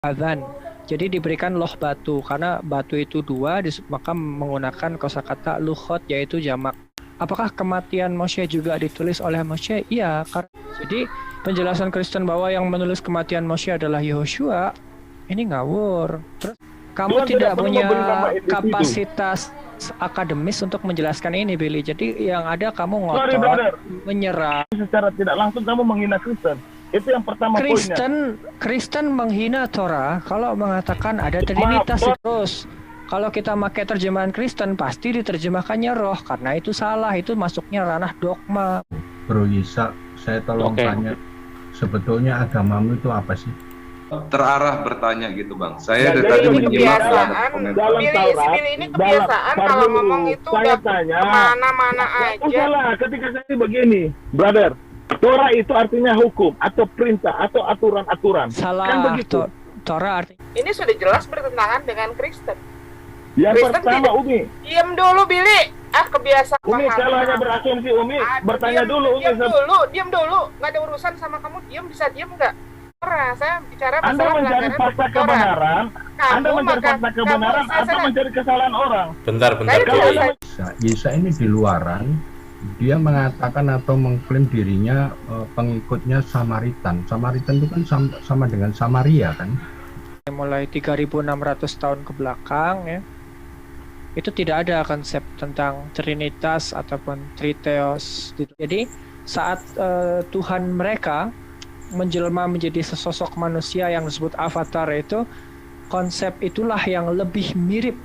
adzan. Jadi diberikan loh batu karena batu itu dua, maka menggunakan kosakata lukhot yaitu jamak. Apakah kematian Moshe juga ditulis oleh Moshe? Iya, jadi penjelasan Kristen bahwa yang menulis kematian Moshe adalah Yehoshua ini ngawur. Terus kamu tidak punya kapasitas akademis untuk menjelaskan ini, Billy. Jadi yang ada kamu ngotot, menyerah. Secara tidak langsung kamu menghina Kristen. Itu yang pertama poinnya. Kristen menghina Torah kalau mengatakan ada Trinitas terus. Kalau kita pakai terjemahan Kristen pasti diterjemahkannya roh, karena itu salah, itu masuknya ranah dogma. Bro Isa, saya tolong tanya, sebetulnya agamamu itu apa sih? Terarah bertanya gitu Bang. Saya dari tadi ini kebiasaan. Ini kebiasaan kalau ngomong itu udah kemana-mana aja. Salah ketika saya begini, brother. Torah itu artinya hukum atau perintah atau aturan-aturan. Salah. Kan begitu. Torah artinya. Ini sudah jelas bertentangan dengan Kristen. Yang Kristen pertama tidak. Umi. Diam dulu Billy. Kebiasaan. Umi kalau hanya berasumsi Umi, bertanya dulu Umi. Diam dulu. Nggak ada urusan sama kamu. Bisa diam nggak? Torah, saya bicara masalah Anda mencari fakta kebenaran. Anda mencari fakta kebenaran atau mencari kesalahan orang? Bentar. Isa ini di luaran, dia mengatakan atau mengklaim dirinya pengikutnya Samaritan. Samaritan itu kan sama dengan Samaria kan? Mulai 3.600 tahun ke belakang ya, itu tidak ada konsep tentang Trinitas ataupun Triteos. Jadi saat Tuhan mereka menjelma menjadi sesosok manusia yang disebut avatar, itu konsep itulah yang lebih mirip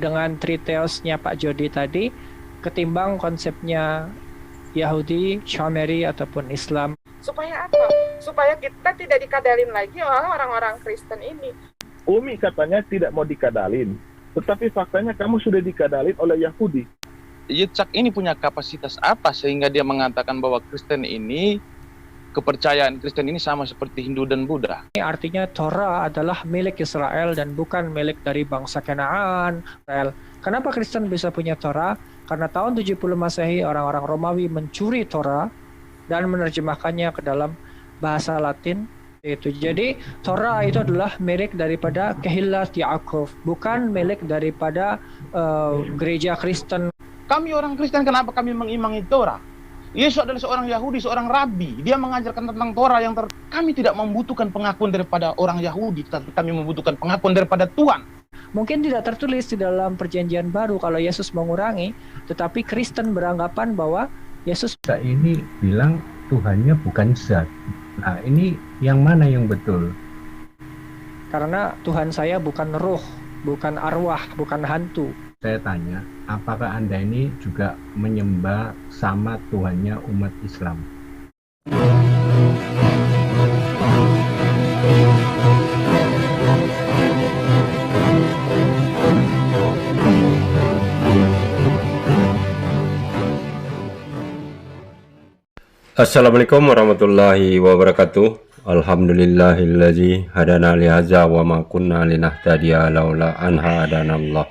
dengan Triteosnya Pak Jody tadi ketimbang konsepnya Yahudi, Syameri ataupun Islam. Supaya apa? Supaya kita tidak dikadalin lagi oleh orang-orang Kristen ini. Umi katanya tidak mau dikadalin, tetapi faktanya kamu sudah dikadalin oleh Yahudi. Yitzhak ini punya kapasitas apa sehingga dia mengatakan bahwa Kristen ini, kepercayaan Kristen ini sama seperti Hindu dan Buddha? Ini artinya Torah adalah milik Israel dan bukan milik dari bangsa Kanaan. Kenapa Kristen bisa punya Torah? Karena tahun 70 Masehi orang-orang Romawi mencuri Torah dan menerjemahkannya ke dalam bahasa Latin. Jadi Torah itu adalah milik daripada Kehillat Yaakov, bukan milik daripada gereja Kristen. Kami orang Kristen, kenapa kami mengimani Torah? Yesus adalah seorang Yahudi, seorang rabi. Dia mengajarkan tentang Torah yang kami tidak membutuhkan pengakuan daripada orang Yahudi, tetapi kami membutuhkan pengakuan daripada Tuhan. Mungkin tidak tertulis di dalam perjanjian baru kalau Yesus mengurangi, tetapi Kristen beranggapan bahwa Yesus ini bilang Tuhannya bukan zat. Nah, ini yang mana yang betul? Karena Tuhan saya bukan roh, bukan arwah, bukan hantu. Saya tanya, apakah Anda ini juga menyembah sama Tuhannya umat Islam? Assalamualaikum warahmatullahi wabarakatuh. Alhamdulillahillazi hadana lihaza wa ma kunna linahtadiya laula an hadanallah.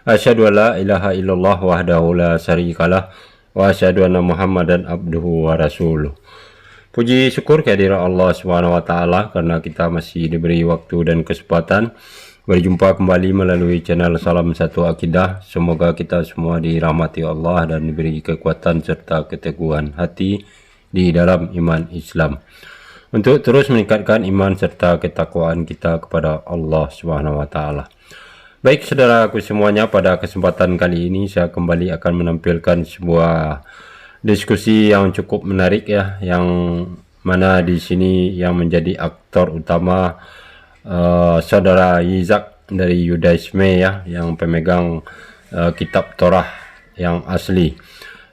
Asyhadu an la ilaha illallah wahdahu la syarikalah wa asyhadu anna Muhammadan abduhu wa rasuluh. Puji syukur kehadirat Allah Subhanahu wa taala karena kita masih diberi waktu dan kesempatan berjumpa kembali melalui channel Salam Satu Akidah. Semoga kita semua dirahmati Allah dan diberi kekuatan serta keteguhan hati di dalam iman Islam untuk terus meningkatkan iman serta ketakwaan kita kepada Allah Subhanahu wa taala. Baik saudaraku semuanya, pada kesempatan kali ini saya kembali akan menampilkan sebuah diskusi yang cukup menarik ya, yang mana di sini yang menjadi aktor utama saudara Yitzhak dari Yudaisme ya, yang pemegang kitab Torah yang asli.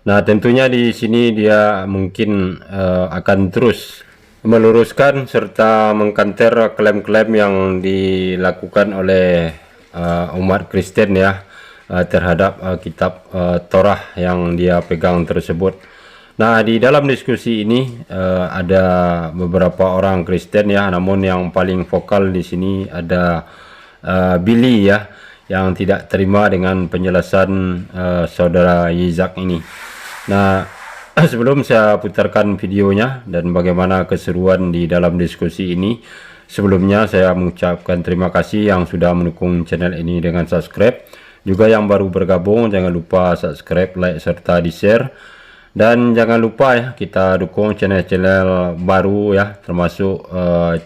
Nah, tentunya di sini dia mungkin akan terus meluruskan serta mengkanter klaim-klaim yang dilakukan oleh umat Kristen ya terhadap kitab Torah yang dia pegang tersebut. Nah, di dalam diskusi ini ada beberapa orang Kristen ya, namun yang paling vokal di sini ada Billy ya, yang tidak terima dengan penjelasan saudara Yitzhak ini. Nah, sebelum saya putarkan videonya dan bagaimana keseruan di dalam diskusi ini, Sebelumnya saya mengucapkan terima kasih yang sudah mendukung channel ini dengan subscribe. Juga yang baru bergabung, jangan lupa subscribe, like, serta di-share. Dan jangan lupa ya, kita dukung channel-channel baru ya, termasuk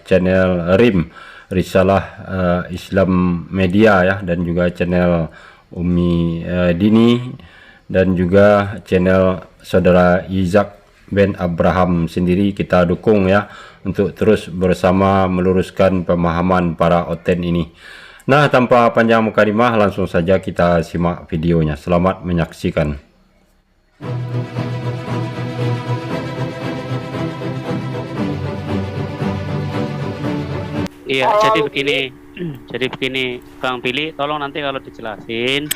channel RIM, Risalah Islam Media ya, dan juga channel Umi Dini, dan juga channel saudara Izak Ben Abraham sendiri kita dukung ya, untuk terus bersama meluruskan pemahaman para oten ini. Nah, tanpa panjang mukadimah, langsung saja kita simak videonya. Selamat menyaksikan. Iya, jadi begini, Bang Billy, tolong nanti kalau dijelasin,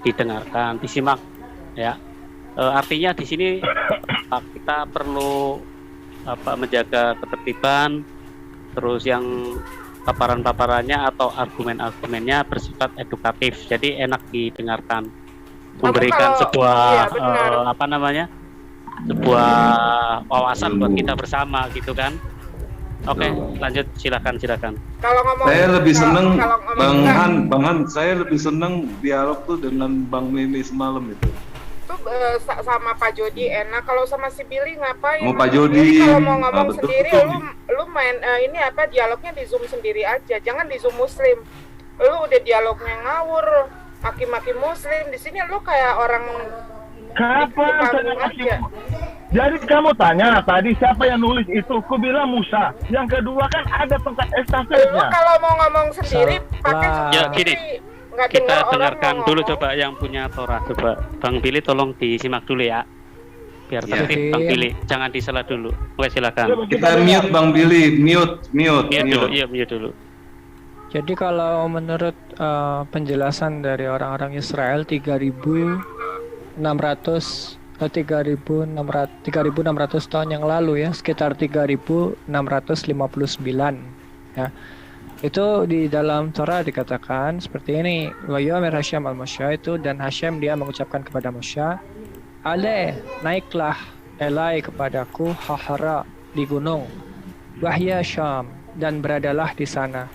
didengarkan, disimak, ya. Artinya di sini kita perlu menjaga ketertiban, terus yang paparan-paparannya atau argumen-argumennya bersifat edukatif, jadi enak didengarkan, memberikan sebuah sebuah wawasan buat kita bersama, gitu kan. Oke, lanjut, silakan. Kalau ngomong, Saya lebih seneng kalau ngomong Bang Han, saya lebih seneng dialog tuh dengan Bang Mimi semalam itu. tuh sama Pak Jody enak. Kalau sama si Billy ngapain? Sama Pak Jody. Kalau mau ngomong betul, sendiri, betul. lu main dialognya di Zoom sendiri aja, jangan di Zoom Muslim. Lu udah dialognya ngawur, maki-maki Muslim. Di sini lu kayak orang Kapan di saya panggung ngasih? aja. Jadi kamu tanya tadi siapa yang nulis itu? Ku bilang Musa. Yang kedua kan ada tongkat Lu estafetnya. kalau mau ngomong sendiri pakai Ya, sendiri. gini. Nggak Kita dengar orang dengarkan mau dulu ngomong. coba yang punya Torah. Coba Bang Billy tolong disimak dulu ya, biar Iya. tertib. Bang Billy, jangan disela dulu. Oke, silakan. Kita mute Bang Billy, mute. Mute dulu, iya, mute dulu. Jadi kalau menurut penjelasan dari orang-orang Israel 3.600 tahun yang lalu ya, sekitar 3.659 ya. Itu di dalam Torah dikatakan seperti ini, wa ya'mir Hashem al-Moshe, itu dan Hashem dia mengucapkan kepada Moshe, ale naiklah elai kepadaku hahara di gunung, wahya Syam, dan beradalah di sana,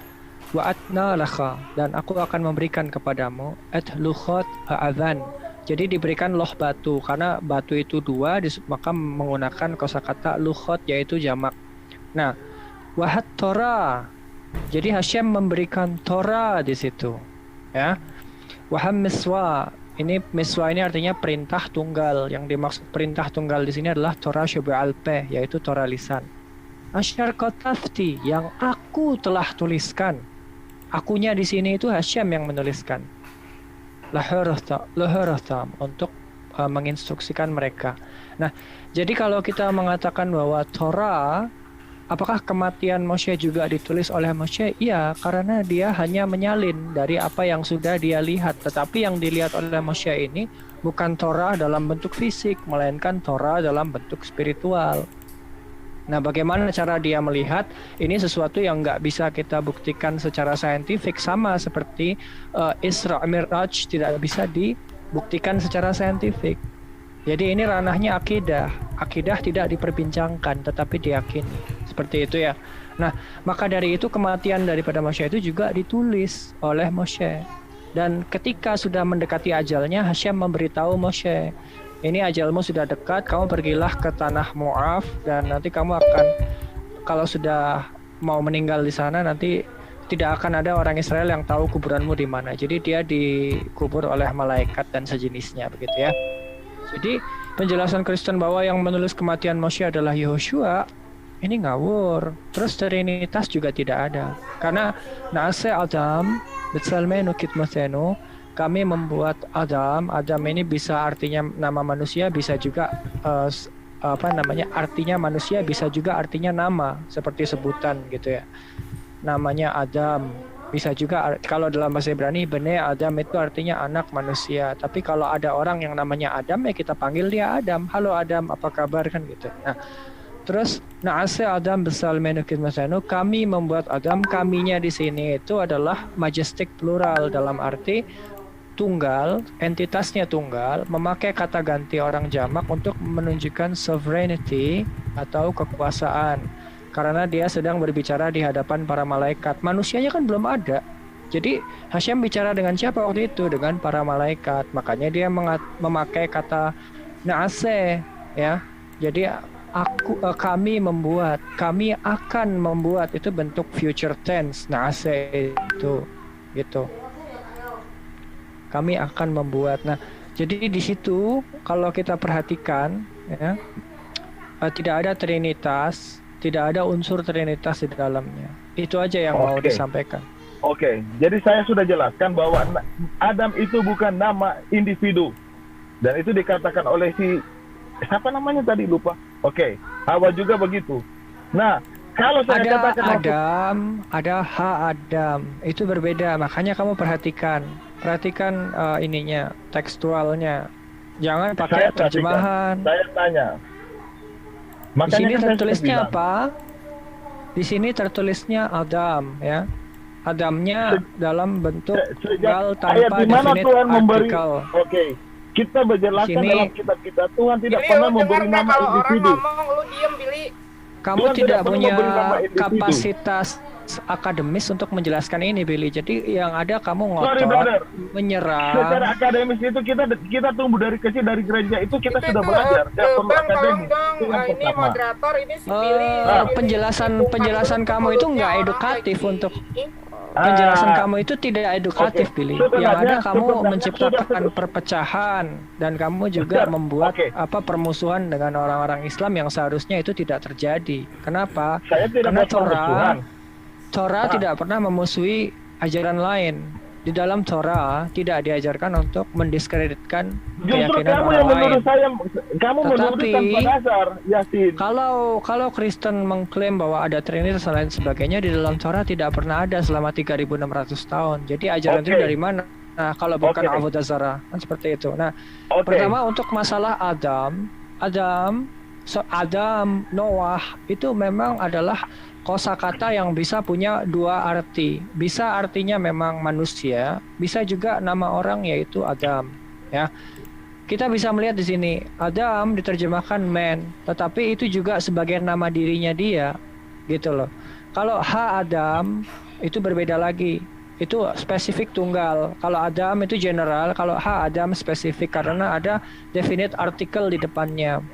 wa atna laka, dan aku akan memberikan kepadamu lukhot ha'adhan. Jadi diberikan loh batu, karena batu itu dua, maka menggunakan kosakata lukhot yaitu jamak. Nah, wahat Torah, jadi Hashem memberikan Torah di situ, ya. Waham miswa, ini miswa ini artinya perintah tunggal. Yang dimaksud perintah tunggal di sini adalah Torah syubu'al peh, yaitu Torah lisan. Asyar kotafti, yang aku telah tuliskan. Akunya di sini itu Hashem yang menuliskan. Laharatam, untuk menginstruksikan mereka. Nah, jadi kalau kita mengatakan bahwa Torah, apakah kematian Moshe juga ditulis oleh Moshe? Iya, karena dia hanya menyalin dari apa yang sudah dia lihat. Tetapi yang dilihat oleh Moshe ini bukan Torah dalam bentuk fisik, melainkan Torah dalam bentuk spiritual. Nah, bagaimana cara dia melihat? Ini sesuatu yang nggak bisa kita buktikan secara saintifik, sama seperti Isra Miraj tidak bisa dibuktikan secara saintifik. Jadi ini ranahnya akidah. Akidah tidak diperbincangkan, tetapi diyakini. Seperti itu ya. Nah, maka dari itu kematian daripada Moshe itu juga ditulis oleh Moshe. Dan ketika sudah mendekati ajalnya, Hashem memberitahu Moshe, ini ajalmu sudah dekat, kamu pergilah ke tanah Moab, dan nanti kamu akan, kalau sudah mau meninggal di sana, nanti tidak akan ada orang Israel yang tahu kuburanmu di mana. Jadi dia dikubur oleh malaikat dan sejenisnya, begitu ya. Jadi penjelasan Kristen bahwa yang menulis kematian Moshe adalah Yehoshua, ini ngawur. Terus Trinitas juga tidak ada. Karena Na'ase Adam Betsalmenu Kitmosenu, kami membuat Adam ini bisa artinya nama manusia, bisa juga artinya manusia, bisa juga artinya nama, seperti sebutan gitu ya. Namanya Adam. Bisa juga kalau dalam bahasa Ibrani Bene Adam itu artinya anak manusia. Tapi kalau ada orang yang namanya Adam, ya kita panggil dia Adam. Halo Adam, apa kabar, kan gitu. Nah, terus Na'ase Adam Betsalmenu Kitmosenu, kami membuat Adam, kaminya di sini itu adalah majestic plural, dalam arti tunggal, entitasnya tunggal, memakai kata ganti orang jamak untuk menunjukkan sovereignty atau kekuasaan. karena dia sedang berbicara di hadapan para malaikat. Manusianya kan belum ada. Jadi Hasyam bicara dengan siapa waktu itu? Dengan para malaikat. Makanya dia memakai kata na'ase, ya. Jadi kami membuat, kami akan membuat, itu bentuk future tense. Na'ase itu gitu. Kami akan membuat. Nah, jadi di situ kalau kita perhatikan, ya, tidak ada trinitas, tidak ada unsur trinitas di dalamnya. Itu aja yang mau disampaikan. Oke, jadi saya sudah jelaskan bahwa Adam itu bukan nama individu. Dan itu dikatakan oleh siapa namanya tadi, lupa. Oke, Hawa juga begitu. Nah, kalau saya ada katakan Adam, ada Adam, itu berbeda. Makanya kamu perhatikan ininya, tekstualnya. Jangan pakai terjemahan. Saya tanya. Di sini Makanya tertulisnya apa? Di sini tertulisnya Adam, ya. Adamnya dalam bentuk tunggal tanpa definite artikel. Oke, kita berjelaskan dalam kitab kita, Tuhan tidak Billy, pernah lu memberi denger nama kalau individu. orang ngomong lu diem, Billy. Kamu Tuhan tidak tidak perlu punya memberi nama individu. kapasitas akademis untuk menjelaskan ini, Billy. Jadi yang ada kamu Sorry, ngotot, brother. menyerang. Secara akademis itu kita tumbuh dari kecil dari gereja itu kita sudah belajar. Tidak perlu Bang, tolong akademis. dong, Itu yang ini pertama. moderator, ini si Billy. Penjelasan kamu itu nggak edukatif untuk penjelasan kamu itu tidak edukatif, Billy. Yang ada kamu menciptakan perpecahan dan kamu juga membuat permusuhan dengan orang-orang Islam yang seharusnya itu tidak terjadi. Kenapa? Saya tidak Karena buat permusuhan. Torah tidak pernah memusuhi ajaran lain. Di dalam Torah tidak diajarkan untuk mendiskreditkan Justru keyakinan kamu orang yang lain. menuduh saya, kamu menuduh Tetapi tanpa dasar, Yasin. kalau Kristen mengklaim bahwa ada Trinitas dan lain sebagainya, di dalam Torah tidak pernah ada selama 3.600 tahun. Jadi ajaran itu dari mana? Nah, kalau bukan Avodah Zarah, kan seperti itu. Nah, pertama untuk masalah Adam, Noah itu memang adalah kosakata yang bisa punya dua arti. Bisa artinya memang manusia, bisa juga nama orang yaitu Adam, ya. Kita bisa melihat di sini Adam diterjemahkan man, tetapi itu juga sebagai nama dirinya dia, gitu loh. Kalau Adam itu berbeda lagi. Itu spesifik tunggal. Kalau Adam itu general, kalau Adam spesifik karena ada definite article di depannya.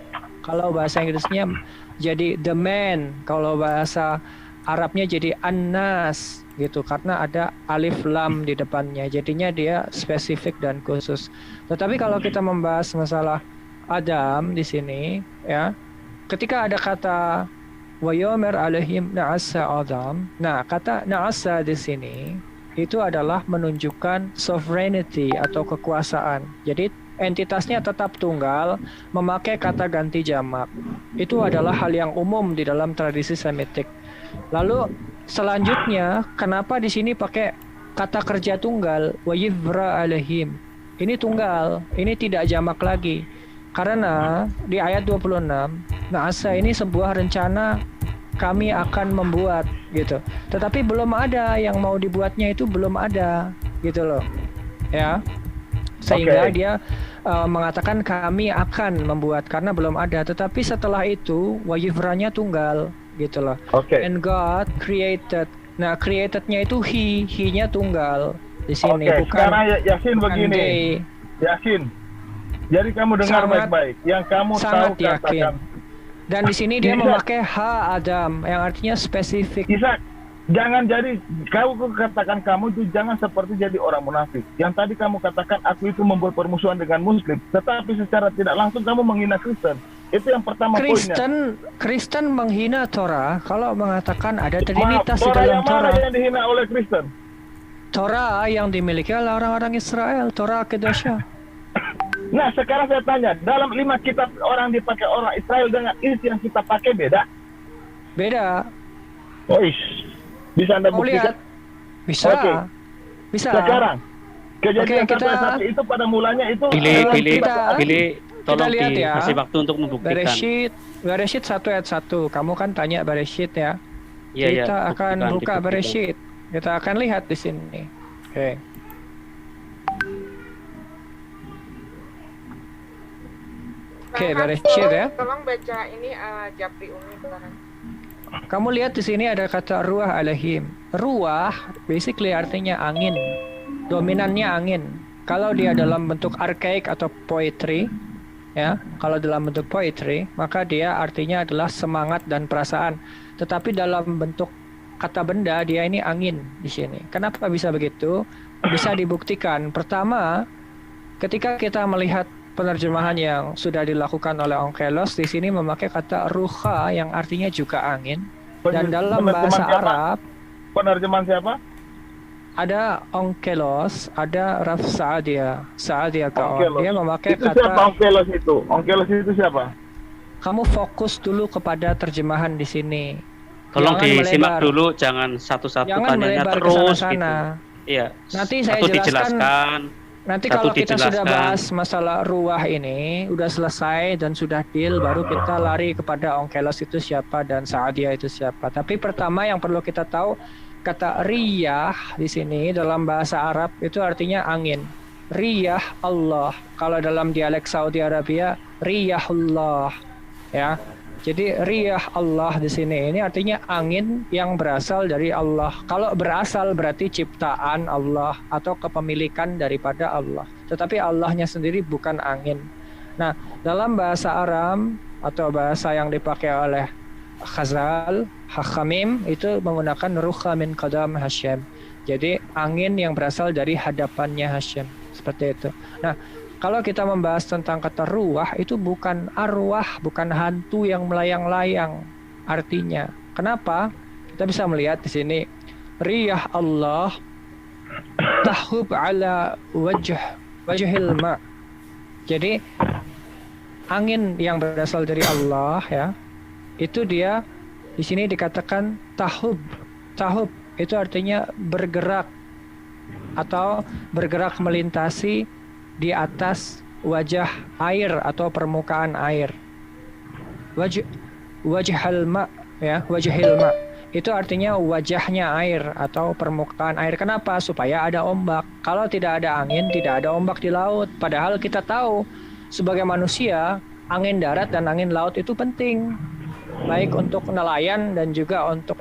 Kalau bahasa Inggrisnya jadi the man, kalau bahasa Arabnya jadi an-nas gitu, karena ada alif lam di depannya. Jadinya dia spesifik dan khusus. Tetapi kalau kita membahas masalah Adam di sini, ya, ketika ada kata wa yomer alaihim na'asa Adam. Nah, kata na'asa di sini itu adalah menunjukkan sovereignty atau kekuasaan. Jadi entitasnya tetap tunggal, memakai kata ganti jamak. Itu adalah hal yang umum di dalam tradisi Semitik. Lalu selanjutnya, kenapa di sini pakai kata kerja tunggal? Wa yivra alaihim. Ini tunggal, ini tidak jamak lagi. Karena di ayat 26, na'asa ini sebuah rencana kami akan membuat gitu. Tetapi belum ada yang mau dibuatnya, itu belum ada gitu loh. Ya. Sehingga dia mengatakan kami akan membuat karena belum ada. Tetapi setelah itu wajifranya tunggal gitu loh. And God created. Nah, creatednya itu he-nya tunggal di sini, bukan. Sekarang Yasin begini. Yasin. Jadi kamu dengar baik-baik. Yang kamu tahu katakan. Dan di sini dia memakai Adam yang artinya spesifik. Ishak, jangan jadi kau katakan kamu itu jangan seperti jadi orang munafik. Yang tadi kamu katakan aku itu membuat permusuhan dengan Muslim, tetapi secara tidak langsung kamu menghina Kristen. Itu yang pertama poinnya. Kristen menghina Torah kalau mengatakan ada Trinitas di dalam Torah Torah. yang dihina oleh Kristen. Torah yang dimiliki oleh orang-orang Israel, Torah Kedoshah. Nah, sekarang saya tanya, dalam 5 kitab orang dipakai orang Israel dengan isi yang kita pakai beda? Beda. Oh, bisa Anda buktikan? Bisa. Bisa. Sekarang, kejadian satu itu pada mulanya itu Pilih tolong dikasih waktu untuk membuktikan. Bereshit 1 ayat 1. Kamu kan tanya Bereshit ya. Iya, kita akan buka Bereshit. Kita akan lihat di sini. Oke. Oke, Bereshit ya. Tolong baca ini Japri Umi belakang. Kamu lihat di sini ada kata ruah alaihim. Ruah basically artinya angin. Dominannya angin. Kalau dia dalam bentuk archaik atau poetry, ya, kalau dalam bentuk poetry, maka dia artinya adalah semangat dan perasaan. Tetapi dalam bentuk kata benda, dia ini angin di sini. Kenapa bisa begitu? Bisa dibuktikan. Pertama, ketika kita melihat penerjemahan yang sudah dilakukan oleh Onkelos, di sini memakai kata ruha yang artinya juga angin. Dan dalam bahasa Arab, penerjemahan siapa? ada Onkelos, ada Raf Sa'adiyah Gaon. Dia memakai itu kata. Siapa Onkelos itu? Onkelos itu siapa? Kamu fokus dulu kepada terjemahan di sini. Tolong Jangan disimak melebar. dulu, jangan satu-satu Jangan tanyanya melebar terus kesana-sana. gitu. Iya. Nanti saya Satu jelaskan. dijelaskan. Nanti Satu kalau kita sudah dijelaskan. bahas masalah ruah ini, udah selesai dan sudah deal, baru kita lari kepada Onkelos itu siapa dan Sa'adiyah itu siapa. Tapi pertama yang perlu kita tahu, kata riyah di sini dalam bahasa Arab itu artinya angin. Riyah Allah. Kalau dalam dialek Saudi Arabia, riyahullah. Ya. Jadi riyah Allah di sini ini artinya angin yang berasal dari Allah. Kalau berasal berarti ciptaan Allah atau kepemilikan daripada Allah. Tetapi Allahnya sendiri bukan angin. Nah, dalam bahasa Aram atau bahasa yang dipakai oleh Khazal, Hakhamim itu menggunakan ruha min qadam Hashem. Jadi angin yang berasal dari hadapannya Hashem. Seperti itu. Nah, kalau kita membahas tentang kata ruah, itu bukan arwah, bukan hantu yang melayang-layang artinya. Kenapa? Kita bisa melihat di sini riyah Allah tahub ala wajhil ma. Jadi angin yang berasal dari Allah ya, itu dia di sini dikatakan tahub. Tahub itu artinya bergerak atau bergerak melintasi di atas wajah air atau permukaan air. Wajhal ma ya, wajhil ma. Itu artinya wajahnya air atau permukaan air. Kenapa? Supaya ada ombak. Kalau tidak ada angin, tidak ada ombak di laut. Padahal kita tahu sebagai manusia, angin darat dan angin laut itu penting. Baik untuk nelayan dan juga untuk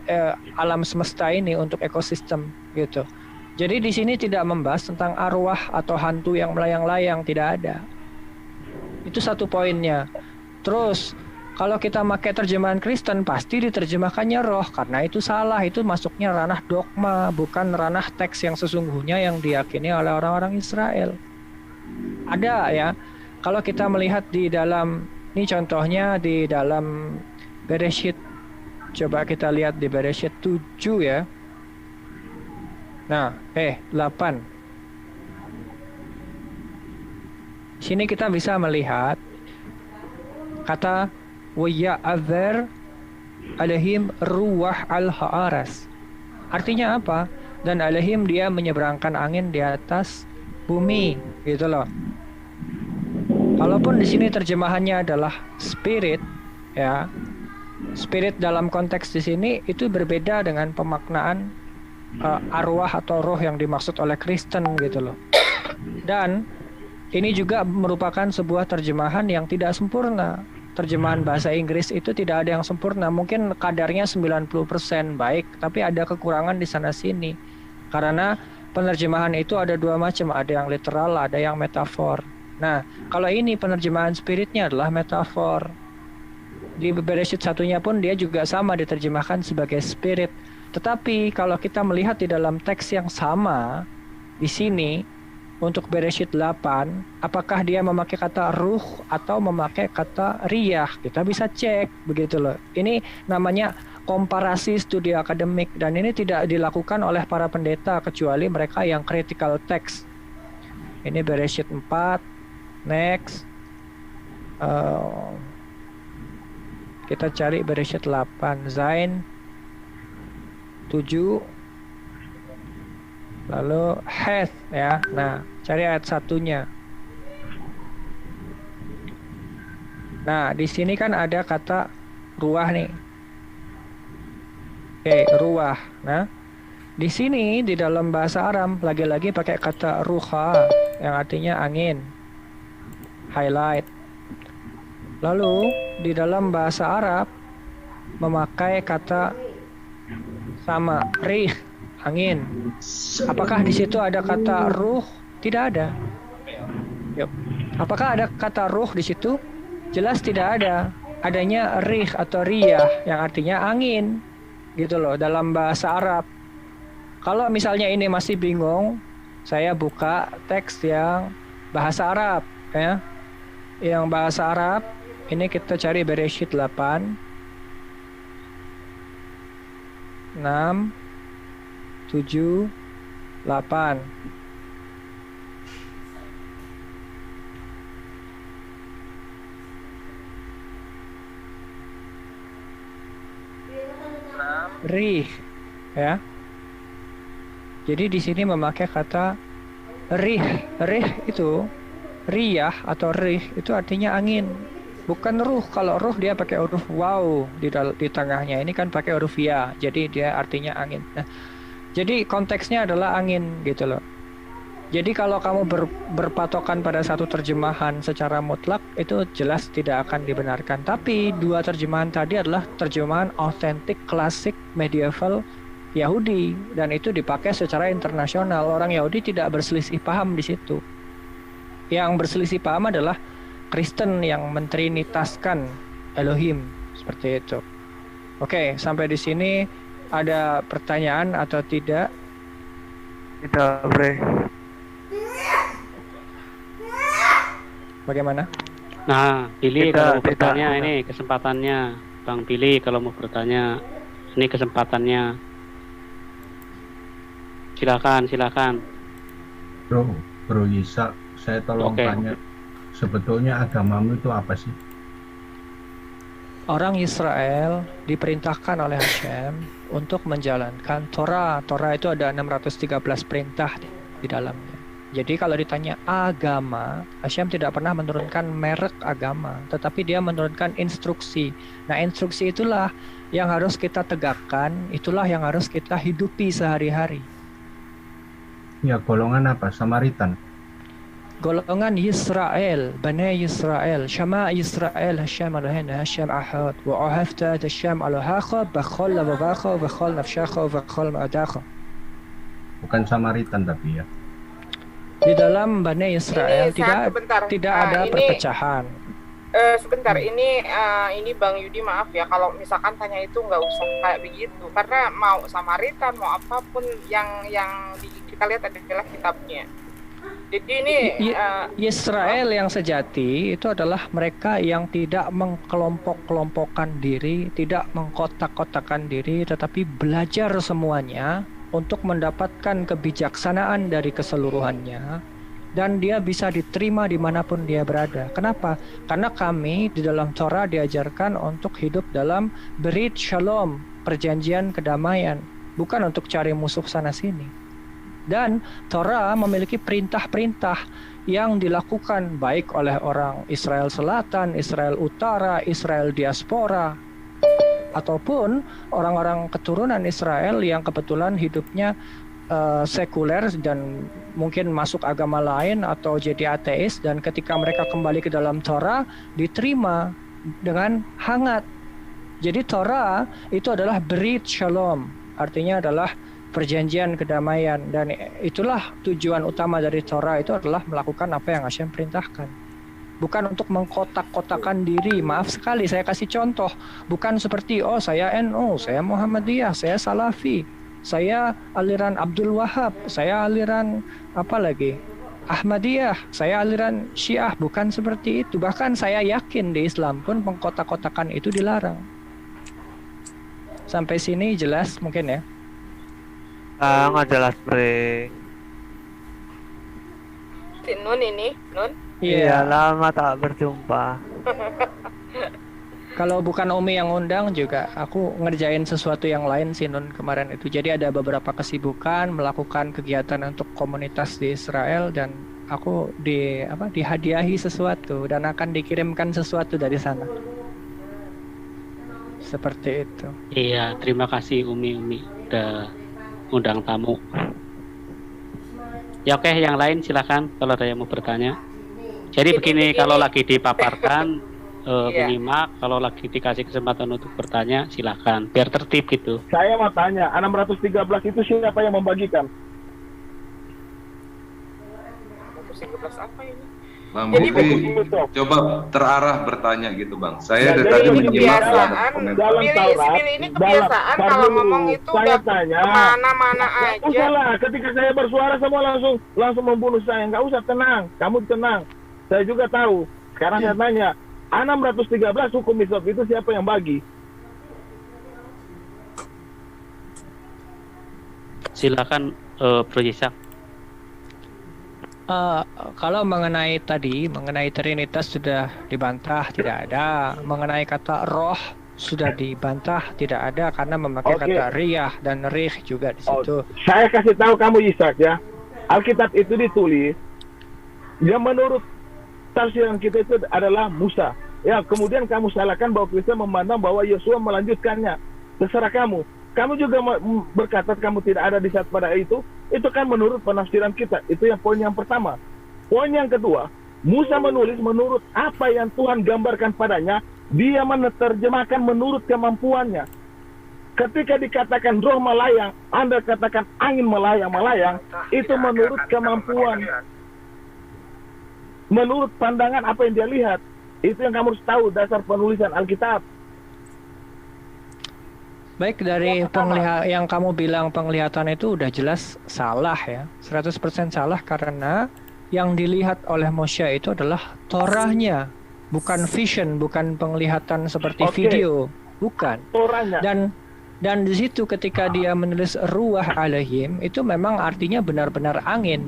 alam semesta ini, untuk ekosistem gitu. Jadi di sini tidak membahas tentang arwah atau hantu yang melayang-layang, tidak ada. Itu satu poinnya. Terus kalau kita pakai terjemahan Kristen pasti diterjemahkannya roh, karena itu salah, itu masuknya ranah dogma, bukan ranah teks yang sesungguhnya yang diyakini oleh orang-orang Israel. Ada ya. Kalau kita melihat di dalam, ini contohnya di dalam Bereshit. Coba kita lihat di Bereshit 7 ya. Nah, 8. Sini kita bisa melihat kata waya'adhar alaihim ruwah al-ha'aras. Artinya apa? Dan alaihim dia menyeberangkan angin di atas bumi, gitu loh. Kalaupun di sini terjemahannya adalah spirit, ya. Spirit dalam konteks di sini itu berbeda dengan pemaknaan arwah atau roh yang dimaksud oleh Kristen gitu loh. Dan ini juga merupakan sebuah terjemahan yang tidak sempurna. Terjemahan bahasa Inggris itu tidak ada yang sempurna. Mungkin kadarnya 90% baik, tapi ada kekurangan di sana sini. Karena penerjemahan itu ada dua macam, ada yang literal, ada yang metafor. Nah, kalau ini penerjemahan spiritnya adalah metafor. Di Bereshit satunya pun dia juga sama diterjemahkan sebagai spirit. Tetapi kalau kita melihat di dalam teks yang sama di sini untuk Bereshit 8, apakah dia memakai kata ruh atau memakai kata riyah? Kita bisa cek begitu loh. Ini namanya komparasi studi akademik dan ini tidak dilakukan oleh para pendeta kecuali mereka yang critical text. Ini Bereshit 4, next. Kita cari Bereshit 8, Zain 7, lalu Heth ya. Nah, cari ayat satunya. Nah, di sini kan ada kata ruah nih. Ruah. Nah, di sini di dalam bahasa Aram lagi-lagi pakai kata ruha yang artinya angin. Highlight. Lalu di dalam bahasa Arab memakai kata sama, rih, angin. Apakah di situ ada kata ruh? Tidak ada. Yuk. Apakah ada kata ruh di situ? Jelas tidak ada. Adanya rih atau riyah yang artinya angin. Gitu loh dalam bahasa Arab. Kalau misalnya ini masih bingung, saya buka teks yang bahasa Arab ya. Yang bahasa Arab ini kita cari Bereshit 8 6 7 8. Rih ya. Jadi di sini memakai kata rih. Rih itu riyah atau rih itu artinya angin. Bukan ruh. Kalau ruh dia pakai huruf waw di tengahnya. Ini kan pakai huruf ya. Jadi dia artinya angin. Nah, jadi konteksnya adalah angin gitu loh. Jadi kalau kamu berpatokan pada satu terjemahan secara mutlak itu jelas tidak akan dibenarkan. Tapi dua terjemahan tadi adalah terjemahan autentik klasik medieval Yahudi dan itu dipakai secara internasional. Orang Yahudi tidak berselisih paham di situ. Yang berselisih paham adalah Kristen yang mentrinitaskan Elohim seperti itu. Oke, sampai di sini ada pertanyaan atau tidak? Tidak, Bre. Bagaimana? Nah, Billy Tidak, kalau mau tidak, bertanya tidak. ini kesempatannya. Bang Billy kalau mau bertanya, ini kesempatannya. Silakan. Bro Yisa, saya tolong Oke. tanya, sebetulnya agamamu itu apa sih? Orang Israel diperintahkan oleh Hashem untuk menjalankan Torah. Torah itu ada 613 perintah di dalamnya. Jadi kalau ditanya agama, Hashem tidak pernah menurunkan merek agama, tetapi dia menurunkan instruksi. Nah, instruksi itulah yang harus kita tegakkan, itulah yang harus kita hidupi sehari-hari. Ya, golongan apa? Samaritan. Golongan Yisrael, Bani Yisrael, Shama Yisrael, Hashem Eloheinu, Hashem Ahad, wa ahafta Hashem Elohecha, b'chol levavecha, v'chol nafshecha, v'chol ma'adecha. Bukan Samaritan tapi ya. Di dalam Bani Israel Ini, Sat, sebentar. tidak Ah, ada ini- perpecahan. Sebentar, ini Bang Yudi maaf ya kalau misalkan tanya itu nggak usah kayak begitu karena mau Samaritan mau apapun yang kita lihat adalah kitabnya. Jadi ini Israel yang sejati itu adalah mereka yang tidak mengkelompok-kelompokkan diri, tidak mengkotak-kotakan diri, tetapi belajar semuanya untuk mendapatkan kebijaksanaan dari keseluruhannya. Dan dia bisa diterima dimanapun dia berada. Kenapa? Karena kami di dalam Torah diajarkan untuk hidup dalam berit shalom, perjanjian kedamaian, bukan untuk cari musuh sana-sini. Dan Torah memiliki perintah-perintah yang dilakukan baik oleh orang Israel Selatan, Israel Utara, Israel Diaspora, ataupun orang-orang keturunan Israel yang kebetulan hidupnya sekuler dan mungkin masuk agama lain atau jadi ateis, dan ketika mereka kembali ke dalam Torah diterima dengan hangat. Jadi Torah itu adalah berit shalom, artinya adalah perjanjian kedamaian, dan itulah tujuan utama dari Torah, itu adalah melakukan apa yang Hashem perintahkan. Bukan untuk mengkotak-kotakan diri. Maaf sekali, saya kasih contoh. Bukan seperti, oh saya NU, saya Muhammadiyah, saya Salafi, saya aliran Abdul Wahab, saya aliran apa lagi? Ahmadiyah, saya aliran Syiah. Bukan seperti itu. Bahkan saya yakin di Islam pun pengkotak-kotakan itu dilarang. Sampai sini jelas mungkin ya? Nggak jelas, Bre. si Nun ini, Nun. Iya, lama tak berjumpa. Kalau bukan Umi yang undang juga, aku ngerjain sesuatu yang lain sih Nun kemarin itu. Jadi ada beberapa kesibukan melakukan kegiatan untuk komunitas di Israel, dan aku dihadiahi sesuatu dan akan dikirimkan sesuatu dari sana. Seperti itu. Iya, terima kasih Umi udah undang tamu. Ya oke, yang lain silakan kalau ada yang mau bertanya. Jadi begini, kalau lagi dipaparkan Iya. menyimak. Kalau lagi dikasih kesempatan untuk bertanya, silakan. Biar tertib gitu. Saya mau tanya, 613 itu siapa yang membagikan? 113 apa ini? Bang Jadi Billy, coba terarah bertanya gitu Bang. Saya Ya, dari jadi tadi ini menyimak kebiasaan. komentar. Dalam Billy, Taurat, Billy, ini kebiasaan dalam- kalau dulu, ngomong itu saya udah tanya, kemana-mana nggak aja. usah lah, ketika saya bersuara semua langsung membunuh saya. Nggak usah, tenang, kamu tenang. Saya juga tahu. Sekarang saya tanya, 613 hukum hisab itu siapa yang bagi? Silakan Bro Yisak. Kalau mengenai Trinitas sudah dibantah, tidak ada. Mengenai kata roh sudah dibantah, tidak ada karena memakai Oke. kata riyah dan rih juga di situ. Saya kasih tahu kamu Ishak ya. Alkitab itu ditulis yang menurut tafsiran kita itu adalah Musa. Ya, kemudian kamu salahkan bahwa Kristen memandang bahwa Yosua melanjutkannya. Terserah kamu. Kamu juga berkata kamu tidak ada di saat pada itu kan menurut penafsiran kita. Itu yang poin yang pertama. Poin yang kedua, Musa menulis menurut apa yang Tuhan gambarkan padanya, dia menerjemahkan menurut kemampuannya. Ketika dikatakan roh melayang, Anda katakan angin melayang-melayang, itu menurut kemampuan. Menurut pandangan apa yang dia lihat. Itu yang kamu harus tahu dasar penulisan Alkitab. Baik, dari yang kamu bilang penglihatan itu udah jelas salah ya. 100% salah karena yang dilihat oleh Moshe itu adalah Torahnya, bukan vision, bukan penglihatan seperti video, bukan. Torahnya. Dan di situ ketika dia menulis ruah alaihim itu memang artinya benar-benar angin.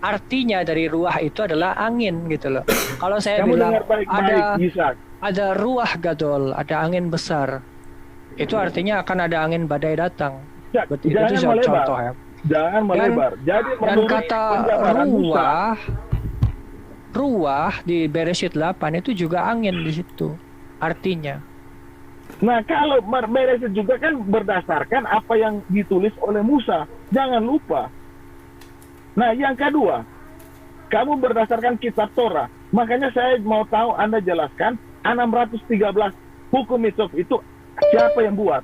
Artinya dari ruah itu adalah angin gitu loh. Kalau saya Kamu bilang dengar baik-baik, Ishak. ada ruah gadol, ada angin besar. Itu artinya akan ada angin badai datang. Itu Jangan melebar. contoh ya. Jangan melebar. Jadi Dan menurut kata penjabaran Musa, ruah di Bereshit 8 itu juga angin di situ. Artinya. nah kalau Bereshit juga kan berdasarkan apa yang ditulis oleh Musa. Jangan lupa. Nah, yang kedua, kamu berdasarkan kitab Torah. Makanya saya mau tahu Anda jelaskan 613 hukum hisab itu siapa yang buat?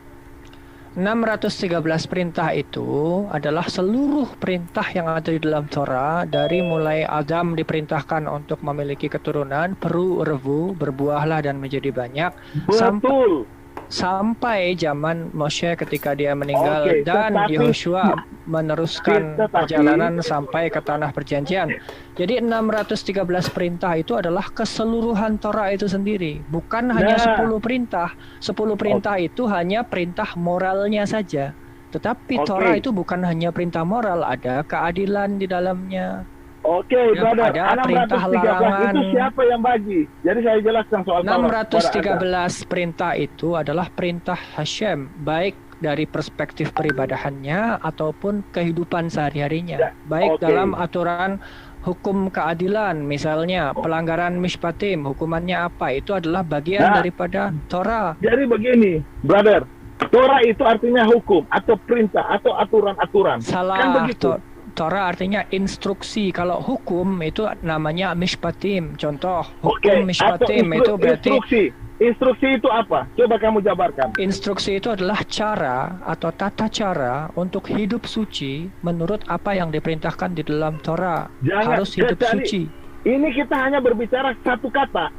613 perintah itu adalah seluruh perintah yang ada di dalam Torah, dari mulai Adam diperintahkan untuk memiliki keturunan, peru revu, berbuahlah dan menjadi banyak, Betul. sampai zaman Moshe ketika dia meninggal. Oke, Dan tetapi- Yehoshua meneruskan Tetapi- perjalanan sampai ke tanah perjanjian. Jadi 613 perintah itu adalah keseluruhan Torah itu sendiri, bukan hanya 10 perintah. 10 perintah itu hanya perintah moralnya saja. Tetapi Oke. Torah itu bukan hanya perintah moral, ada keadilan di dalamnya. Oke, Ya, brother. ada perintah 613 larangan. itu siapa yang bagi? Jadi saya jelaskan soal Torah. 613 perintah itu adalah perintah Hashem, baik dari perspektif peribadahannya ataupun kehidupan sehari-harinya. Baik oke. dalam aturan hukum keadilan, misalnya pelanggaran mishpatim, hukumannya apa, itu adalah bagian Nah. daripada Torah. Jadi begini, brother. Torah itu artinya hukum atau perintah atau aturan-aturan. Kan Salah, begitu. Torah artinya instruksi. Kalau hukum itu namanya mishpatim. Contoh, Oke, hukum atau mishpatim itu berarti instruksi. Instruksi itu apa? Coba kamu jabarkan. instruksi itu adalah cara atau tata cara untuk hidup suci menurut apa yang diperintahkan di dalam Torah. Jangan Harus hidup kecuali- suci. Ini kita hanya berbicara satu kata.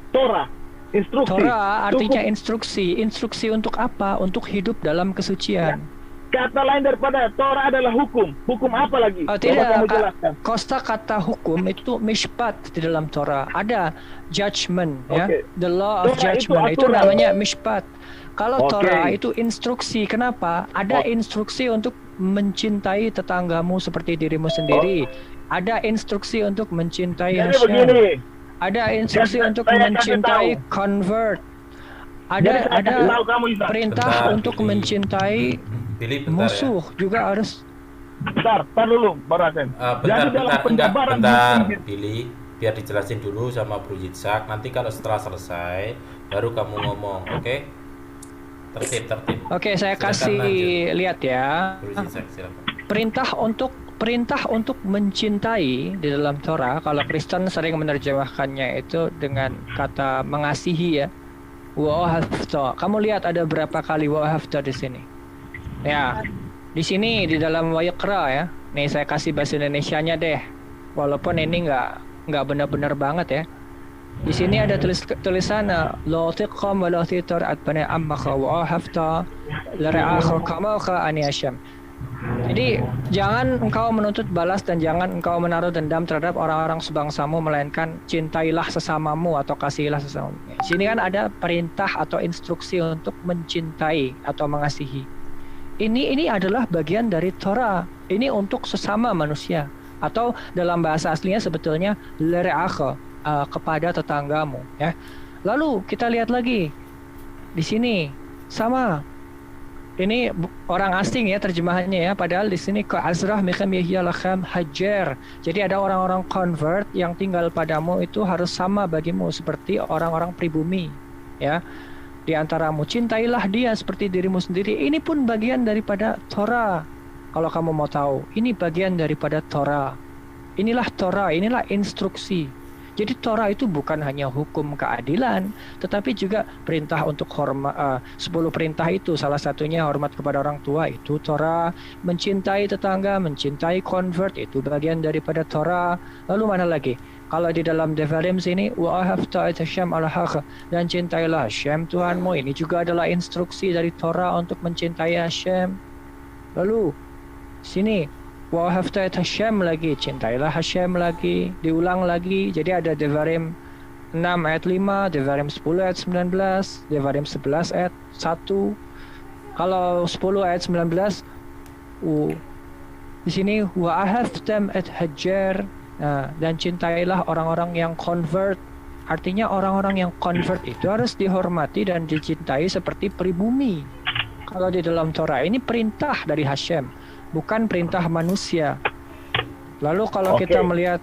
Torah. Instruksi. Torah artinya Cukup. instruksi. Instruksi untuk apa? Untuk hidup dalam kesucian. Kata lain daripada Torah adalah hukum. Hukum apa lagi? Oh, Coba tidak, kamu jelaskan. kosta kata hukum itu mishpat di dalam Torah. Ada judgment, ya. Oke. The law of Torah itu judgment itu aturan. namanya mishpat. Kalau Oke. Torah itu instruksi. Kenapa? Ada Oh. instruksi untuk mencintai tetanggamu seperti dirimu sendiri. Ada instruksi untuk mencintai Jadi Hashem. begini. Ada instruksi Saya untuk kasih mencintai tahu. convert. Jadi saya Ada kasih tahu kamu, Isa. perintah Bentar, untuk Billy. mencintai Billy, bentar musuh juga harus. Bentar dulu, Pak Rasen. Jadi dalam penjabaran bentar, hukum- Billy, biar dijelasin dulu sama Bro Yitzhak. Nanti kalau setelah selesai, baru kamu ngomong, oke? Tertib. Oke, saya Silakan kasih lanjut. lihat ya. Bro Yitzhak, silakan. Perintah untuk perintah untuk mencintai di dalam Torah, kalau Kristen sering menerjemahkannya itu dengan kata mengasihi ya. Wa'ahavta. Kamu lihat ada berapa kali wa'ahavta di sini. Ya, di sini di dalam Wayaqra ya. Nih saya kasih bahasa Indonesianya deh. Walaupun ini nggak benar-benar banget ya. Di sini ada tulisan la tiqam wa la titar atbana ammaka wa'ahavta lara'a kamaka aniyasham. Jadi jangan engkau menuntut balas dan jangan engkau menaruh dendam terhadap orang-orang sebangsamu, melainkan cintailah sesamamu atau kasihilah sesamamu. Di sini kan ada perintah atau instruksi untuk mencintai atau mengasihi. Ini adalah bagian dari Torah. Ini untuk sesama manusia, atau dalam bahasa aslinya sebetulnya lere'akha, kepada tetanggamu ya. Lalu kita lihat lagi di sini sama. Ini orang asing ya terjemahannya ya, padahal di sini ka'azrah mikham yahyalakam hajar. Jadi ada orang-orang convert yang tinggal padamu itu harus sama bagimu seperti orang-orang pribumi ya. Di antaramu cintailah dia seperti dirimu sendiri. Ini pun bagian daripada Torah. Kalau kamu mau tahu, ini bagian daripada Torah. Inilah Torah, inilah instruksi. Jadi Torah itu bukan hanya hukum keadilan, tetapi juga perintah untuk hormat. 10 perintah itu salah satunya hormat kepada orang tua, itu Torah. Mencintai tetangga, mencintai convert, itu bagian daripada Torah. Lalu mana lagi? Kalau di dalam Devarim sini, wa'ahavta Hashem al-haq, dan cintailah Hashem Tuhanmu. Ini juga adalah instruksi dari Torah untuk mencintai Hashem. Lalu sini wa'ahavta Hashem lagi, cintailah Hashem lagi, diulang lagi. Jadi ada Devarim 6 ayat 5, Devarim 10 ayat 19, Devarim 11 ayat 1. Kalau 10 ayat 19 di sini wa'ahavtam at hajar. Nah, dan cintailah orang-orang yang convert. Artinya orang-orang yang convert itu harus dihormati dan dicintai seperti pribumi. Kalau di dalam Torah ini perintah dari Hashem, bukan perintah manusia. Lalu kalau kita melihat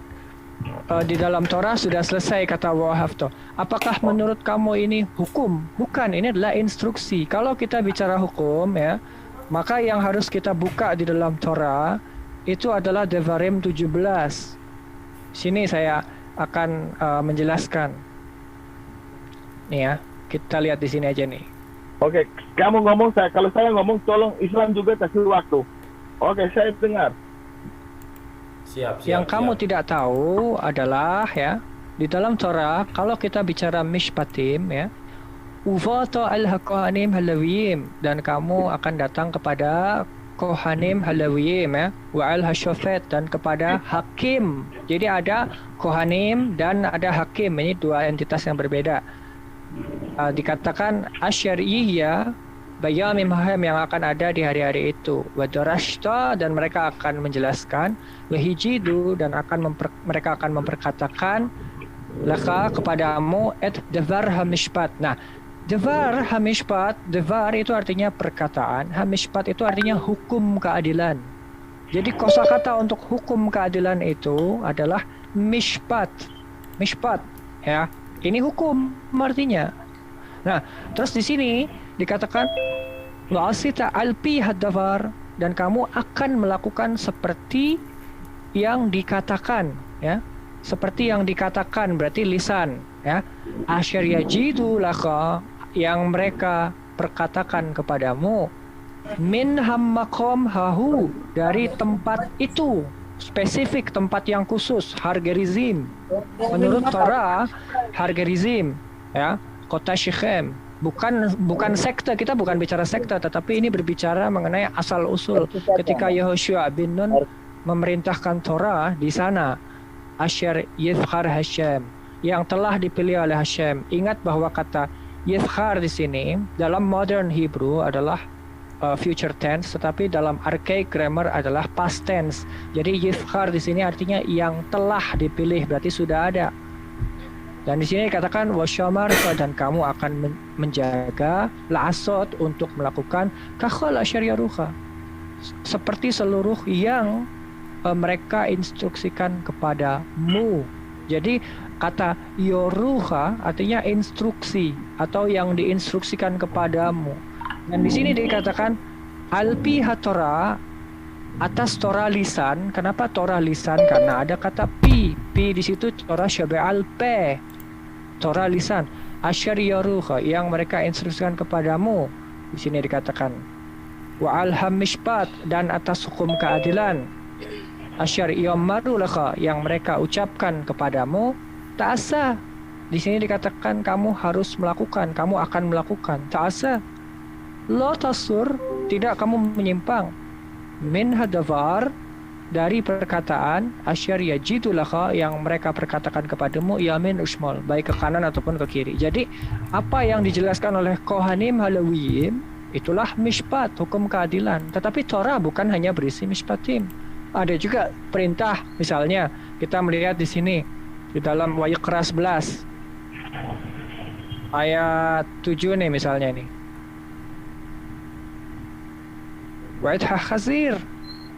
di dalam Torah sudah selesai kata wa'ahavta. Apakah menurut kamu ini hukum? Bukan, ini adalah instruksi. Kalau kita bicara hukum ya, maka yang harus kita buka di dalam Torah itu adalah Devarim 17. Sini saya akan menjelaskan. Nih ya, kita lihat di sini aja nih. Oke, kamu ngomong, kalau saya ngomong tolong Islam juga kasih waktu. Oke, saya dengar. Siap. Yang kamu tidak tahu adalah ya, di dalam Torah kalau kita bicara mishpatim ya, ufata al-kohanim halawiyim, dan kamu akan datang kepada kohanim halawiyim ya, wa'al hashofet, dan kepada hakim. Jadi ada kohanim dan ada hakim, ini dua entitas yang berbeda. Dikatakan asyariyah bayamim haham, yang akan ada di hari-hari itu, wadarashta, dan mereka akan menjelaskan, wahijidu, dan mereka akan memperkatakan laka kepadamu et devar hamishpat. Nah, devar hamishpat, devar itu artinya perkataan, hamishpat itu artinya hukum keadilan. Jadi kosakata untuk hukum keadilan itu adalah mishpat. Mishpat ya. Ini hukum artinya. Nah, terus di sini dikatakan wa'asita alpi haddavar, dan kamu akan melakukan seperti yang dikatakan ya. Seperti yang dikatakan berarti lisan ya. Asyar yajidu laka, yang mereka perkatakan kepadamu, min hammakom hahu, dari tempat itu, spesifik tempat yang khusus, hargerizim. Menurut Torah hargerizim ya, kota Shechem, bukan sekte. Kita bukan bicara sekte, tetapi ini berbicara mengenai asal usul. Ketika Yehoshua bin Nun memerintahkan Torah di sana, asyar yifkhar Hashem, yang telah dipilih oleh Hashem. Ingat bahwa kata yifkhar di sini dalam modern Hebrew adalah future tense, tetapi dalam archaic grammar adalah past tense. Jadi yifkhar di sini artinya yang telah dipilih, berarti sudah ada. Dan di sini dikatakan wasyamar, dan kamu akan menjaga la'asot, untuk melakukan kakhal asyariyaruha, seperti seluruh yang mereka instruksikan kepadamu. Jadi kata yoruha artinya instruksi atau yang diinstruksikan kepadamu. Dan di sini dikatakan alpi hatorah, atas Torah lisan. Kenapa Torah lisan? Karena ada kata pi di situ. Torah syabe'al pe, Torah lisan. Asyar yaruha, yang mereka instruksikan kepadamu. Di sini dikatakan wa alham mishpat, dan atas hukum keadilan. Asyar yamaru laka, yang mereka ucapkan kepadamu. Ta'asa, di sini dikatakan kamu harus melakukan, kamu akan melakukan. Ta'asa, lo tasur, tidak kamu menyimpang. Min hadavar, dari perkataan. Asyar yajidu laka, yang mereka perkatakan kepadamu. Yamin usmol, baik ke kanan ataupun ke kiri. Jadi apa yang dijelaskan oleh Kohanim Halawiyim, itulah mishpat, hukum keadilan. Tetapi Torah bukan hanya berisi mishpatim, ada juga perintah. Misalnya kita melihat di sini di dalam Wayikra 11 ayat 7 nih, misalnya nih, Wa'idha khazir,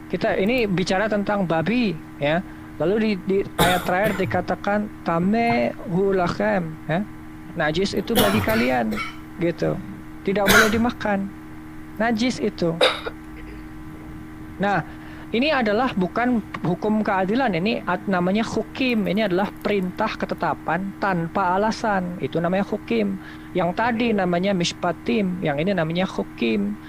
kita ini bicara tentang babi ya. Lalu di ayat terakhir dikatakan tamehu lakem ya, najis itu bagi kalian gitu, tidak boleh dimakan, najis itu. Nah, ini adalah bukan hukum keadilan, ini namanya hukim. Ini adalah perintah ketetapan tanpa alasan, itu namanya hukim. Yang tadi namanya mishpatim, yang ini namanya hukim.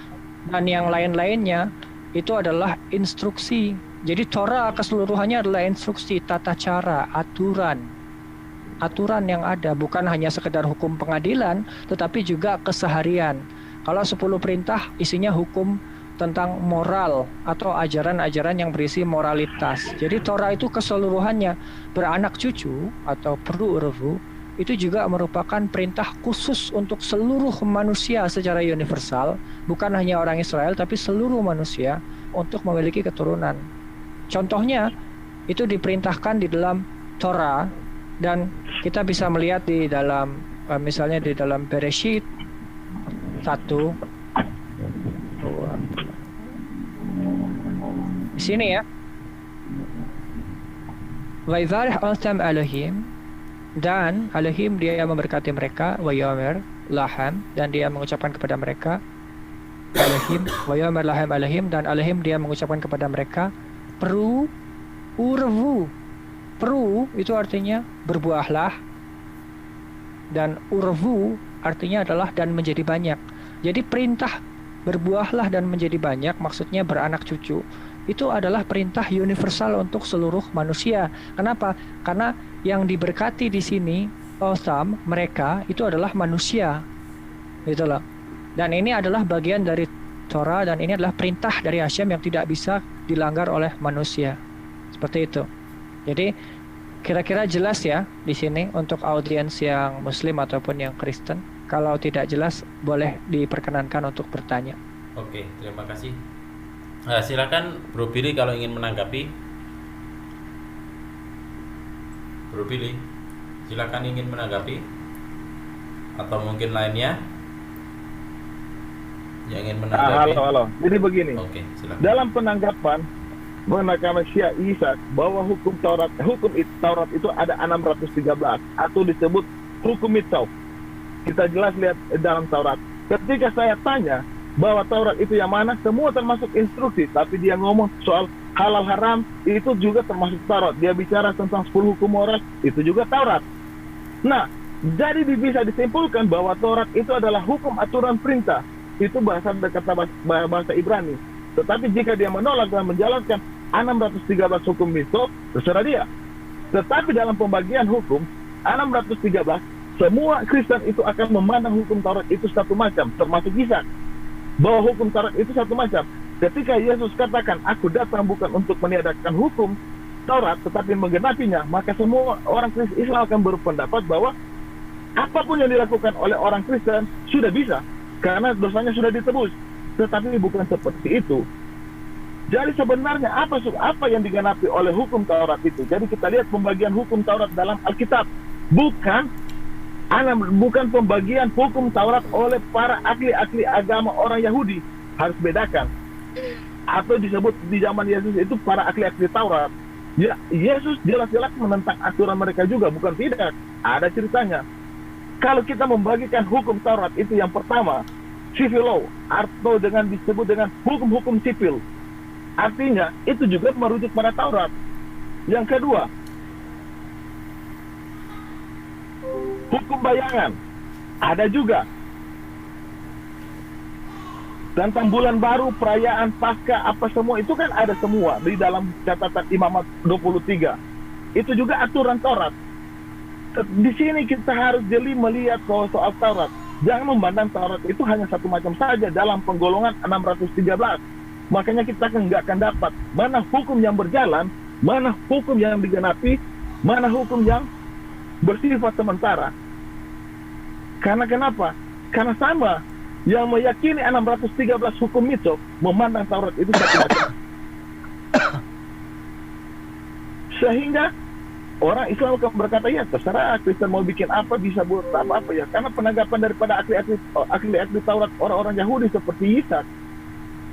Dan yang lain-lainnya itu adalah instruksi. Jadi Torah keseluruhannya adalah instruksi, tata cara, aturan yang ada, bukan hanya sekedar hukum pengadilan, tetapi juga keseharian. Kalau 10 perintah isinya hukum tentang moral atau ajaran-ajaran yang berisi moralitas. Jadi Torah itu keseluruhannya beranak cucu atau peru-revu, itu juga merupakan perintah khusus untuk seluruh manusia secara universal, bukan hanya orang Israel tapi seluruh manusia untuk memiliki keturunan. Contohnya itu diperintahkan di dalam Torah, dan kita bisa melihat di dalam misalnya di dalam Bereshit 1, di sini ya, wa idzarih altam alahim, dan alahim dia memberkati mereka, wa yomer laham, dan dia mengucapkan kepada mereka alahim, wa yomer laham alahim, dan alahim dia mengucapkan kepada mereka peru urvu. Peru itu artinya berbuahlah, dan urvu artinya adalah dan menjadi banyak. Jadi perintah berbuahlah dan menjadi banyak, maksudnya beranak cucu, itu adalah perintah universal untuk seluruh manusia. Kenapa? Karena yang diberkati di sini, Osam, mereka itu adalah manusia, gitu loh. Dan ini adalah bagian dari Torah, dan ini adalah perintah dari Hashem yang tidak bisa dilanggar oleh manusia. Seperti itu. Jadi kira-kira jelas ya di sini untuk audiens yang Muslim ataupun yang Kristen. Kalau tidak jelas, boleh diperkenankan untuk bertanya. Oke, terima kasih. Nah, silakan Bro Billy kalau ingin menanggapi. Bro Billy, silakan ingin menanggapi, atau mungkin lainnya yang ingin menanggapi. Halo. Jadi begini. Oke, silakan. Dalam penanggapan mengenai Syekh Ishak bahwa hukum Taurat itu ada 613 atau disebut hukum mitau. Kita jelas lihat dalam Taurat. Ketika saya tanya bahwa Taurat itu yang mana, semua termasuk instruksi, tapi dia ngomong soal halal haram, itu juga termasuk Taurat. Dia bicara tentang 10 hukum moral, itu juga Taurat. Nah, jadi bisa disimpulkan bahwa Taurat itu adalah hukum aturan perintah. Itu bahasa bahasa Ibrani. Tetapi jika dia menolak dan menjalankan 613 hukum mitzvot, terserah dia. Tetapi dalam pembagian hukum 613, semua Kristen itu akan memandang hukum Taurat itu satu macam, termasuk Ishak, bahwa hukum Taurat itu satu macam. Ketika Yesus katakan, aku datang bukan untuk meniadakan hukum Taurat, tetapi menggenapinya, maka semua orang Kristen Islam akan berpendapat bahwa apapun yang dilakukan oleh orang Kristen sudah bisa, karena dosanya sudah ditebus. Tetapi bukan seperti itu. Jadi sebenarnya apa yang digenapi oleh hukum Taurat itu? Jadi kita lihat pembagian hukum Taurat dalam Alkitab, bukan pembagian hukum Taurat oleh para ahli-ahli agama orang Yahudi. Harus bedakan. Atau disebut di zaman Yesus itu para ahli-ahli Taurat. Ya, Yesus jelas-jelas menentang aturan mereka juga, bukan tidak. Ada ceritanya. Kalau kita membagikan hukum Taurat itu, yang pertama civil law, atau disebut dengan hukum-hukum sipil. Artinya itu juga merujuk pada Taurat. Yang kedua, hukum bayangan ada juga. Tentang bulan baru, perayaan Paskah, apa semua itu kan ada semua di dalam catatan Imamat 23. Itu juga aturan Taurat. Di sini kita harus jeli melihat bahwa soal Taurat. Jangan memandang Taurat itu hanya satu macam saja dalam penggolongan 613. Makanya kita nggak akan dapat mana hukum yang berjalan, mana hukum yang digenapi, mana hukum yang bersifat sementara. Karena kenapa? Karena sama. Yang meyakini 613 hukum mitzvot memandang Taurat itu satu macam. Sehingga orang Islam akan berkata, ya terserah Kristen mau bikin apa, bisa buat apa ya. Karena penanggapan daripada ahli-ahli Taurat orang-orang Yahudi seperti Ishak.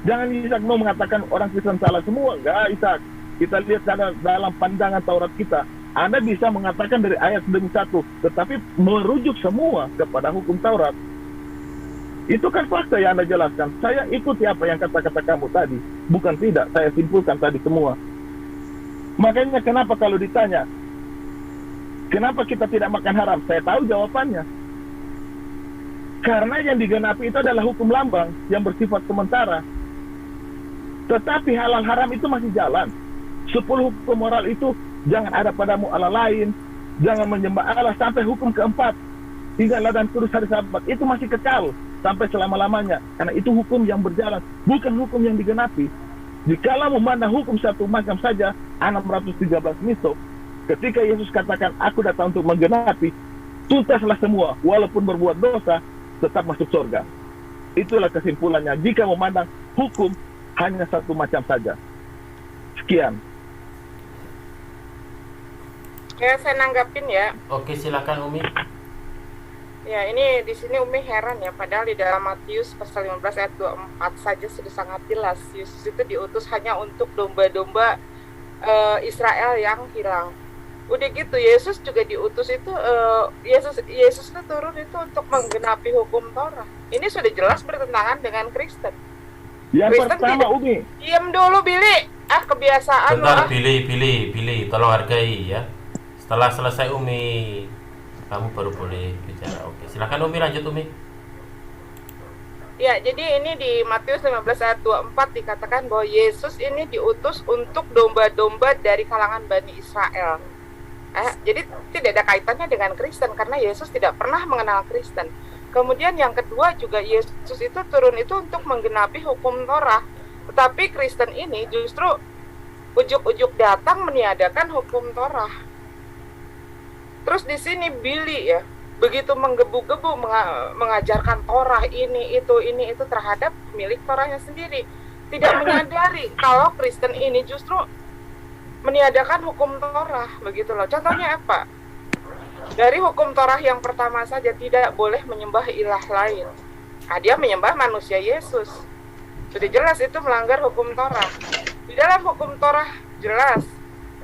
Jangan Ishak mau mengatakan orang Kristen salah semua. Enggak, Ishak. Kita lihat dalam pandangan Taurat kita. Anda bisa mengatakan dari ayat demi satu, tetapi merujuk semua kepada hukum Taurat. Itu kan fakta yang Anda jelaskan. Saya ikuti apa yang kata-kata kamu tadi. Bukan tidak, saya simpulkan tadi semua. Makanya kenapa kalau ditanya, kenapa kita tidak makan haram? Saya tahu jawabannya. Karena yang digenapi itu adalah hukum lambang yang bersifat sementara. Tetapi halal haram itu masih jalan. 10 hukum moral itu, jangan ada padamu Allah lain, jangan menyembah Allah, sampai hukum keempat, tinggallah dan kudus hari Sabat, itu masih kekal sampai selama-lamanya. Karena itu hukum yang berjalan, bukan hukum yang digenapi. Jikalau memandang hukum satu macam saja, 613 mitzvot, ketika Yesus katakan, aku datang untuk menggenapi, tuntaslah semua, walaupun berbuat dosa, tetap masuk surga. Itulah kesimpulannya, jika memandang hukum hanya satu macam saja. Sekian. Ya, saya nanggapin ya. Oke, silakan Umi. Ya, ini di sini Umi heran ya, padahal di dalam Matius pasal 15 ayat 24 saja sudah sangat jelas. Yesus itu diutus hanya untuk domba-domba Israel yang hilang. Udah gitu, Yesus juga diutus itu Yesus itu turun itu untuk menggenapi hukum Taurat. Ini sudah jelas bertentangan dengan Kristen. Yang Kristen pertama, Umi. Diam dulu, Billy. Kebiasaan Bentar, lo. Billy, tolong hargai ya. Setelah selesai Umi, kamu baru boleh bicara. Oke, silakan Umi, lanjut Umi. Ya, jadi ini di Matius 15 ayat 24 dikatakan bahwa Yesus ini diutus untuk domba-domba dari kalangan Bani Israel. Jadi tidak ada kaitannya dengan Kristen karena Yesus tidak pernah mengenal Kristen. Kemudian yang kedua juga Yesus itu turun itu untuk menggenapi hukum Torah. Tetapi Kristen ini justru ujuk-ujuk datang meniadakan hukum Torah. Terus di sini Billy ya, begitu menggebu-gebu mengajarkan Torah ini itu terhadap pemilik Torahnya sendiri, tidak menyadari kalau Kristen ini justru meniadakan hukum Torah, begitu loh. Contohnya apa? Dari hukum Torah yang pertama saja tidak boleh menyembah ilah lain. Dia menyembah manusia Yesus. Sudah jelas itu melanggar hukum Torah. Di dalam hukum Torah jelas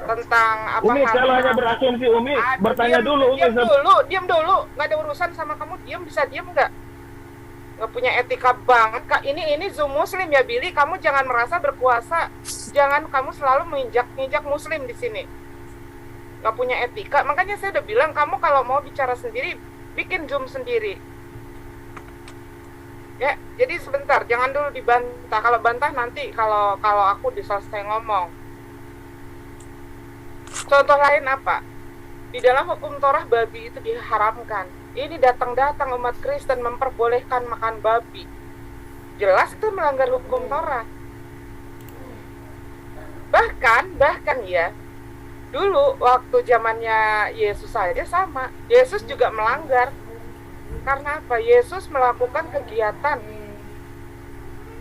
tentang apa Umi, kalau hanya berasumsi Umi, bertanya dulu Umi. Diam dulu, nggak ada urusan sama kamu, bisa diam nggak punya etika banget Kak. Ini Zoom Muslim ya Billy, kamu jangan merasa berkuasa, jangan kamu selalu menginjak Muslim di sini, nggak punya etika. Makanya saya udah bilang kamu kalau mau bicara sendiri bikin Zoom sendiri ya. Jadi sebentar, jangan dulu dibantah. Kalau bantah nanti kalau aku selesai ngomong. Contoh lain apa? Di dalam hukum Torah babi itu diharamkan. Ini datang-datang umat Kristen memperbolehkan makan babi. Jelas itu melanggar hukum Torah. Bahkan ya, dulu waktu zamannya Yesus saja sama. Yesus juga melanggar. Karena apa? Yesus melakukan kegiatan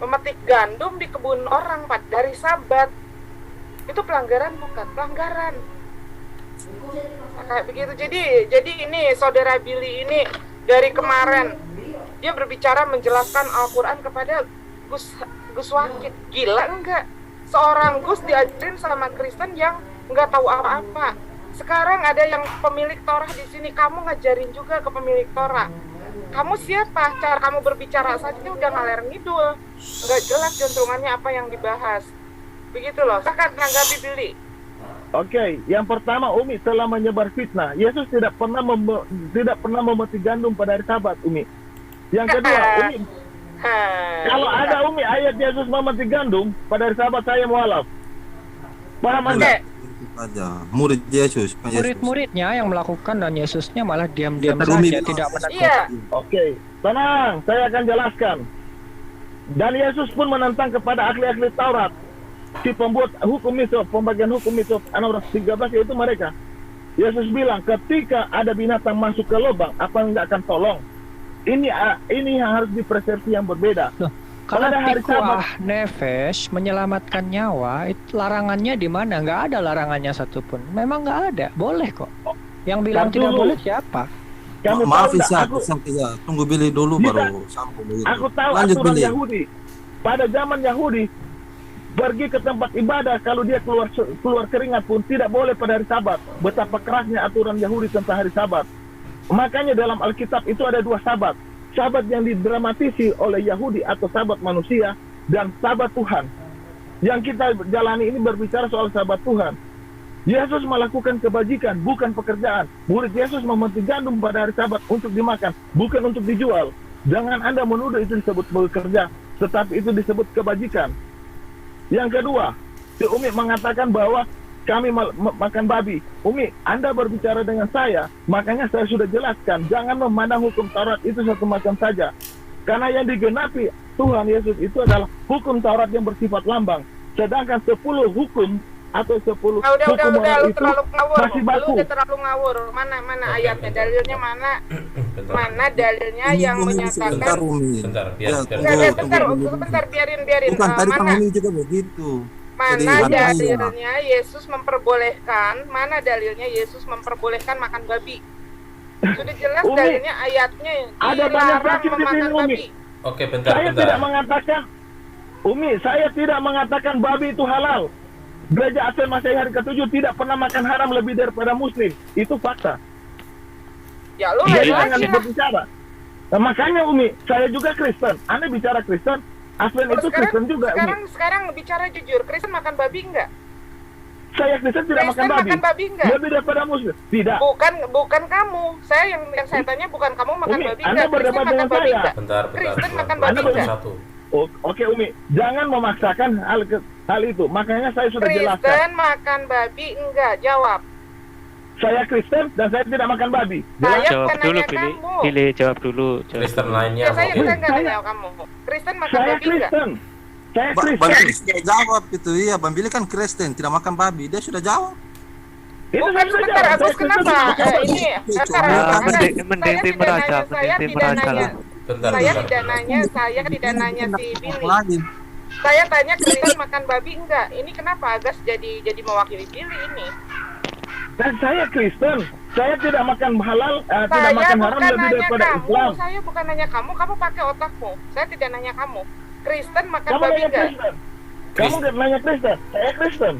memetik gandum di kebun orang pada hari Sabat. Itu pelanggaran bukan? Pelanggaran. Nah, kayak begitu. Jadi ini saudara Billy ini dari kemarin dia berbicara menjelaskan Al-Quran kepada Gus Wakid. Gila enggak? Seorang Gus diajarin sama Kristen yang enggak tahu apa-apa. Sekarang ada yang pemilik Torah di sini, kamu ngajarin juga ke pemilik Torah. Kamu siapa? Cara kamu berbicara saja udah ngaler ngidul. Enggak jelas jantungannya apa yang dibahas. Begitu loh. Silakan tanggapi Billy. Oke, yang pertama Umi telah menyebar fitnah. Yesus tidak pernah memetik gandum pada hari Sabat, Umi. Yang kedua, Umi, kalau ada Umi ayat Yesus memetik gandum pada hari Sabat, saya mualaf. Paham Anda? Aja murid Yesus. Murid-muridnya yang melakukan dan Yesusnya malah diam-diam Ya, saja, tidak menegur. Iya. Oke, tenang, saya akan jelaskan. Dan Yesus pun menentang kepada ahli-ahli Taurat, si pembuat hukum Misal, pembagian hukum Misal, An-Nahl 13 yaitu mereka. Yesus bilang, ketika ada binatang masuk ke lubang, apa nggak akan tolong? Ini harus dipersepsi yang berbeda. Loh, kalau Pada hari pikuah Sabat, nefesh menyelamatkan nyawa, itu larangannya di mana? Nggak ada larangannya satupun. Memang nggak ada, boleh kok. Yang bilang Tar tidak dulu. boleh siapa? kamu Maaf tahu nggak, Isa, aku- ya. Tunggu Billy dulu Bisa. baru sambung begitu. Aku tahu Lanjut aturan Billy. Yahudi. Pada zaman Yahudi, pergi ke tempat ibadah kalau dia keluar keringat pun tidak boleh pada hari Sabat. Betapa kerasnya aturan Yahudi tentang hari Sabat. Makanya dalam Alkitab itu ada dua Sabat. Sabat yang didramatisi oleh Yahudi atau Sabat manusia dan Sabat Tuhan. Yang kita jalani ini berbicara soal Sabat Tuhan. Yesus melakukan kebajikan, bukan pekerjaan. Murid Yesus memetik gandum pada hari Sabat untuk dimakan, bukan untuk dijual. Jangan Anda menuduh itu disebut bekerja, tetapi itu disebut kebajikan. Yang kedua, si Umi mengatakan bahwa kami makan babi. Umi, Anda berbicara dengan saya, makanya saya sudah jelaskan, jangan memandang hukum Taurat itu satu macam saja. Karena yang digenapi Tuhan Yesus itu adalah hukum Taurat yang bersifat lambang. Sedangkan 10 hukum atau 10 udah, hukum moral lu itu terlalu ngawur. masih baku. Lu udah terlalu ngawur. Mana ayatnya, dalilnya mana? Mana dalilnya yang menyatakan? Bentar Umi. Bentar, biar Bentar, biarin. Bukan, tadi Bang Mana? Umi juga begitu. Jadi, Mana harganya. dalilnya Yesus memperbolehkan? Mana dalilnya Yesus memperbolehkan makan babi? Sudah jelas Umi, dalilnya ayatnya ada banyak dilarang saksi di memakan sini, Umi. babi. Oke, bentar. Saya tidak mengatakan, Umi, saya tidak mengatakan babi itu halal. Gereja Advent Masehi hari ke-7 tidak pernah makan haram lebih daripada Muslim. Itu fakta. Ya lu Jadi aja. jangan berbicara. Nah, makanya Umi, saya juga Kristen. Anda bicara Kristen, Advent itu Kristen juga, Umi. Sekarang bicara jujur, Kristen makan babi enggak? Saya Kristen tidak makan Kristen babi. makan babi enggak? Lebih daripada Muslim. Tidak. Bukan kamu. Saya yang saya tanya bukan kamu makan Umi, babi Anda enggak? Kristen berdebat makan dengan babi saya. enggak? Bentar. Kristen makan Anda babi enggak? Satu. Oke Umi, jangan memaksakan hal itu. Makanya saya sudah jelaskan. Kristen makan babi enggak? Jawab. Saya Kristen dan saya tidak makan babi. Saya Jawab bukan dulu, nanya Billy. kamu. Billy, jawab dulu. Kristen lainnya. Ya, saya oke. bukan nanya kamu. Kristen makan Saya babi enggak? Kristen. Saya Bang Kristen. Billy sudah jawab gitu. Iya, Bang Billy kan Kristen, tidak makan babi. Dia sudah jawab. Itu Bukan saya sudah sebentar, jawab. Agus Saya Kristen kenapa? tidak makan babi. Ini mending tim raja, saya mending tim tidak raja nanya. lah. Bentar. Saya tidak nanya si Billy. Lagi. Saya tanya Kristen makan babi enggak? Ini kenapa Agas jadi mewakili Billy ini? Dan saya Kristen. Saya tidak makan halal, tidak Saya makan haram bukan lebih nanya daripada kamu. Islam. Saya bukan nanya kamu pakai otakmu. Saya tidak nanya kamu. Kristen makan Kamu babi nanya enggak? Kristen. Kamu nggak nanya Kristen. Saya Kristen.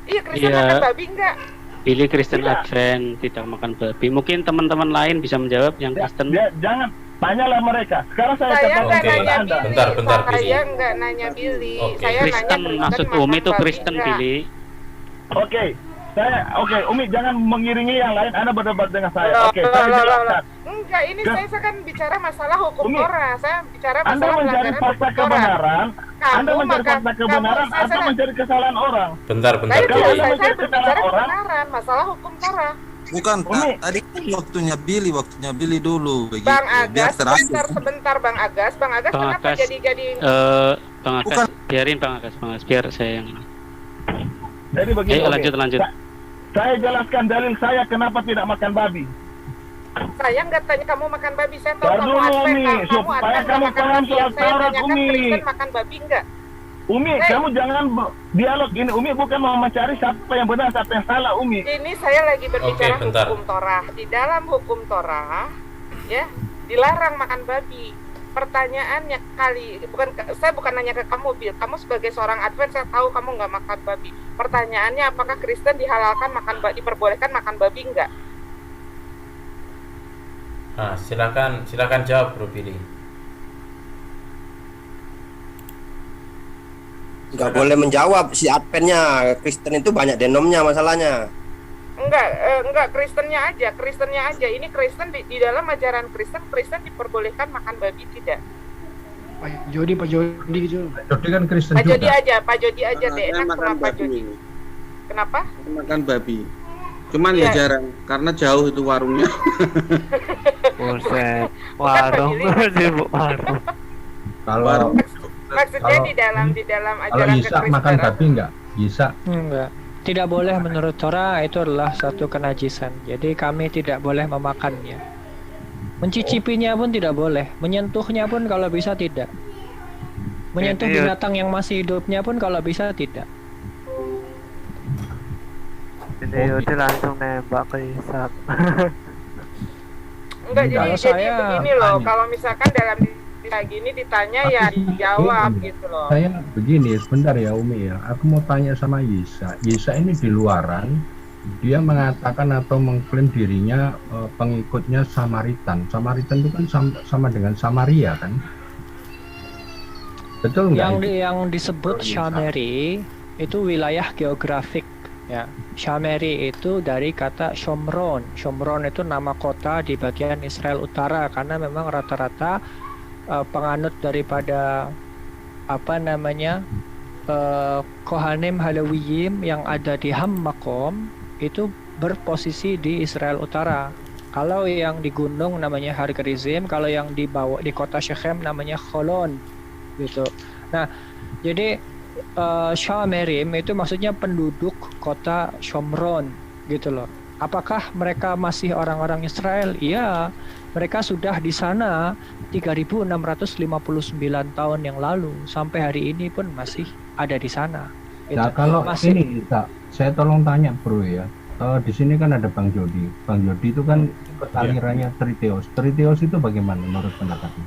Iya, Kristen Iya. makan babi enggak? Billy Kristen Tidak. Advent tidak makan babi. Mungkin teman-teman lain bisa menjawab yang Kristen. Jangan tanyalah mereka. Sekarang saya Saya katakan nggak Oke, nanya kepada Anda. Billy. Bentar, Billy. Saya nggak nanya Billy. Oke. Saya Kristen nanya maksud makan Umi itu babi Kristen, enggak? Billy. Oke, Umi jangan mengiringi yang lain. Anda berdebat dengan saya. Loh, Oke, saya loh. jelaskan. Enggak, ini Ke- saya kan bicara masalah hukum Umi, Torah. Saya bicara Anda masalah mencari pelanggaran fakta hukum Torah. kebenaran. Anda Kamu mencari makan- fakta kebenaran kamu- atau mencari kesalahan orang? Bentar. Saya Kalau tidak, Anda saya mencari berbicara kesalahan orang, kebenaran, masalah hukum Torah. Bukan, Umi. tadi kan waktunya Billy dulu begitu. Bang Biar Agas, terakhir. sebentar Bang Agas. Bang Agas Bang kenapa Agas, jadi Bang Agas, Bukan. biarin Bang Agas, biar saya yang. jadi begini. Ayo, Umi. lanjut. Saya jelaskan dalil saya kenapa tidak makan babi. saya nggak tanya kamu makan babi. Saya tahu Tar kamu dulu, Advent, Umi, kamu supaya Advent kamu nggak makan paham babi. soal Saya Taurat, tanyakan Umi. Kristen makan babi enggak? Umi, kamu jangan dialog ini. Umi bukan mau mencari siapa yang benar, siapa yang salah, Umi. Ini saya lagi berbicara Oke, bentar. hukum Torah. Di dalam hukum Torah, ya dilarang makan babi. Pertanyaannya saya bukan nanya ke kamu, Bill. Kamu sebagai seorang Advent, saya tahu kamu nggak makan babi. Pertanyaannya, apakah Kristen dihalalkan diperbolehkan makan babi enggak? Nah, silakan jawab, Bro Billy. nggak boleh menjawab si advennya. Kristen itu banyak denomnya masalahnya. Enggak Kristennya aja. Ini Kristen di dalam ajaran Kristen diperbolehkan makan babi tidak? Pak Jody gitu. Pak Jody kan Kristen Pak juga. Pak Jody aja deh, enak sama Pak Jody. Kenapa? Makan babi. Cuman ya jarang, karena jauh itu warungnya. Buset, warung. Kalau maksudnya di dalam ajaran Isa makan babi enggak? Isa enggak. Tidak boleh menurut Torah, itu adalah satu kenajisan. Jadi kami tidak boleh memakannya. Mencicipinya pun tidak boleh, menyentuhnya pun kalau bisa tidak. Menyentuh binatang yang masih hidupnya pun kalau bisa tidak. Ini udah langsung nembak ke Ishak. Enggak, jadi begini loh, kalau misalkan dalam kayak gini ditanya ya dijawab gitu loh. Saya begini, sebentar ya Umi ya. Aku mau tanya sama Yisa. Yisa ini di luaran, dia mengatakan atau mengklaim dirinya pengikutnya Samaritan. Samaritan itu kan sama dengan Samaria kan? Betul nggak? Yang disebut Shameri itu wilayah geografik. Ya, Shameri itu dari kata Shomron. Shomron itu nama kota di bagian Israel Utara karena memang rata-rata penganut daripada Kohanim Halawiyim yang ada di Hammakom itu berposisi di Israel Utara. Kalau yang di gunung namanya Har Gerizim, kalau yang di kota Shechem namanya Cholon gitu. Nah, jadi Shamerim itu maksudnya penduduk kota Shomron gitu loh. Apakah mereka masih orang-orang Israel? Iya, mereka sudah di sana 3.659 tahun yang lalu, sampai hari ini pun masih ada di sana. Nah, kalau ini saya tolong tanya bro ya. Di sini kan ada Bang Jody. Bang Jody itu kan alirannya Triteos. Triteos itu bagaimana menurut pendapatnya?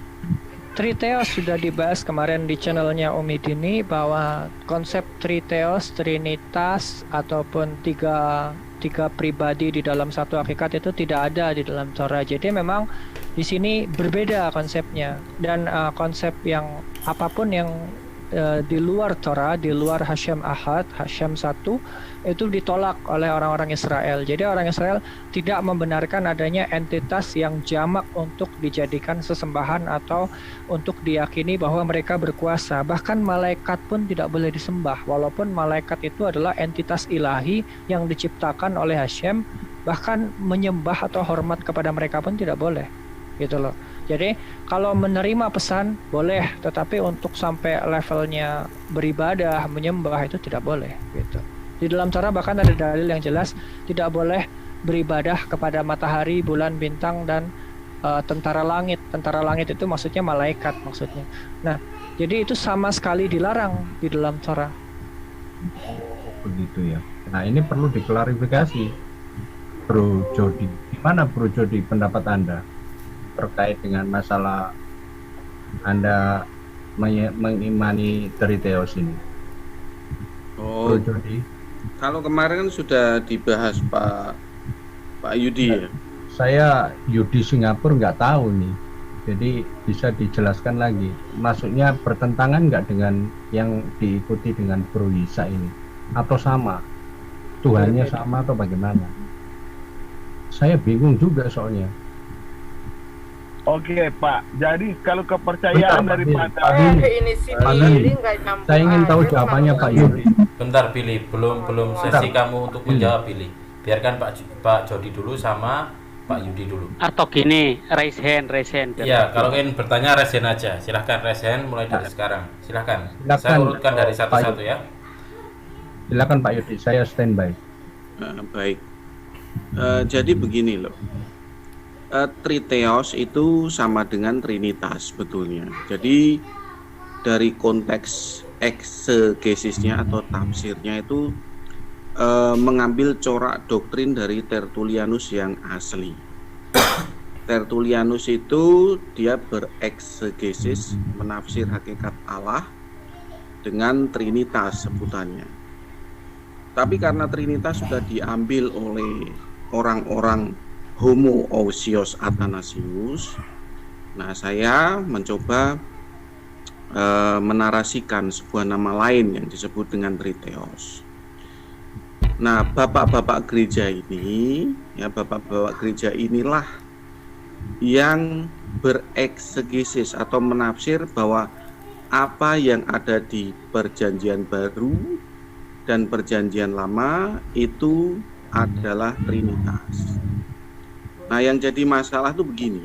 Triteos sudah dibahas kemarin di channelnya Umi Dini bahwa konsep Triteos, Trinitas ataupun tiga pribadi di dalam satu hakikat itu tidak ada di dalam Torah. Jadi memang di sini berbeda konsepnya, dan konsep yang apapun yang di luar Torah, di luar Hashem Ahad, Hashem satu, itu ditolak oleh orang-orang Israel. Jadi orang Israel tidak membenarkan adanya entitas yang jamak untuk dijadikan sesembahan atau untuk diyakini bahwa mereka berkuasa. Bahkan malaikat pun tidak boleh disembah, walaupun malaikat itu adalah entitas ilahi yang diciptakan oleh Hashem. Bahkan menyembah atau hormat kepada mereka pun tidak boleh, gitu loh. Jadi kalau menerima pesan boleh, tetapi untuk sampai levelnya beribadah, menyembah itu tidak boleh gitu. Di dalam Torah bahkan ada dalil yang jelas tidak boleh beribadah kepada matahari, bulan, bintang, dan tentara langit. Tentara langit itu maksudnya malaikat maksudnya. Nah, jadi itu sama sekali dilarang di dalam Torah. Oh, begitu ya. Nah, ini perlu diklarifikasi, Bro Jody. Gimana Bro Jody pendapat Anda terkait dengan masalah Anda mengimani Triteos ini? Oh, kalau kemarin kan sudah dibahas Pak Yudi ya. Saya Yudi Singapura nggak tahu nih, jadi bisa dijelaskan lagi. Maksudnya bertentangan nggak dengan yang diikuti dengan Bro Yisa ini, atau sama? Tuhannya sama atau bagaimana? Saya bingung juga soalnya. Oke Pak, jadi kalau kepercayaan daripada saya ingin tahu jawabannya Pak Yudi. Bentar pilih, belum sesi kamu untuk menjawab pilih. Biarkan Pak Jody dulu sama Pak Yudi dulu. Atau gini, raise hand. Ya, kalau ingin bertanya raise hand aja. Silahkan raise hand mulai dari sekarang. Silahkan. Saya urutkan dari satu-satu ya. Silakan Pak Yudi, saya standby. Baik. Jadi begini loh. Triteos itu sama dengan Trinitas sebetulnya. Jadi dari konteks eksegesisnya atau tafsirnya itu mengambil corak doktrin dari Tertullianus yang asli. Tertullianus itu dia bereksegesis, menafsir hakikat Allah dengan Trinitas sebutannya. Tapi karena Trinitas sudah diambil oleh orang-orang Homo Ousios Athanasius, nah saya mencoba menarasikan sebuah nama lain yang disebut dengan Triteos. Nah, bapak-bapak gereja ini, ya bapak-bapak gereja inilah yang bereksegesis atau menafsir bahwa apa yang ada di Perjanjian Baru dan Perjanjian Lama itu adalah Trinitas. Nah, yang jadi masalah itu begini.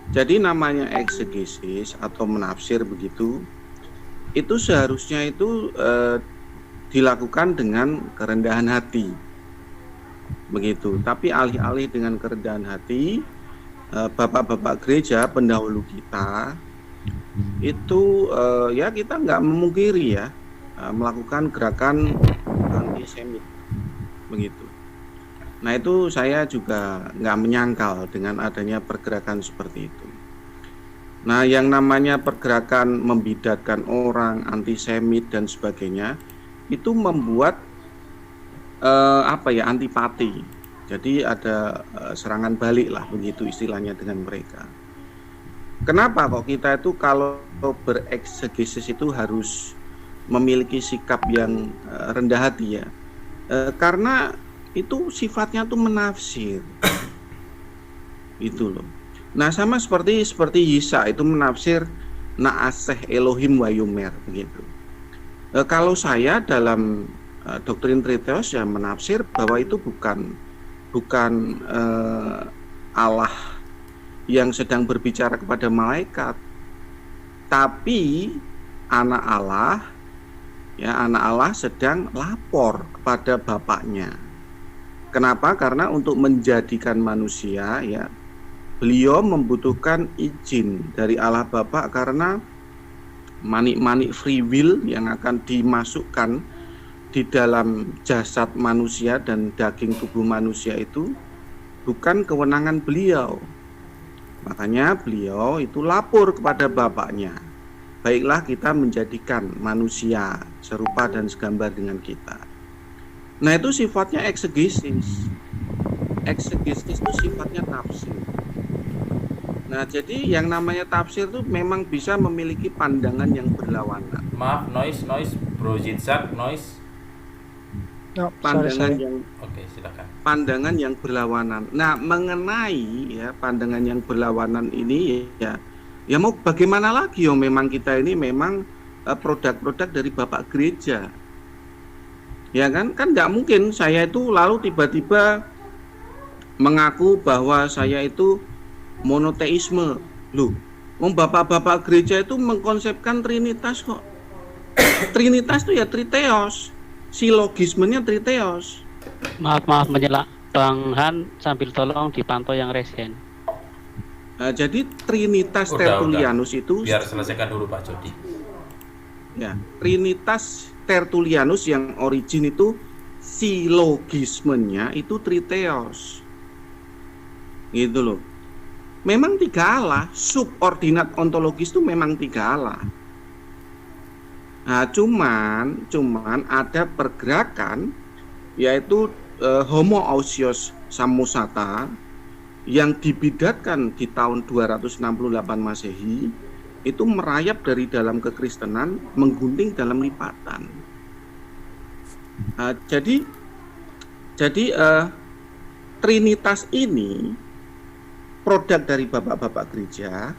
Jadi namanya eksegesis atau menafsir begitu, itu seharusnya itu dilakukan dengan kerendahan hati, begitu. Tapi alih-alih dengan kerendahan hati, bapak-bapak gereja pendahulu kita itu ya kita nggak memungkiri ya melakukan gerakan antisemit, begitu. Nah itu saya juga nggak menyangkal dengan adanya pergerakan seperti itu. Nah yang namanya pergerakan membidatkan orang, antisemit dan sebagainya itu membuat antipati. Jadi ada serangan balik lah begitu istilahnya dengan mereka. Kenapa kok kita itu kalau bereksegesis itu harus memiliki sikap yang rendah hati ya? Karena itu sifatnya tuh menafsir. Itu loh. Nah, sama seperti Yisa itu menafsir Na'aseh Elohim wa Yumer begitu. Kalau saya dalam doktrin Triteos ya menafsir bahwa itu bukan Allah yang sedang berbicara kepada malaikat, tapi anak Allah sedang lapor kepada bapaknya. Kenapa? Karena untuk menjadikan manusia ya beliau membutuhkan izin dari Allah Bapa karena manik-manik free will yang akan dimasukkan di dalam jasad manusia dan daging tubuh manusia itu bukan kewenangan beliau. Makanya beliau itu lapor kepada bapaknya. Baiklah kita menjadikan manusia serupa dan segambar dengan kita. Nah itu sifatnya eksegesis. Eksegesis itu sifatnya tafsir. Nah jadi yang namanya tafsir itu memang bisa memiliki pandangan yang berlawanan. Maaf, noise, Bro Zigzag, noise. No, Pandangan sorry. yang Oke, silakan. pandangan yang berlawanan. Nah, mengenai ya pandangan yang berlawanan ini ya mau bagaimana lagi memang kita ini memang produk-produk dari Bapak Gereja. Ya kan nggak mungkin saya itu lalu tiba-tiba mengaku bahwa saya itu monoteisme. Loh, bapak-bapak gereja itu mengkonsepkan Trinitas kok. Trinitas itu ya Triteos. Silogismenya Triteos. Maaf menyela Bang Han, sambil tolong dipantau yang resen. Nah, jadi Trinitas Tertullianus itu biar selesaikan dulu Pak Jody. Ya, Trinitas Tertullianus yang origin itu silogismenya itu Triteos. Gitu loh. Memang tiga Allah, subordinat ontologis itu memang tiga Allah. Nah, cuman ada pergerakan yaitu homoousios samosata yang dibidatkan di tahun 268 Masehi itu merayap dari dalam kekristenan menggunting dalam lipatan. Jadi Trinitas ini produk dari bapak-bapak gereja.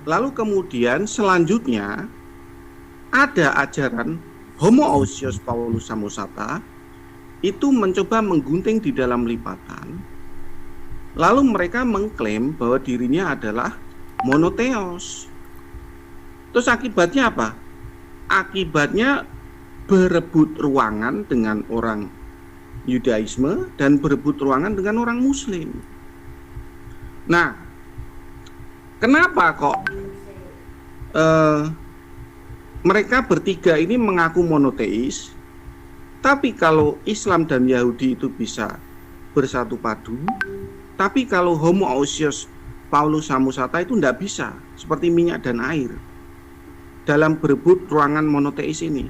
Lalu kemudian selanjutnya ada ajaran homoousios Paulus Samosata itu mencoba menggunting di dalam lipatan. Lalu mereka mengklaim bahwa dirinya adalah monoteos. Terus akibatnya apa? Akibatnya berebut ruangan dengan orang Yudaisme dan berebut ruangan dengan orang Muslim. Nah, kenapa kok mereka bertiga ini mengaku monoteis, tapi kalau Islam dan Yahudi itu bisa bersatu padu, tapi kalau homoousios Paulus Samosata itu tidak bisa, seperti minyak dan air dalam berebut ruangan monoteis ini,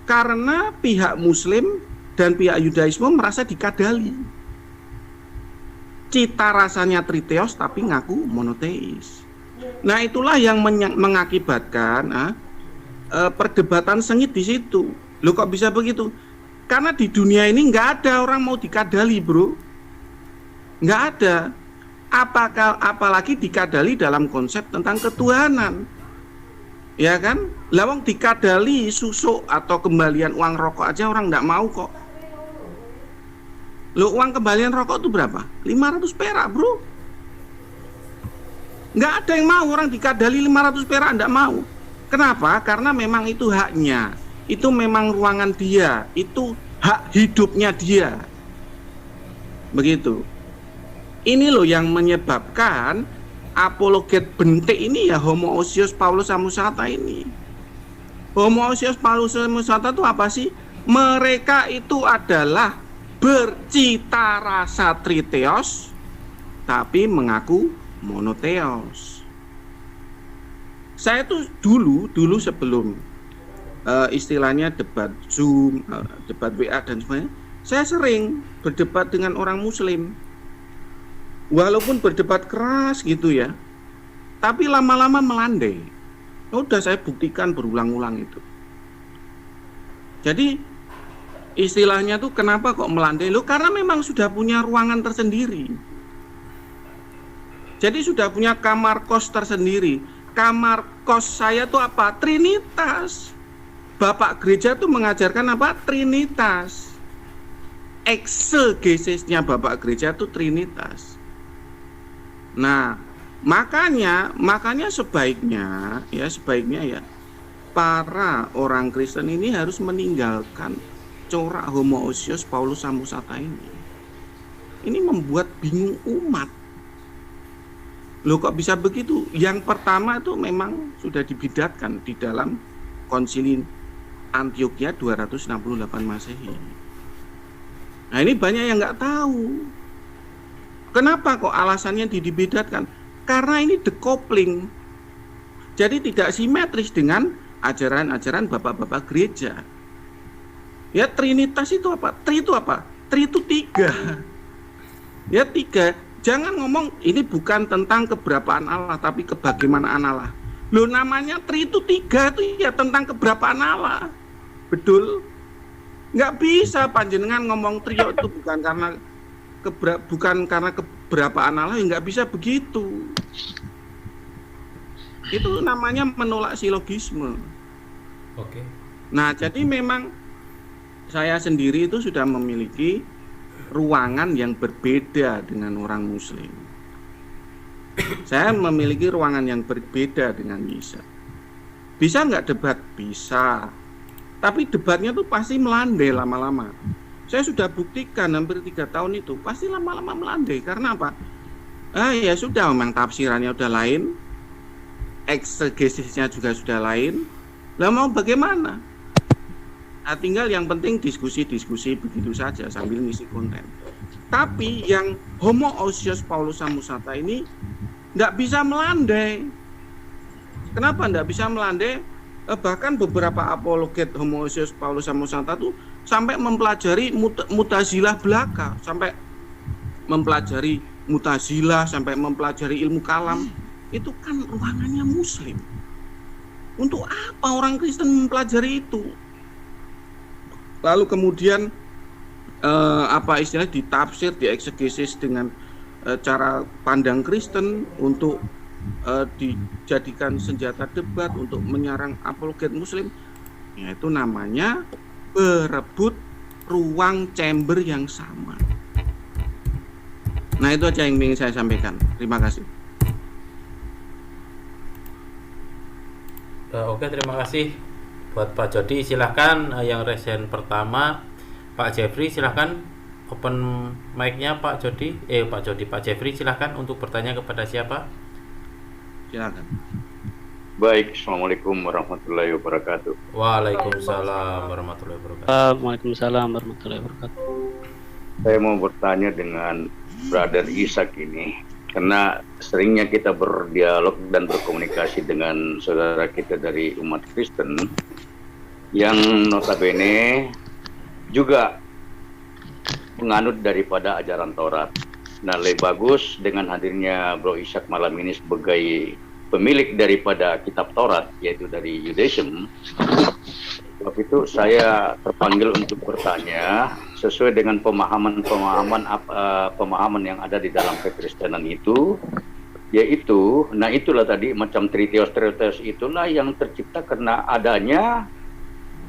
karena pihak Muslim dan pihak Yudaisme merasa dikadali. cita rasanya triteos tapi ngaku monoteis. Nah, itulah yang mengakibatkan perdebatan sengit di situ. Loh, kok bisa begitu? Karena di dunia ini nggak ada orang mau dikadali, bro. Nggak ada. Apalagi dikadali dalam konsep tentang ketuhanan. Ya kan? Lawang dikadali susuk atau kembalian uang rokok aja orang nggak mau kok. Loh, uang kembalian rokok itu berapa? 500 perak, bro. Nggak ada yang mau orang dikadali 500 perak, nggak mau. Kenapa? Karena memang itu haknya. Itu memang ruangan dia. Itu hak hidupnya dia. Begitu. Ini loh yang menyebabkan apologet bentik ini ya Homoousios Paulus Samosata ini. Homoousios Paulus Samosata itu apa sih? Mereka itu adalah bercita rasa triteos tapi mengaku monoteos. Saya tuh dulu sebelum istilahnya debat Zoom, debat WA dan sebagainya, saya sering berdebat dengan orang Muslim. Walaupun berdebat keras gitu ya, tapi lama-lama melandai. Udah saya buktikan berulang-ulang itu. Jadi istilahnya tuh kenapa kok melandai? Loh, karena memang sudah punya ruangan tersendiri. Jadi sudah punya kamar kos tersendiri. Kamar kos saya tuh apa? Trinitas. Bapak gereja tuh mengajarkan apa? Trinitas. Eksegesisnya Bapak gereja tuh Trinitas. Nah, makanya sebaiknya ya para orang Kristen ini harus meninggalkan corak Homoousios Paulus Samosata ini. Ini membuat bingung umat. Loh, kok bisa begitu? Yang pertama itu memang sudah dibidatkan di dalam Konsili Antioquia 268 Masehi. Nah, ini banyak yang nggak tahu. Kenapa kok alasannya dibidatkan? Karena ini decoupling. Jadi tidak simetris dengan ajaran-ajaran bapak-bapak gereja. Ya, Trinitas itu apa? Tri itu apa? Tri itu 3. Ya, 3. Jangan ngomong ini bukan tentang keberapaan Allah, tapi kebagaimanaan Allah. Loh, namanya Tri itu 3 itu ya tentang keberapaan Allah. Betul? Nggak bisa panjenengan ngomong trio itu bukan karena keberapaan Allah, ya nggak bisa begitu. Itu namanya menolak silogisme. Oke. Nah, jadi memang saya sendiri itu sudah memiliki ruangan yang berbeda dengan orang Muslim. Saya memiliki ruangan yang berbeda dengan Misa. Bisa nggak debat? Bisa. Tapi debatnya tuh pasti melandai lama-lama. Saya sudah buktikan hampir 3 tahun itu pasti lama-lama melandai. Karena apa? Ya sudah, memang tafsirannya udah lain, eksegesisnya juga sudah lain. Lah mau bagaimana? Nah, tinggal yang penting diskusi-diskusi begitu saja sambil ngisi konten. Tapi yang Homoousios Paulus Samosata ini nggak bisa melandai. Kenapa nggak bisa melandai? Bahkan beberapa apologet Homoousios Paulus Samosata tuh sampai mempelajari mutazilah belaka, sampai mempelajari mutazilah, sampai mempelajari ilmu kalam. Itu kan ruangannya Muslim. Untuk apa orang Kristen mempelajari itu? Lalu kemudian ditafsir, dieksegesis dengan cara pandang Kristen untuk dijadikan senjata debat untuk menyerang apologet Muslim. Yaitu namanya berebut ruang chamber yang sama. Nah, itu aja yang ingin saya sampaikan. Terima kasih. Oke, terima kasih buat Pak Jody. Silahkan yang resen pertama Pak Jeffrey, silahkan open mic-nya Pak Jody. Pak Jeffrey, silahkan untuk bertanya kepada siapa? Silakan. Baik, assalamualaikum warahmatullahi wabarakatuh. Waalaikumsalam warahmatullahi wabarakatuh. Waalaikumsalam warahmatullahi wabarakatuh. Saya mau bertanya dengan Brother Ishak ini, karena seringnya kita berdialog dan berkomunikasi dengan saudara kita dari umat Kristen yang notabene juga menganut daripada ajaran Taurat. Nah, lebih bagus dengan hadirnya Bro Ishak malam ini sebagai pemilik daripada kitab Taurat, yaitu dari Judaism. Sebab itu saya terpanggil untuk bertanya sesuai dengan pemahaman yang ada di dalam kekristenan itu, yaitu, nah itulah tadi macam triteos itulah yang tercipta karena adanya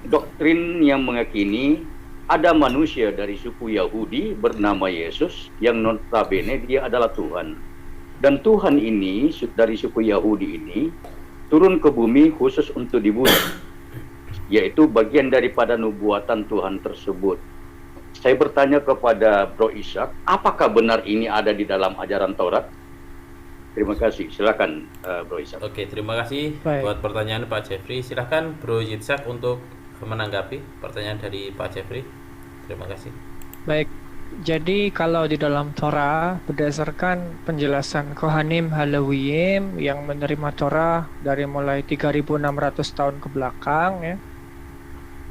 doktrin yang meyakini ada manusia dari suku Yahudi bernama Yesus yang notabene dia adalah Tuhan. Dan Tuhan ini dari suku Yahudi ini turun ke bumi khusus untuk dibunuh, yaitu bagian daripada nubuatan Tuhan tersebut. Saya bertanya kepada Bro Ishak, apakah benar ini ada di dalam ajaran Taurat? Terima kasih. Silakan Bro Ishak. Oke, terima kasih buat pertanyaan Pak Jeffrey. Silakan Bro Yitzhak untuk menanggapi pertanyaan dari Pak Jeffrey. Terima kasih. Baik, jadi kalau di dalam Torah berdasarkan penjelasan Kohanim Halawiyim yang menerima Torah dari mulai 3.600 tahun ke belakang ya,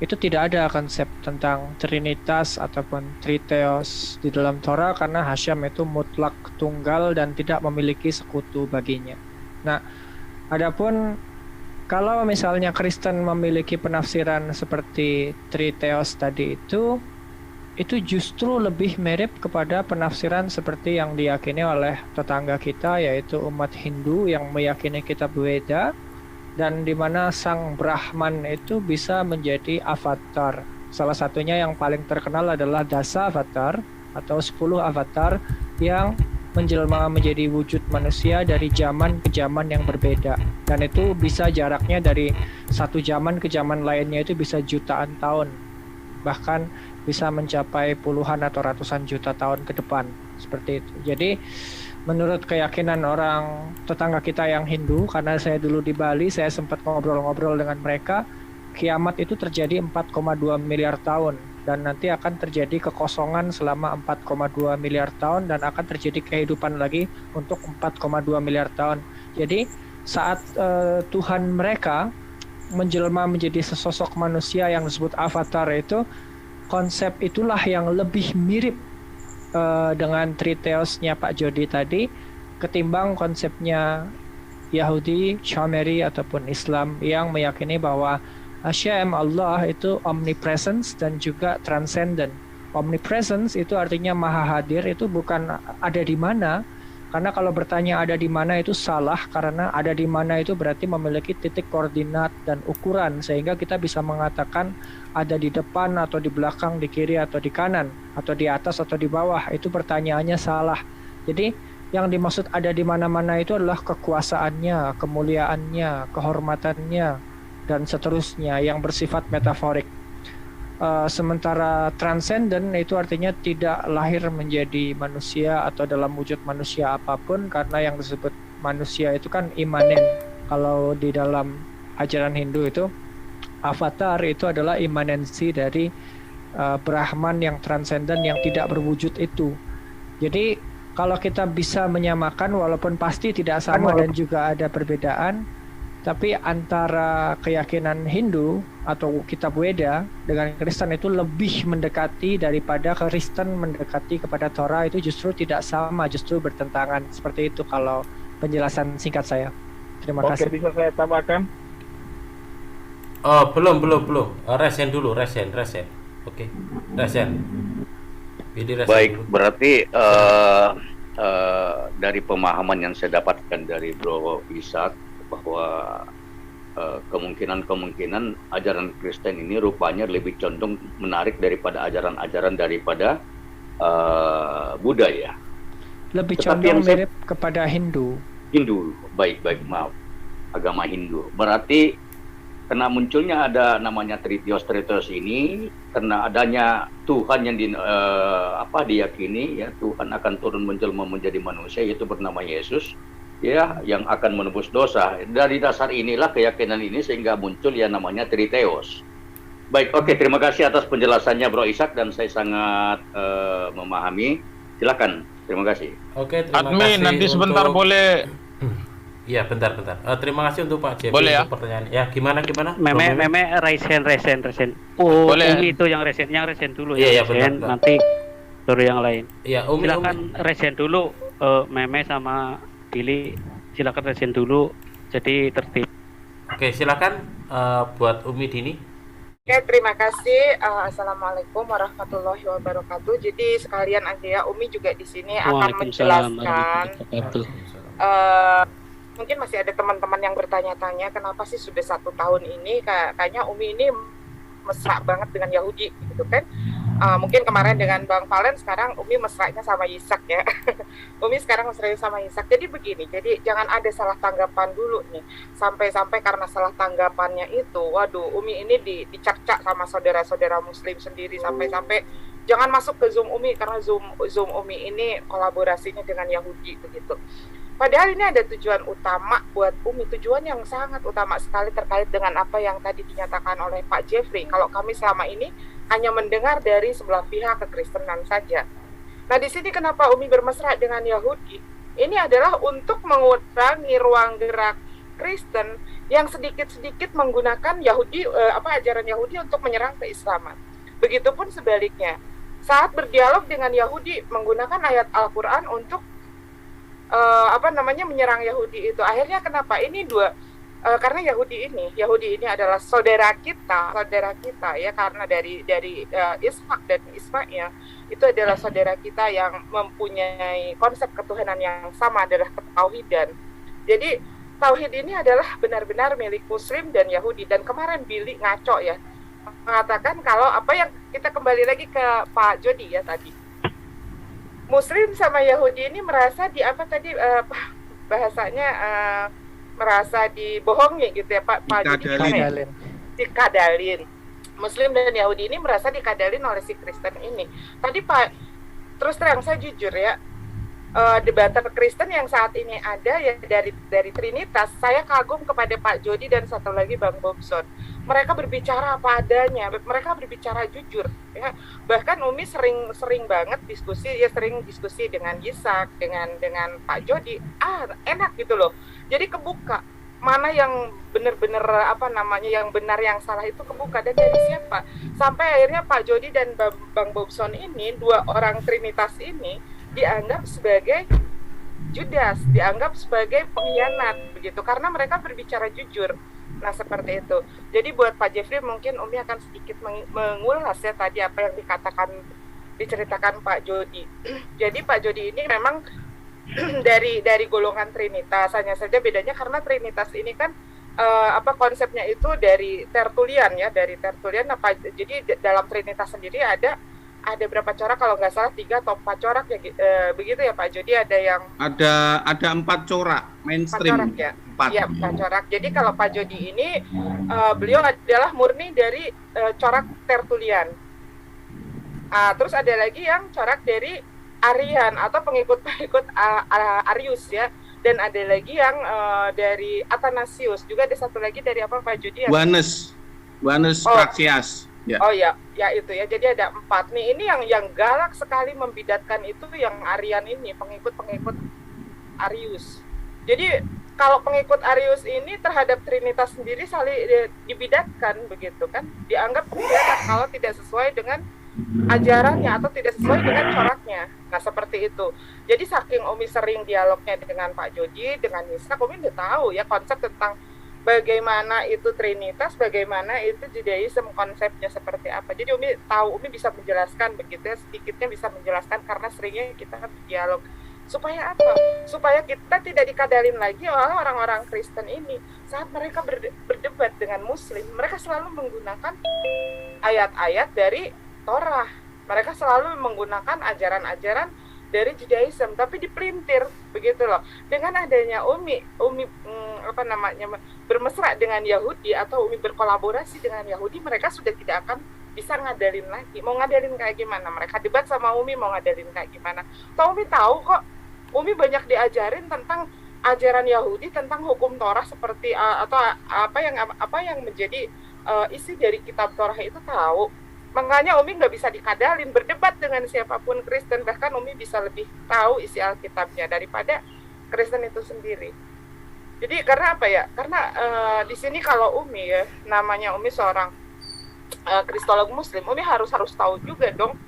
itu tidak ada konsep tentang Trinitas ataupun Triteos di dalam Torah karena Hasyam itu mutlak tunggal dan tidak memiliki sekutu baginya. Nah, adapun kalau misalnya Kristen memiliki penafsiran seperti Triteos tadi itu justru lebih mirip kepada penafsiran seperti yang diyakini oleh tetangga kita, yaitu umat Hindu yang meyakini kitab Weda, dan di mana sang Brahman itu bisa menjadi avatar. Salah satunya yang paling terkenal adalah Dasa Avatar atau 10 avatar yang menjelma menjadi wujud manusia dari zaman ke zaman yang berbeda, dan itu bisa jaraknya dari satu zaman ke zaman lainnya itu bisa jutaan tahun, bahkan bisa mencapai puluhan atau ratusan juta tahun ke depan, seperti itu. Jadi menurut keyakinan orang tetangga kita yang Hindu, karena saya dulu di Bali, saya sempat ngobrol-ngobrol dengan mereka, kiamat itu terjadi 4,2 miliar tahun, dan nanti akan terjadi kekosongan selama 4,2 miliar tahun, dan akan terjadi kehidupan lagi untuk 4,2 miliar tahun. Jadi saat Tuhan mereka menjelma menjadi sesosok manusia yang disebut avatar itu, konsep itulah yang lebih mirip dengan Triteosnya Pak Jody tadi ketimbang konsepnya Yahudi, Shomeri ataupun Islam yang meyakini bahwa Hashem Allah itu omnipresence dan juga transcendent. Omnipresence itu artinya maha hadir, itu bukan ada di mana, karena kalau bertanya ada di mana itu salah, karena ada di mana itu berarti memiliki titik koordinat dan ukuran sehingga kita bisa mengatakan ada di depan atau di belakang, di kiri atau di kanan, atau di atas atau di bawah. Itu pertanyaannya salah. Jadi yang dimaksud ada di mana-mana itu adalah kekuasaannya, kemuliaannya, kehormatannya, dan seterusnya yang bersifat metaforik. Sementara transcendent itu artinya tidak lahir menjadi manusia atau dalam wujud manusia apapun, karena yang disebut manusia itu kan imanen. Kalau di dalam ajaran Hindu itu avatar itu adalah imanensi dari Brahman yang transcendent yang tidak berwujud itu. Jadi kalau kita bisa menyamakan, walaupun pasti tidak sama dan juga ada perbedaan, tapi antara keyakinan Hindu atau kitab Weda dengan Kristen itu lebih mendekati daripada Kristen mendekati kepada Torah, itu justru tidak sama, justru bertentangan. Seperti itu kalau penjelasan singkat saya. Terima kasih. Oke, bisa saya tambahkan? Oh, belum. Resen dulu, resen. Oke, resen. Baik, berarti dari pemahaman yang saya dapatkan dari Bro Ishak bahwa kemungkinan ajaran Kristen ini rupanya lebih condong menarik daripada ajaran-ajaran daripada Buddha ya. Lebih condong mirip kepada Hindu. Baik, maaf. Agama Hindu. Berarti karena munculnya ada namanya Triteos ini, karena adanya Tuhan yang diyakini ya, Tuhan akan turun menjelma menjadi manusia, yaitu bernama Yesus. Ya, yang akan menebus dosa. Dari dasar inilah keyakinan ini sehingga muncul yang namanya Triteos. Baik, oke, terima kasih atas penjelasannya Bro Ishak, dan saya sangat memahami. Silakan, terima kasih. Oke, terima kasih. Admin, nanti sebentar boleh. Iya, bentar. Terima kasih untuk Pak Jeffrey boleh, ya? untuk pertanyaan. Ya, gimana? Meme resen. Oh, boleh. Itu yang resen dulu. Iya, bentar. Nanti Baru yang lain. Ya, Umi. Silakan resen dulu, Meme sama Billy. Silakan resen dulu. Jadi tertib. Oke, silakan buat Umi Dini. Oke, terima kasih. Assalamualaikum warahmatullahi wabarakatuh. Jadi sekalian aja ya, Umi juga di sini akan menjelaskan. Mungkin masih ada teman-teman yang bertanya-tanya kenapa sih sudah 1 tahun ini kayaknya Umi ini mesra banget dengan Yahudi gitu kan. Mungkin kemarin dengan Bang Valen, sekarang Umi mesranya sama Ishak ya. Umi sekarang mesranya sama Ishak. Jadi begini, jadi jangan ada salah tanggapan dulu nih. Sampai-sampai karena salah tanggapannya itu, waduh, Umi ini dicak-cak sama saudara-saudara Muslim sendiri. Sampai-sampai jangan masuk ke Zoom Umi karena Zoom Umi ini kolaborasinya dengan Yahudi begitu. Padahal ini ada tujuan utama buat Umi, tujuan yang sangat utama sekali terkait dengan apa yang tadi dinyatakan oleh Pak Jeffrey. Kalau kami selama ini hanya mendengar dari sebelah pihak kekristenan saja. Nah, di sini kenapa Umi bermesra dengan Yahudi? Ini adalah untuk mengurangi ruang gerak Kristen yang sedikit-sedikit menggunakan Yahudi, ajaran Yahudi untuk menyerang keislaman. Begitupun sebaliknya, saat berdialog dengan Yahudi menggunakan ayat Al-Quran untuk menyerang Yahudi itu. Akhirnya kenapa? Ini karena Yahudi ini adalah saudara kita ya, karena dari Ishak dan Ismail itu adalah saudara kita yang mempunyai konsep ketuhanan yang sama, adalah ketauhidan. Jadi tauhid ini adalah benar-benar milik Muslim dan Yahudi. Dan kemarin Billy ngaco ya, mengatakan kalau apa yang kita kembali lagi ke Pak Jody ya tadi, Muslim sama Yahudi ini merasa merasa dibohongi gitu ya Pak Jody, dikadalin. Muslim dan Yahudi ini merasa dikadalin oleh si Kristen ini. Tadi Pak, terus terang saya jujur ya, debater Kristen yang saat ini ada ya dari Trinitas, saya kagum kepada Pak Jody dan satu lagi Bang Bobson. Mereka berbicara apa adanya, mereka berbicara jujur ya. Bahkan Umi sering banget diskusi dengan Ishak, dengan Pak Jody. Enak gitu loh. Jadi kebuka mana yang benar-benar yang benar yang salah itu kebuka, dan dari siapa. Sampai akhirnya Pak Jody dan Bang Bobson ini, 2 orang Trinitas ini dianggap sebagai Judas, dianggap sebagai pengkhianat begitu karena mereka berbicara jujur. Nah, seperti itu. Jadi buat Pak Jeffrey mungkin Umi akan sedikit mengulas ya tadi apa yang diceritakan Pak Jody. Jadi Pak Jody ini memang dari golongan Trinitas, hanya saja bedanya karena Trinitas ini kan konsepnya itu dari Tertullian ya, jadi dalam Trinitas sendiri ada berapa corak, kalau nggak salah 3 atau 4 corak ya, begitu ya Pak Jody. Ada 4 corak mainstream. 4 corak ya. Iya, 4 corak. Jadi kalau Pak Jody ini beliau adalah murni dari corak Tertullian. Terus ada lagi yang corak dari Arian atau pengikut-pengikut Arius ya. Dan ada lagi yang dari Athanasius. Juga ada satu lagi dari apa Pak Jody? Johannes Praxias. Ya. Oh ya itu ya. Jadi ada 4 nih. Ini yang galak sekali membidatkan itu yang Arian ini, pengikut Arius. Jadi kalau pengikut Arius ini terhadap Trinitas sendiri saling dibidatkan begitu kan, dianggap pengkhianat kalau tidak sesuai dengan ajarannya atau tidak sesuai dengan coraknya. Nah, seperti itu. Jadi saking Umi sering dialognya dengan Pak Jody, dengan Ishak, Umi udah tahu ya konsep tentang bagaimana itu Trinitas, bagaimana itu Judaism, konsepnya seperti apa. Jadi Umi tahu, Umi bisa menjelaskan begitu ya, sedikitnya bisa menjelaskan karena seringnya kita berdialog. Supaya apa? Supaya kita tidak dikadalin lagi oleh orang-orang Kristen ini. Saat mereka berdebat dengan Muslim, mereka selalu menggunakan ayat-ayat dari Torah. Mereka selalu menggunakan ajaran-ajaran dari Judaism, tapi dipelintir begitu loh. Dengan adanya Umi bermesra dengan Yahudi atau Umi berkolaborasi dengan Yahudi, mereka sudah tidak akan bisa ngadalin lagi. Mau ngadalin kayak gimana? Mereka debat sama Umi mau ngadalin kayak gimana? Umi tahu kok, Umi banyak diajarin tentang ajaran Yahudi, tentang hukum Torah seperti atau apa yang menjadi isi dari kitab Torah itu tahu. Makanya Umi nggak bisa dikadalin berdebat dengan siapapun Kristen, bahkan Umi bisa lebih tahu isi Alkitabnya daripada Kristen itu sendiri. Jadi karena apa ya? Karena di sini kalau Umi ya, namanya Umi seorang kristolog Muslim, Umi harus tahu juga dong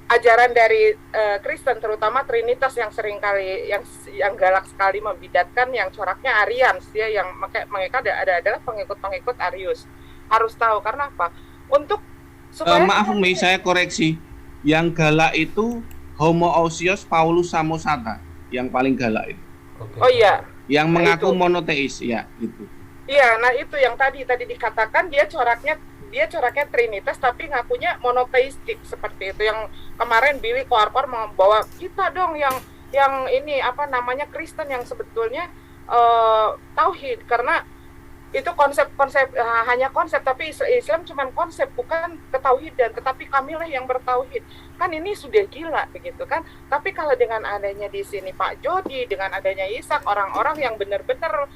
ajaran dari Kristen, terutama Trinitas yang sering kali yang galak sekali membidatkan, yang coraknya Arians ya, yang mereka adalah pengikut Arius. Harus tahu karena apa? Untuk supaya maaf Umi, saya koreksi. Yang galak itu Homoousios Paulus Samosata, yang paling galak itu. Oh iya. Yang mengaku itu monoteis ya, itu. Iya, nah itu yang tadi dikatakan dia coraknya Trinitas tapi ngakunya monoteistik seperti itu. Yang kemarin Billy keluar membawa kita dong yang ini apa namanya Kristen yang sebetulnya tauhid, karena itu konsep hanya konsep, tapi Islam cuma konsep bukan ketauhidan, tetapi kamilah yang bertauhid. Kan ini sudah gila begitu kan. Tapi kalau dengan adanya di sini Pak Jody, dengan adanya Ishak, orang-orang yang benar-benar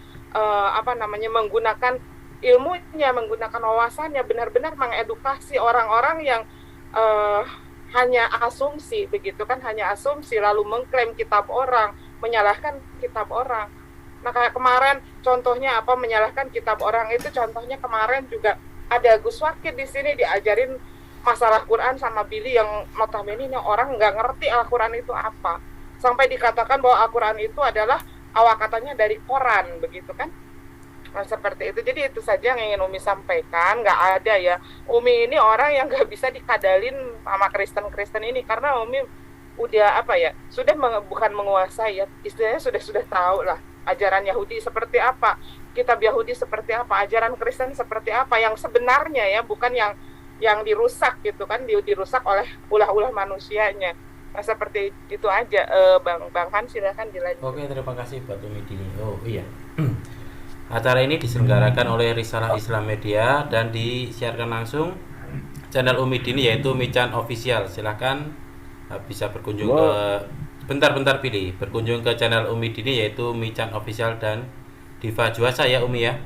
menggunakan ilmunya, menggunakan wawasannya, benar-benar mengedukasi orang-orang yang hanya asumsi begitu kan, hanya asumsi lalu mengklaim kitab orang, menyalahkan kitab orang. Nah kayak kemarin contohnya menyalahkan kitab orang itu, contohnya kemarin juga ada Gus Wakid di sini diajarin masalah Quran sama Billy yang notabene ini orang nggak ngerti Al-Quran itu apa, sampai dikatakan bahwa Al-Quran itu adalah awal katanya dari Quran begitu kan. Nah, seperti itu. Jadi itu saja yang ingin Umi sampaikan. Nggak ada ya, Umi ini orang yang nggak bisa dikadalin sama Kristen ini, karena Umi udah sudah bukan menguasai ya, istilahnya sudah tahu lah ajaran Yahudi seperti apa, kitab Yahudi seperti apa, ajaran Kristen seperti apa yang sebenarnya ya, bukan yang dirusak gitu kan, dirusak oleh ulah-ulah manusianya. Nah, seperti itu aja. Bang Han silakan dilanjut. Oke, terima kasih Mbak Umi Dini. Oh iya. Acara ini diselenggarakan oleh Risalah Islam Media dan disiarkan langsung channel Umi Dini yaitu Mican Official. Silahkan bisa berkunjung ke bentar pilih berkunjung ke channel Umi Dini yaitu Mican Official dan Diva Juasa ya Umi ya.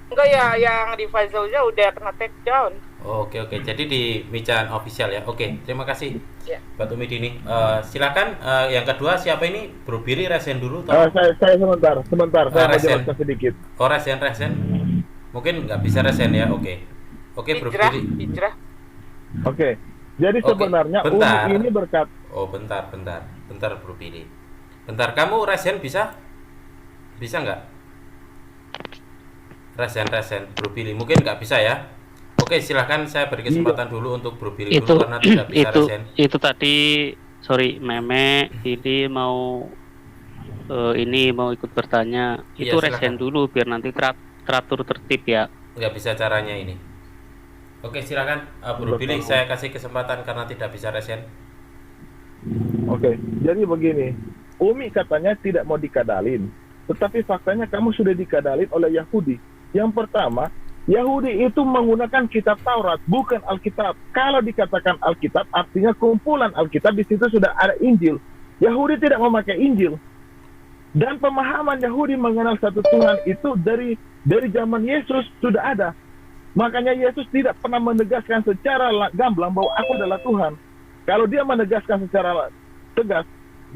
Enggak ya, yang Diva Juasa udah kena take down. Oke, jadi di Mican Official ya. Oke, terima kasih Mbak Umi Dini. Silakan yang kedua siapa ini? Bro Billy resen dulu. Saya sebentar saya mau jelaskan sedikit. Oh resen. Mungkin nggak bisa resen ya. Oke Bro Billy. Oke. Jadi sebenarnya Umi ini berkat. Oh bentar Bro Billy. Bentar, kamu resen bisa nggak? Resen Bro Billy mungkin nggak bisa ya. Oke, silahkan saya beri kesempatan dulu untuk Bro Billy dulu karena tidak bisa resen. Itu tadi sorry Meme Billy mau mau ikut bertanya. Itu resen dulu biar nanti teratur tertib ya. Nggak bisa caranya ini. Oke, silakan Bro Billy, saya kasih kesempatan karena tidak bisa resen. Oke, jadi begini, Umi katanya tidak mau dikadalin, tetapi faktanya kamu sudah dikadalin oleh Yahudi. Yang pertama, Yahudi itu menggunakan kitab Taurat, bukan Alkitab. Kalau dikatakan Alkitab, artinya kumpulan Alkitab, di situ sudah ada Injil. Yahudi tidak memakai Injil. Dan pemahaman Yahudi mengenal satu Tuhan itu dari zaman Yesus sudah ada. Makanya Yesus tidak pernah menegaskan secara gamblang bahwa aku adalah Tuhan. Kalau dia menegaskan secara tegas,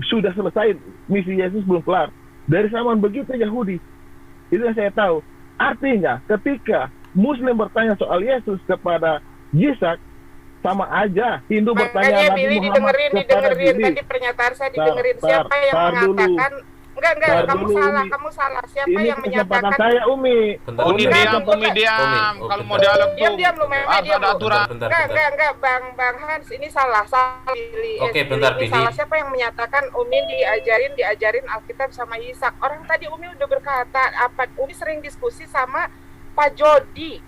sudah selesai, misi Yesus belum kelar. Dari zaman begitu Yahudi, itu yang saya tahu. Artinya ketika Muslim bertanya soal Yesus kepada Ishak, sama aja Hindu bertanya Nabi Muhammad kepada Billy. Tadi pernyataan saya didengerin. Siapa yang mengatakan enggak, kamu salah. Siapa yang menyatakan? Saya Umi. Umi diam. Kalau mau dialog tuh diam lu ada aturan. Enggak, Bang Hans, ini salah. Oke, bentar Billy. Salah. Siapa yang menyatakan Umi diajarin Alkitab sama Ishak? Orang tadi Umi udah berkata Umi sering diskusi sama Pak Jody.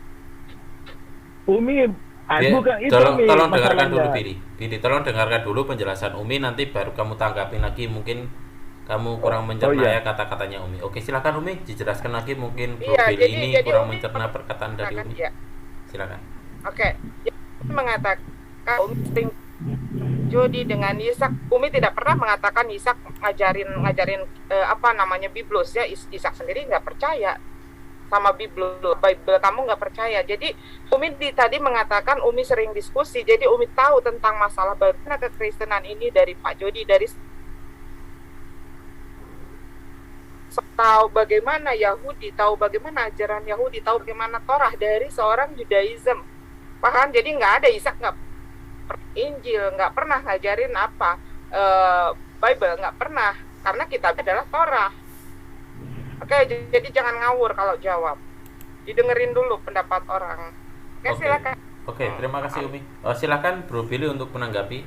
Umi bukan itu. Tolong dengarkan dulu Billy. Tolong dengarkan dulu penjelasan Umi, nanti baru kamu tanggapin lagi. Mungkin kamu kurang mencerna ya kata-katanya Umi. Oke, silakan Umi dijelaskan lagi, mungkin Bro Billy ini kurang mencerna perkataan dari Umi. Silakan. Oke. Mengatakan Umi sering Jody dengan Ishak. Umi tidak pernah mengatakan Ishak ngajarin Biblos ya. Ishak sendiri nggak percaya sama Bible kamu nggak percaya. Jadi Umi tadi mengatakan Umi sering diskusi, jadi Umi tahu tentang masalah bagaimana kekristenan ini dari Pak Jody, dari tahu bagaimana Yahudi, tahu bagaimana ajaran Yahudi, tahu bagaimana Torah dari seorang Judaism, paham? Jadi nggak ada Ishak Injil, nggak pernah ngajarin apa Bible, nggak pernah, karena kitabnya adalah Torah. Oke, jadi jangan ngawur kalau jawab, didengerin dulu pendapat orang. Oke, silakan. Oke, terima kasih Umi. Silakan Bro Billy untuk menanggapi.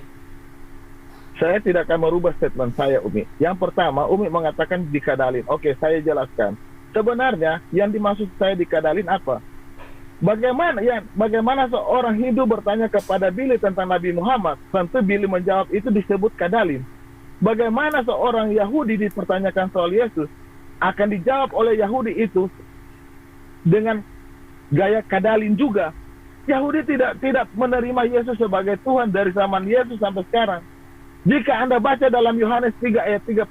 Saya tidak akan merubah statement saya, Umi. Yang pertama, Umi mengatakan dikadalin. Oke, saya jelaskan. Sebenarnya yang dimaksud saya dikadalin apa? Bagaimana seorang Hindu bertanya kepada Billy tentang Nabi Muhammad, tentu Billy menjawab itu disebut kadalin. Bagaimana seorang Yahudi dipertanyakan soal Yesus, akan dijawab oleh Yahudi itu dengan gaya kadalin juga. Yahudi tidak menerima Yesus sebagai Tuhan dari zaman Yesus sampai sekarang. Jika Anda baca dalam Yohanes 3 ayat 36,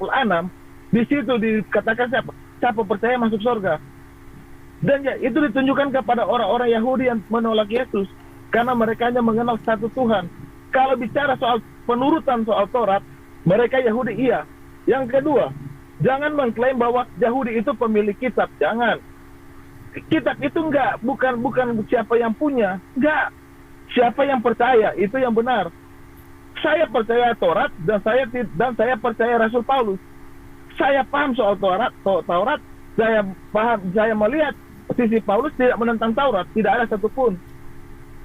di situ dikatakan siapa percaya masuk surga. Dan ya, itu ditunjukkan kepada orang-orang Yahudi yang menolak Yesus, karena mereka hanya mengenal satu Tuhan. Kalau bicara soal penurutan soal Taurat, mereka Yahudi iya. Yang kedua, jangan mengklaim bahwa Yahudi itu pemilik kitab, jangan. Kitab itu bukan siapa yang punya, enggak. Siapa yang percaya, itu yang benar. Saya percaya Taurat dan saya percaya Rasul Paulus. Saya paham soal Taurat, saya melihat sisi Paulus tidak menentang Taurat, tidak ada satupun.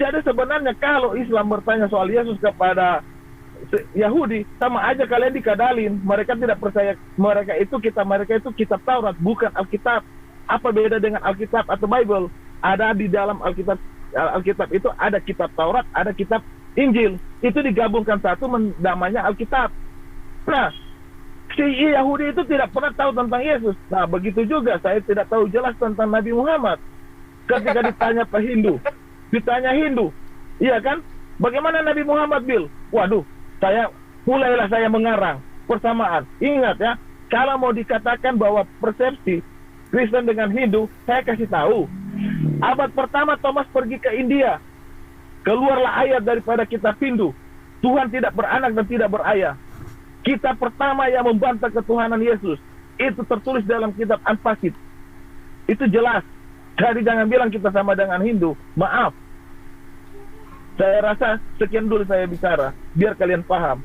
Jadi sebenarnya kalau Islam bertanya soal Yesus kepada Yahudi, sama aja kalian dikadalin. Mereka tidak percaya mereka itu kitab Taurat, bukan Alkitab. Apa beda dengan Alkitab atau Bible? Ada di dalam Alkitab itu ada kitab Taurat, ada kitab Injil. Itu digabungkan satu namanya Alkitab. Nah, si Yahudi itu tidak pernah tahu tentang Yesus. Nah, begitu juga saya tidak tahu jelas tentang Nabi Muhammad. Ketika ditanya Hindu, iya kan? Bagaimana Nabi Muhammad, Bill? Waduh, mulailah saya mengarang persamaan. Ingat ya, kalau mau dikatakan bahwa persepsi Kristen dengan Hindu, saya kasih tahu. Abad pertama Thomas pergi ke India. Keluarlah ayat daripada kitab Hindu. Tuhan tidak beranak dan tidak berayah. Kitab pertama yang membantah ketuhanan Yesus itu tertulis dalam kitab Anpasit. Itu jelas. Jadi jangan bilang kita sama dengan Hindu. Maaf. Saya rasa sekian dulu saya bicara, biar kalian paham.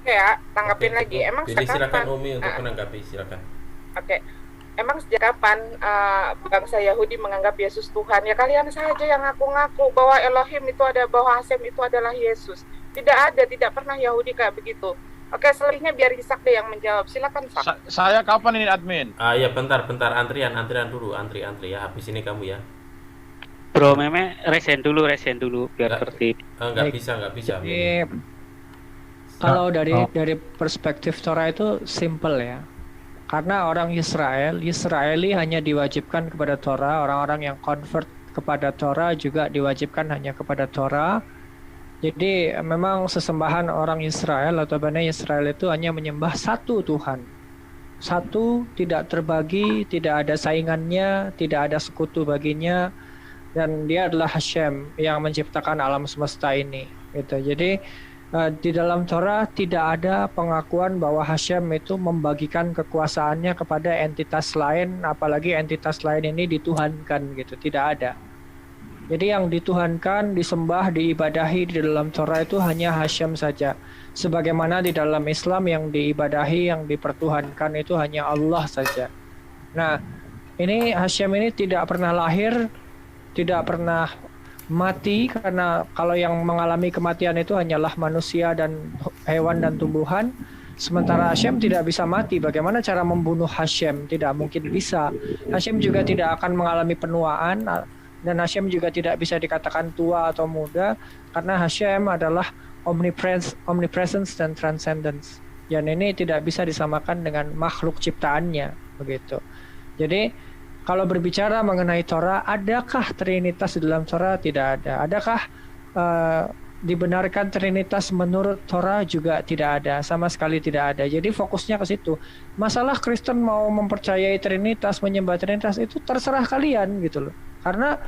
Oke ya, tanggapin lagi. Emang silakan Umi untuk menanggapi, silakan. Oke. Emang sejak kapan bangsa Yahudi menganggap Yesus Tuhan? Ya kalian saja yang ngaku-ngaku bahwa Elohim itu ada, bahwa Hashem itu adalah Yesus. Tidak pernah Yahudi kayak begitu. Oke, selanjutnya biar Ishak deh yang menjawab. Silakan, Sak. Saya kapan ini admin? Ya bentar antrian dulu, antri ya. Habis ini kamu ya. Bro Meme, resen dulu biar tertib. Nggak bisa. Jadi, kalau dari perspektif Torah itu simple ya. Karena orang Israeli hanya diwajibkan kepada Torah, orang-orang yang convert kepada Torah juga diwajibkan hanya kepada Torah. Jadi memang sesembahan orang Israel atau Bani Israel itu hanya menyembah satu Tuhan. Satu, tidak terbagi, tidak ada saingannya, tidak ada sekutu baginya, dan dia adalah Hashem yang menciptakan alam semesta ini. Gitu. Jadi di dalam Torah tidak ada pengakuan bahwa Hashem itu membagikan kekuasaannya kepada entitas lain, apalagi entitas lain ini dituhankan gitu, tidak ada. Jadi yang dituhankan, disembah, diibadahi di dalam Torah itu hanya Hashem saja. Sebagaimana di dalam Islam yang diibadahi, yang dipertuhankan itu hanya Allah saja. Nah, ini Hashem ini tidak pernah lahir, tidak pernah mati, karena kalau yang mengalami kematian itu hanyalah manusia dan hewan dan tumbuhan. Sementara Hashem tidak bisa mati. Bagaimana cara membunuh Hashem? Tidak mungkin bisa. Hashem juga tidak akan mengalami penuaan, dan Hashem juga tidak bisa dikatakan tua atau muda, karena Hashem adalah omnipresence dan transcendence. Dan ini tidak bisa disamakan dengan makhluk ciptaannya, begitu. Jadi kalau berbicara mengenai Torah, adakah Trinitas di dalam Torah? Tidak ada. Adakah dibenarkan Trinitas menurut Torah? Juga tidak ada, sama sekali tidak ada. Jadi fokusnya ke situ. Masalah Kristen mau mempercayai Trinitas, menyembah Trinitas itu terserah kalian gitu loh. Karena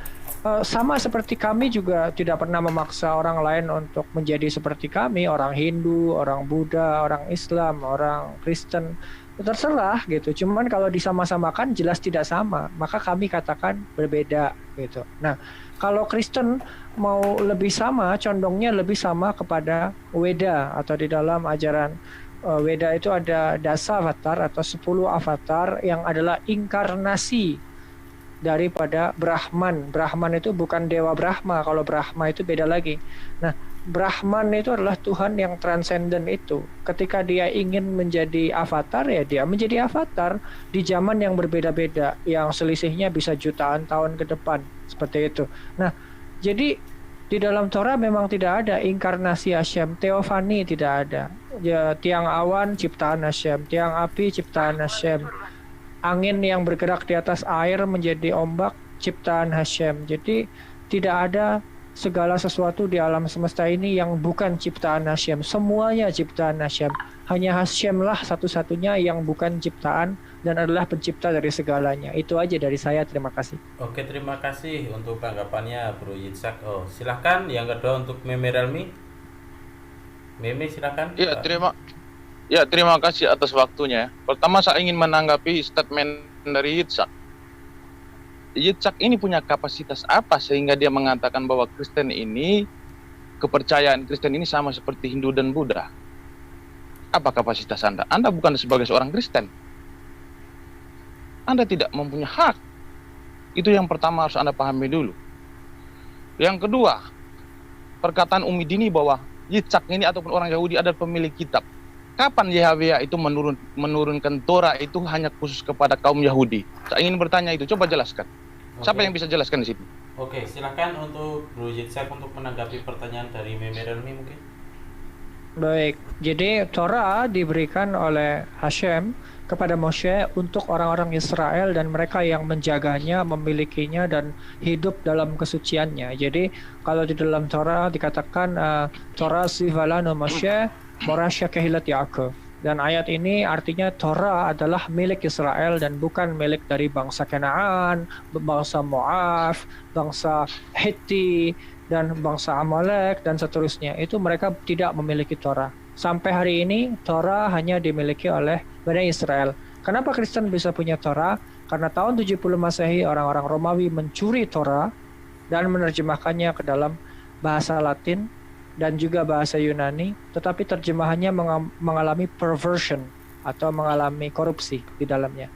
sama seperti kami juga tidak pernah memaksa orang lain untuk menjadi seperti kami, orang Hindu, orang Buddha, orang Islam, orang Kristen, terserah gitu. Cuman kalau disama-samakan jelas tidak sama, maka kami katakan berbeda gitu. Nah, kalau Kristen mau lebih sama, condongnya lebih sama kepada Weda, atau di dalam ajaran Weda itu ada dasa avatar atau 10 avatar yang adalah inkarnasi daripada Brahman. Brahman itu bukan Dewa Brahma, kalau Brahma itu beda lagi. Nah, Brahman itu adalah Tuhan yang transenden itu. Ketika dia ingin menjadi avatar, ya dia menjadi avatar di zaman yang berbeda-beda, yang selisihnya bisa jutaan tahun ke depan, seperti itu. Nah, jadi di dalam Torah memang tidak ada inkarnasi Hashem, teofani tidak ada. Ya, tiang awan ciptaan Hashem, tiang api ciptaan Hashem, angin yang bergerak di atas air menjadi ombak ciptaan Hashem. Jadi tidak ada segala sesuatu di alam semesta ini yang bukan ciptaan Hashem. Semuanya ciptaan Hashem. Hanya Hashem lah satu-satunya yang bukan ciptaan dan adalah pencipta dari segalanya. Itu aja dari saya, terima kasih. Oke, terima kasih untuk tanggapannya Bro Yitzhak. Oh, silahkan yang kedua untuk Meme Relmi. Meme silahkan. Ya, terima kasih atas waktunya. Pertama saya ingin menanggapi statement dari Yitzhak. Yitzhak ini punya kapasitas apa sehingga dia mengatakan bahwa Kristen ini, kepercayaan Kristen ini sama seperti Hindu dan Buddha? Apa kapasitas Anda? Anda bukan sebagai seorang Kristen. Anda tidak mempunyai hak. Itu yang pertama harus Anda pahami dulu. Yang kedua, perkataan Umi Dini bahwa Yitzhak ini ataupun orang Yahudi adalah pemilik kitab. Kapan YHWH itu menurunkan Torah itu hanya khusus kepada kaum Yahudi? Saya ingin bertanya itu, coba jelaskan. Siapa yang bisa jelaskan di situ? Oke, silakan untuk Bro Yitzhak untuk menanggapi pertanyaan dari Meme Relmi mungkin. Baik, jadi Torah diberikan oleh Hashem kepada Moshe untuk orang-orang Israel dan mereka yang menjaganya, memilikinya dan hidup dalam kesuciannya. Jadi kalau di dalam Torah dikatakan Torah sivalano Moshe Morasya Kehilat Yaakov. Dan ayat ini artinya Torah adalah milik Israel dan bukan milik dari bangsa Kanaan, bangsa Moab, bangsa Hiti, dan bangsa Amalek, dan seterusnya. Itu mereka tidak memiliki Torah. Sampai hari ini Torah hanya dimiliki oleh Bani Israel. Kenapa Kristen bisa punya Torah? Karena tahun 70 Masehi orang-orang Romawi mencuri Torah dan menerjemahkannya ke dalam bahasa Latin dan juga bahasa Yunani, tetapi terjemahannya mengalami perversion atau mengalami korupsi di dalamnya.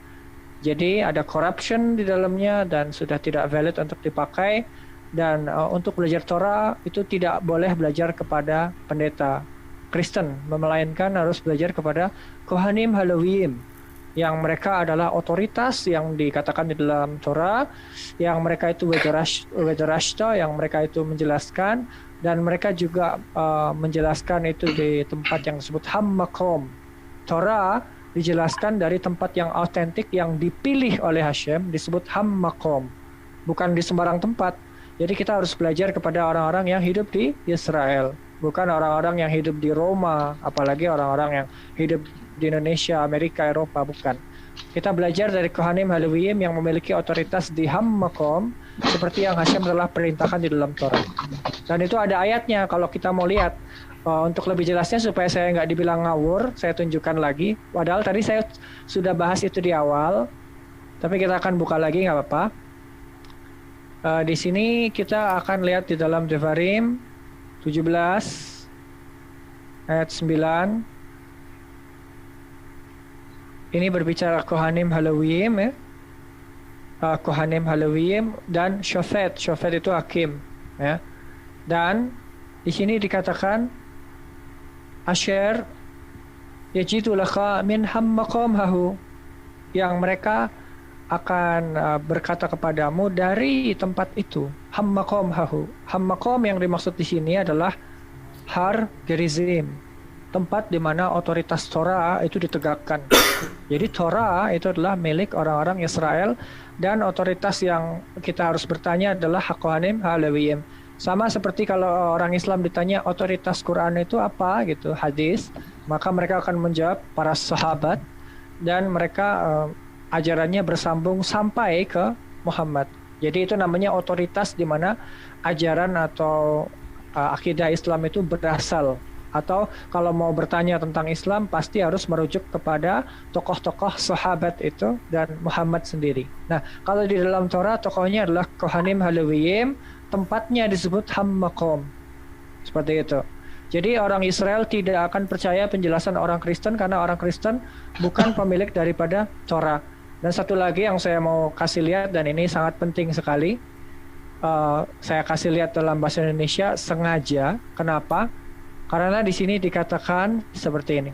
Jadi ada corruption di dalamnya dan sudah tidak valid untuk dipakai. Dan untuk belajar Torah itu tidak boleh belajar kepada pendeta Kristen, melainkan harus belajar kepada Kohanim Halawim, yang mereka adalah otoritas yang dikatakan di dalam Torah, yang mereka itu Wedarashta, yang mereka itu menjelaskan, dan mereka juga menjelaskan itu di tempat yang disebut Hammakom. Torah dijelaskan dari tempat yang autentik yang dipilih oleh Hashem, disebut Hammakom, bukan di sembarang tempat. Jadi kita harus belajar kepada orang-orang yang hidup di Israel, bukan orang-orang yang hidup di Roma, apalagi orang-orang yang hidup di Indonesia, Amerika, Eropa, bukan. Kita belajar dari Kohanim Halawiyim yang memiliki otoritas di Hammakom, seperti yang Hashem telah perintahkan di dalam Torah. Dan itu ada ayatnya kalau kita mau lihat. Untuk lebih jelasnya supaya saya nggak dibilang ngawur, saya tunjukkan lagi. Padahal tadi saya sudah bahas itu di awal, tapi kita akan buka lagi, nggak apa-apa. Di sini kita akan lihat di dalam Devarim 17 ayat 9. Ini berbicara Kohanim Halawiyim, ya. Kohanim Halawiyim dan Shofet. Shofet itu hakim, ya. Dan di sini dikatakan Asher yajidu laka min hammakom hahu, yang mereka akan berkata kepadamu dari tempat itu. Hammakom hahu. Hammakom yang dimaksud di sini adalah Har Gerizim, tempat di mana otoritas Torah itu ditegakkan. Jadi Torah itu adalah milik orang-orang Israel dan otoritas yang kita harus bertanya adalah Kohanim Halawiyim. Sama seperti kalau orang Islam ditanya otoritas Quran itu apa gitu, hadis, maka mereka akan menjawab para sahabat dan mereka ajarannya bersambung sampai ke Muhammad. Jadi itu namanya otoritas di mana ajaran atau akidah Islam itu berasal. Atau kalau mau bertanya tentang Islam pasti harus merujuk kepada tokoh-tokoh sahabat itu dan Muhammad sendiri. Nah, kalau di dalam Torah tokohnya adalah Kohanim Halawiyim, tempatnya disebut Hammakom. Seperti itu. Jadi orang Israel tidak akan percaya penjelasan orang Kristen karena orang Kristen bukan pemilik daripada Torah. Dan satu lagi yang saya mau kasih lihat, dan ini sangat penting sekali, saya kasih lihat dalam bahasa Indonesia sengaja. Kenapa? Karena di sini dikatakan seperti ini.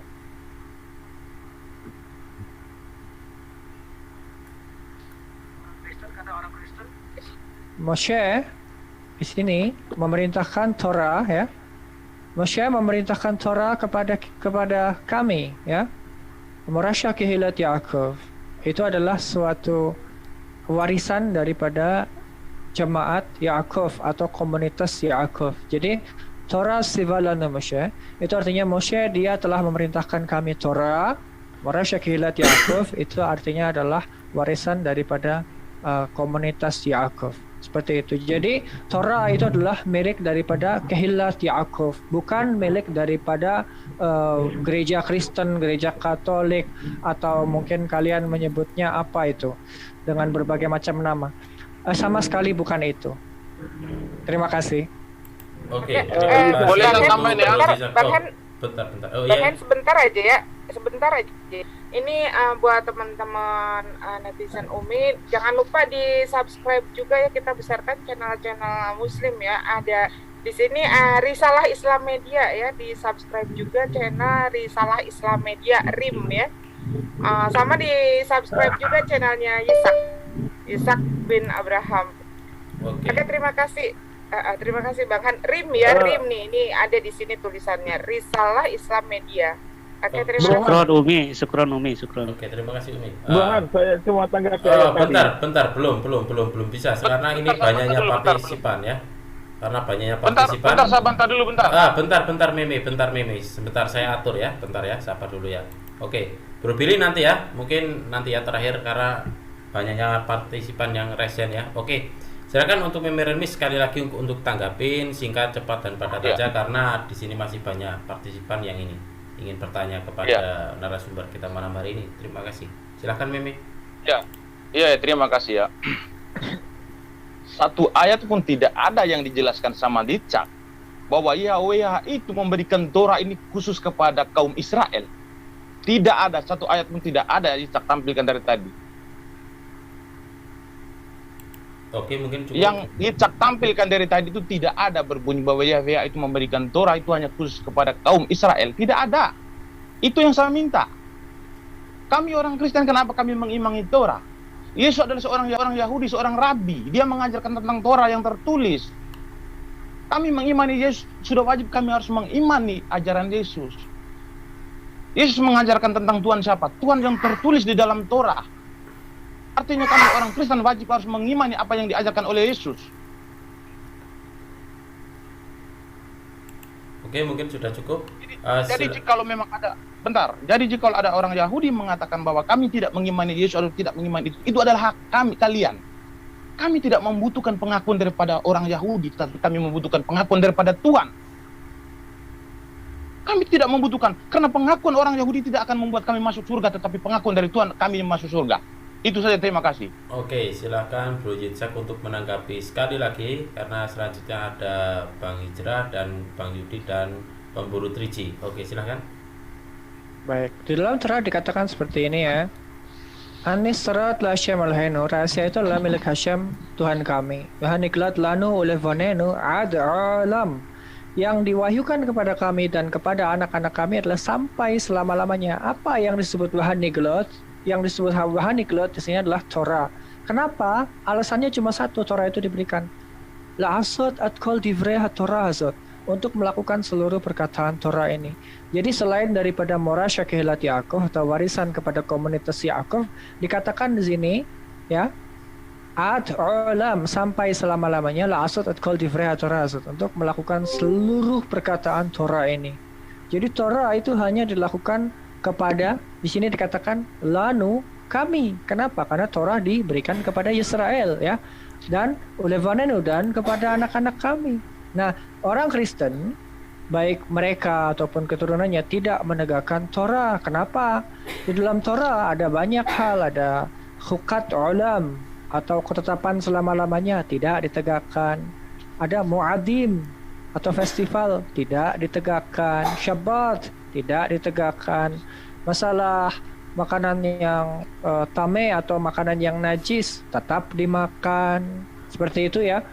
Moshe di sini memerintahkan Torah, ya. Moshe memerintahkan Torah kepada kami, ya. Morasha Kehilat Yaakov. Itu adalah suatu warisan daripada jemaat Yaakov atau komunitas Yaakov. Jadi Torah Sivalana Moshe itu artinya Moshe dia telah memerintahkan kami Torah. Morasha Kehilat Yaakov itu artinya adalah warisan daripada komunitas Yaakov. Seperti itu. Jadi Torah itu adalah milik daripada Kehilat Yaakov, bukan milik daripada gereja Kristen, gereja Katolik, atau mungkin kalian menyebutnya apa itu dengan berbagai macam nama. Sama sekali bukan itu. Terima kasih. Oke. Boleh tambahin ya? Bentar. Bahkan sebentar aja ya. Sebentar aja. Ini buat teman-teman netizen Umi, jangan lupa di subscribe juga ya, kita besarkan channel-channel Muslim ya. Ada di sini Risalah Islam Media ya, di subscribe juga channel Risalah Islam Media RIM ya. Sama di subscribe juga channelnya Yisak bin Abraham. Oke, terima kasih. Terima kasih Bang Han. RIM ya, RIM nih. Ini ada di sini tulisannya Risalah Islam Media. Oke, terima kasih. Syukron Umi. Oke, terima kasih Umi. Bang, saya cuma tanggapi bentar, belum bisa karena ini banyaknya partisipan ya. Karena banyaknya partisipan. Bentar, saya bantar dulu bentar. Bentar Meme. Sebentar saya atur ya. Bentar ya, sabar dulu ya. Oke, Bro Billy nanti ya. Mungkin nanti ya terakhir karena banyaknya partisipan yang resen ya. Oke. Silakan untuk Meme Remi sekali lagi untuk tanggapin singkat, cepat dan padat saja karena di sini masih banyak partisipan yang ingin bertanya kepada narasumber kita malam hari ini. Terima kasih. Silakan Meme. Ya, terima kasih ya. Satu ayat pun tidak ada yang dijelaskan sama Dicak bahwa Yahweh itu memberikan Torah ini khusus kepada kaum Israel. Tidak ada, satu ayat pun tidak ada yang Dicak tampilkan dari tadi. Oke, mungkin cukup. Yang Dicak tampilkan dari tadi itu tidak ada berbunyi bahwa Yahweh itu memberikan Torah itu hanya khusus kepada kaum Israel. Tidak ada. Itu yang saya minta. Kami orang Kristen, kenapa kami mengimani Torah? Yesus adalah seorang Yahudi, seorang rabi. Dia mengajarkan tentang Torah yang tertulis. Kami mengimani Yesus, sudah wajib kami harus mengimani ajaran Yesus. Yesus mengajarkan tentang Tuhan siapa? Tuhan yang tertulis di dalam Torah. Artinya kami orang Kristen wajib harus mengimani apa yang diajarkan oleh Yesus. Oke, mungkin sudah cukup. Jadi jika memang ada, jadi jika ada orang Yahudi mengatakan bahwa kami tidak mengimani Yesus atau tidak mengimani itu adalah hak kami, kalian. Kami tidak membutuhkan pengakuan daripada orang Yahudi, tetapi kami membutuhkan pengakuan daripada Tuhan. Kami tidak membutuhkan, karena pengakuan orang Yahudi tidak akan membuat kami masuk surga, tetapi pengakuan dari Tuhan kami masuk surga. Itu saja, terima kasih. Oke, silakan Bro Yitzhak untuk menanggapi sekali lagi karena selanjutnya ada Bang Hijrah dan Bang Yudi dan Pemburu Triji. Oke, silakan. Baik, di dalam Torah dikatakan seperti ini ya. Anis serat la Hashem al-Hainu, rahasia itu adalah milik Hashem Tuhan kami. Wahaniklat lanu ulevonenu ad alam. Yang diwahyukan kepada kami dan kepada anak-anak kami adalah sampai selama-lamanya. Apa yang disebut Wahaniglot? Yang disebut Wahaniglot di sini adalah Torah. Kenapa? Alasannya cuma satu, Torah itu diberikan. La asot at kol divrei ha-Torah azot, untuk melakukan seluruh perkataan Torah ini. Jadi selain daripada Morasha Kehilat Yaakov atau warisan kepada komunitas Yaakov, dikatakan di sini ya, ad olam, sampai selama-lamanya, la asot at kol divrei ha-Torah azot, untuk melakukan seluruh perkataan Torah ini. Jadi Torah itu hanya dilakukan kepada, di sini dikatakan lanu, kami. Kenapa? Karena Torah diberikan kepada Israel ya. dan ulevanenu dan kepada anak-anak kami. Nah, orang Kristen baik mereka ataupun keturunannya tidak menegakkan Torah. Kenapa? Di dalam Torah ada banyak hal, ada hukat ulam atau ketetapan selama-lamanya tidak ditegakkan. Ada muadim atau festival tidak ditegakkan. Syabat tidak ditegakkan. Masalah makanan yang tame atau makanan yang najis tetap dimakan. Seperti itu ya.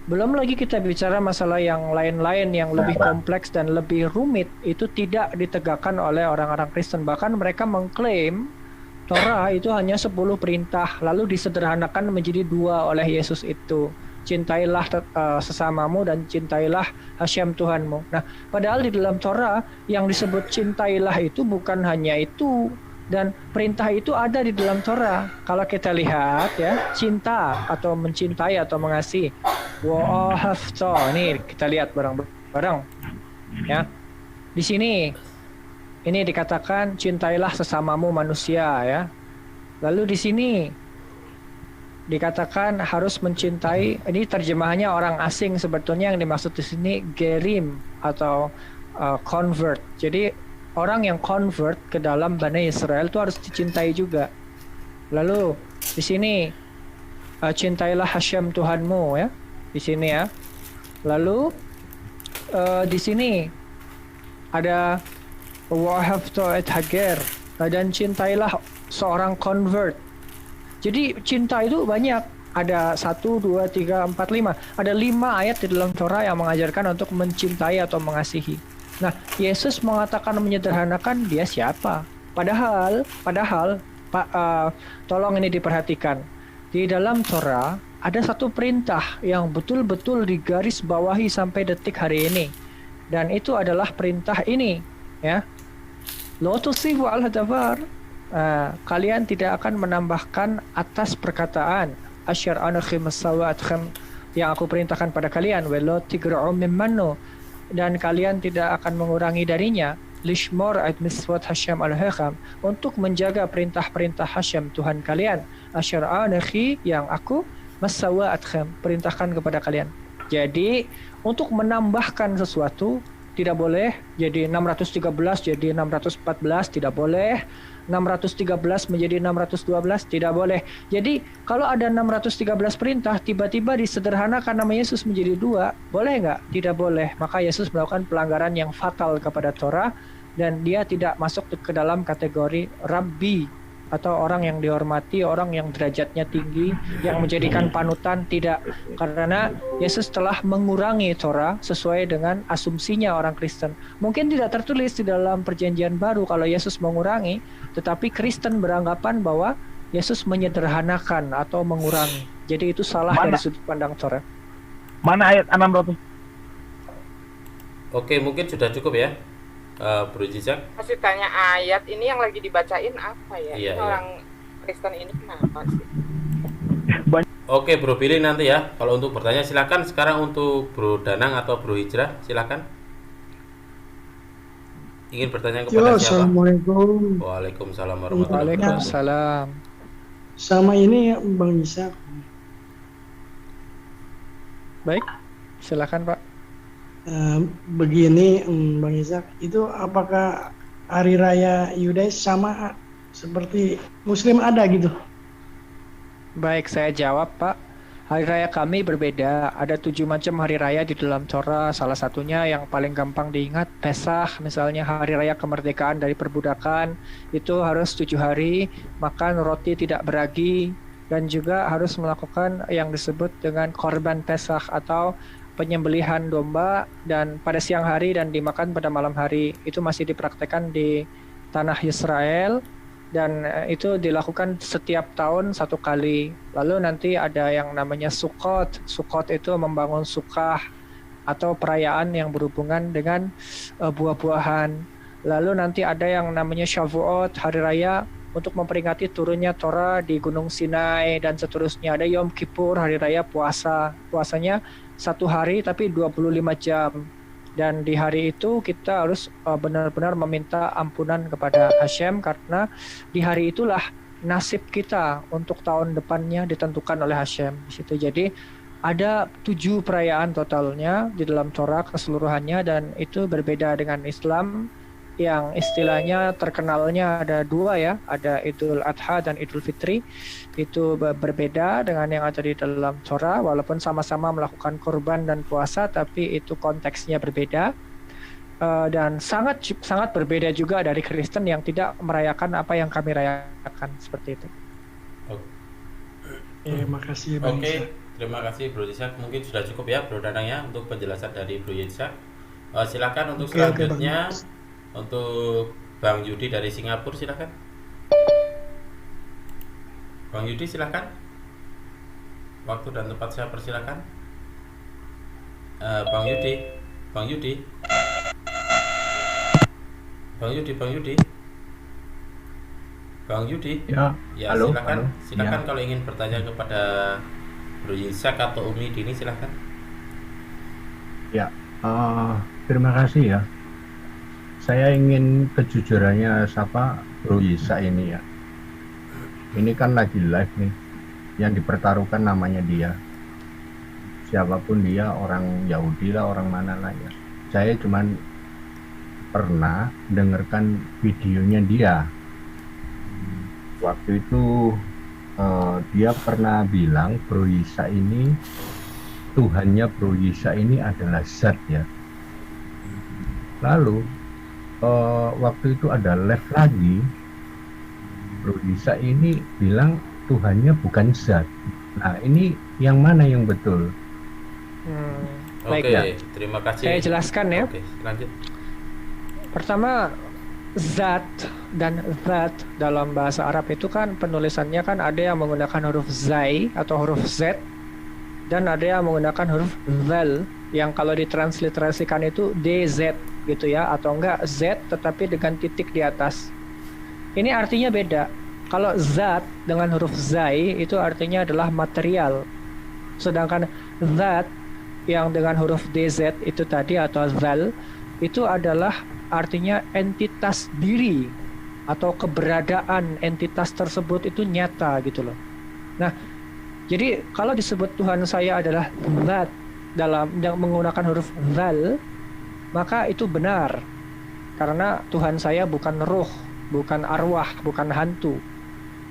Belum lagi kita bicara masalah yang lain-lain yang lebih kompleks dan lebih rumit, itu tidak ditegakkan oleh orang-orang Kristen. Bahkan mereka mengklaim Torah itu hanya 10 perintah, lalu disederhanakan menjadi 2 oleh Yesus itu. Cintailah sesamamu dan cintailah Hashem Tuhanmu. Nah, padahal di dalam Torah yang disebut cintailah itu bukan hanya itu. Dan perintah itu ada di dalam Torah. Kalau kita lihat ya, cinta atau mencintai atau mengasihi. Wa'ahavta. Ini kita lihat bareng-bareng. Ya. Di sini ini dikatakan cintailah sesamamu manusia ya. Lalu di sini dikatakan harus mencintai, ini terjemahannya orang asing, sebetulnya yang dimaksud di sini gerim atau convert. Jadi orang yang convert ke dalam Bani Israel itu harus dicintai juga. Lalu di sini cintailah Hashem Tuhanmu ya, di sini ya. Lalu di sini ada wa'ahavta et hager, dan cintailah seorang convert. Jadi cinta itu banyak. Ada 1, 2, 3, 4, 5. Ada 5 ayat di dalam Torah yang mengajarkan untuk mencintai atau mengasihi. Nah, Yesus mengatakan menyederhanakan, dia siapa? Padahal, Pak, tolong ini diperhatikan. Di dalam Torah ada satu perintah yang betul-betul digaris bawahi sampai detik hari ini, dan itu adalah perintah ini, ya. Lo tusifu al-hadavar. Kalian tidak akan menambahkan atas perkataan asyar anakhim sawatkham yang aku perintahkan pada kalian, welo tigra'u mimmanu, dan kalian tidak akan mengurangi darinya, lishmor at miswat Hashem al-Hakam, untuk menjaga perintah-perintah Hashem Tuhan kalian, asyara'anakhi yang aku masawa'atkham perintahkan kepada kalian. Jadi untuk menambahkan sesuatu tidak boleh, jadi 613 jadi 614 tidak boleh, 613 menjadi 612 tidak boleh. Jadi kalau ada 613 perintah tiba-tiba disederhanakan nama Yesus menjadi 2, boleh nggak? Tidak boleh. Maka Yesus melakukan pelanggaran yang fatal kepada Torah, dan dia tidak masuk ke dalam kategori Rabbi atau orang yang dihormati, orang yang derajatnya tinggi, yang menjadikan panutan. Tidak, karena Yesus telah mengurangi Torah sesuai dengan asumsinya orang Kristen. Mungkin tidak tertulis di dalam perjanjian baru kalau Yesus mengurangi, tetapi Kristen beranggapan bahwa Yesus menyederhanakan atau mengurangi. Jadi itu salah dari sudut pandang Torah. Mana ayat 600? Oke, mungkin sudah cukup ya, Bro Jizak. Masih tanya ayat ini yang lagi dibacain apa ya? Iya, ini orang Kristen ini kenapa sih? Oke, Bro Billy nanti ya. Kalau untuk bertanya silakan. Sekarang untuk Bro Danang atau Bro Hijrah silakan. Ingin bertanya kepada siapa? Assalamualaikum. Waalaikumsalam warahmatullahi wabarakatuh. Waalaikumsalam. Sama ini Bang Ishak. Baik, silakan Pak. Begini Bang Ishak, itu apakah hari raya Yudais sama seperti Muslim ada gitu? Baik, saya jawab Pak. Hari raya kami berbeda. Ada 7 macam hari raya di dalam Torah. Salah satunya yang paling gampang diingat, Pesach. Misalnya hari raya kemerdekaan dari perbudakan. Itu harus 7 hari, makan roti tidak beragi. Dan juga harus melakukan yang disebut dengan korban Pesach atau penyembelihan domba, dan pada siang hari dan dimakan pada malam hari. Itu masih dipraktekkan di tanah Israel. Dan itu dilakukan setiap tahun 1 kali. Lalu nanti ada yang namanya Sukkot. Sukkot itu membangun sukah atau perayaan yang berhubungan dengan buah-buahan. Lalu nanti ada yang namanya Shavuot, hari raya untuk memperingati turunnya Torah di Gunung Sinai, dan seterusnya. Ada Yom Kippur, hari raya puasa. Puasanya 1 hari tapi 25 jam. Dan di hari itu kita harus benar-benar meminta ampunan kepada Hashem, karena di hari itulah nasib kita untuk tahun depannya ditentukan oleh Hashem di situ. Jadi ada 7 perayaan totalnya di dalam Torah keseluruhannya, dan itu berbeda dengan Islam yang istilahnya terkenalnya ada 2 ya, ada Idul Adha dan Idul Fitri. Itu berbeda dengan yang ada di dalam Torah, walaupun sama-sama melakukan kurban dan puasa, tapi itu konteksnya berbeda. Dan sangat berbeda juga dari Kristen yang tidak merayakan apa yang kami rayakan, seperti itu. Makasih Bang Oke, Ishak. terima kasih Bro Ishak. Mungkin sudah cukup ya Bro Danang ya untuk penjelasan dari Bro Ishak. Silakan untuk selanjutnya untuk Bang Yudi dari Singapura, silakan. Bang Yudi silakan. Waktu dan tempat saya persilakan. Bang Yudi. Bang Yudi, ya halo, silakan. halo. Silakan Ya. kalau ingin bertanya kepada Bro Ishak atau Umi Dini, silakan. Ya, terima kasih ya. Saya ingin kejujurannya siapa Bro Isa ini ya. Ini kan lagi live nih, yang dipertaruhkan namanya dia. Siapapun dia, orang Yahudi lah, orang mana lah ya. Saya cuman pernah dengarkan videonya dia. Waktu itu dia pernah bilang Bro Isa ini, Tuhannya Bro Isa ini adalah zat ya. Lalu waktu itu ada live lagi, Bro Isa ini bilang Tuhannya bukan zat. Nah ini yang mana yang betul? Oke, Baik, terima kasih. saya jelaskan ya. Oke, lanjut. Pertama, zat dan zat dalam bahasa Arab itu kan penulisannya kan ada yang menggunakan huruf zai atau huruf z, dan ada yang menggunakan huruf zal yang kalau ditransliterasikan itu dz gitu ya, atau enggak z tetapi dengan titik di atas. Ini artinya beda. Kalau zat dengan huruf zai itu artinya adalah material, sedangkan zat yang dengan huruf dz itu tadi atau zal itu adalah artinya entitas diri atau keberadaan entitas tersebut itu nyata gitu loh. Nah, jadi kalau disebut Tuhan saya adalah zat dalam yang menggunakan huruf zal, maka itu benar. Karena Tuhan saya bukan ruh, bukan arwah, bukan hantu,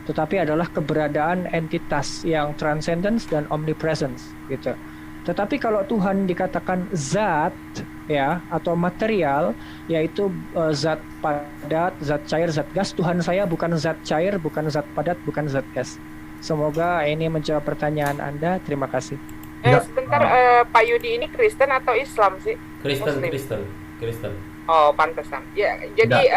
tetapi adalah keberadaan entitas yang transcendence dan omnipresence gitu. Tetapi kalau Tuhan dikatakan zat ya atau material, yaitu zat padat, zat cair, zat gas, Tuhan saya bukan zat cair, bukan zat padat, bukan zat gas. Semoga ini menjawab pertanyaan Anda. Terima kasih. Sebentar, Pak Yudi ini Kristen atau Islam sih? Kristen. Oh, pantesan. Ya, jadi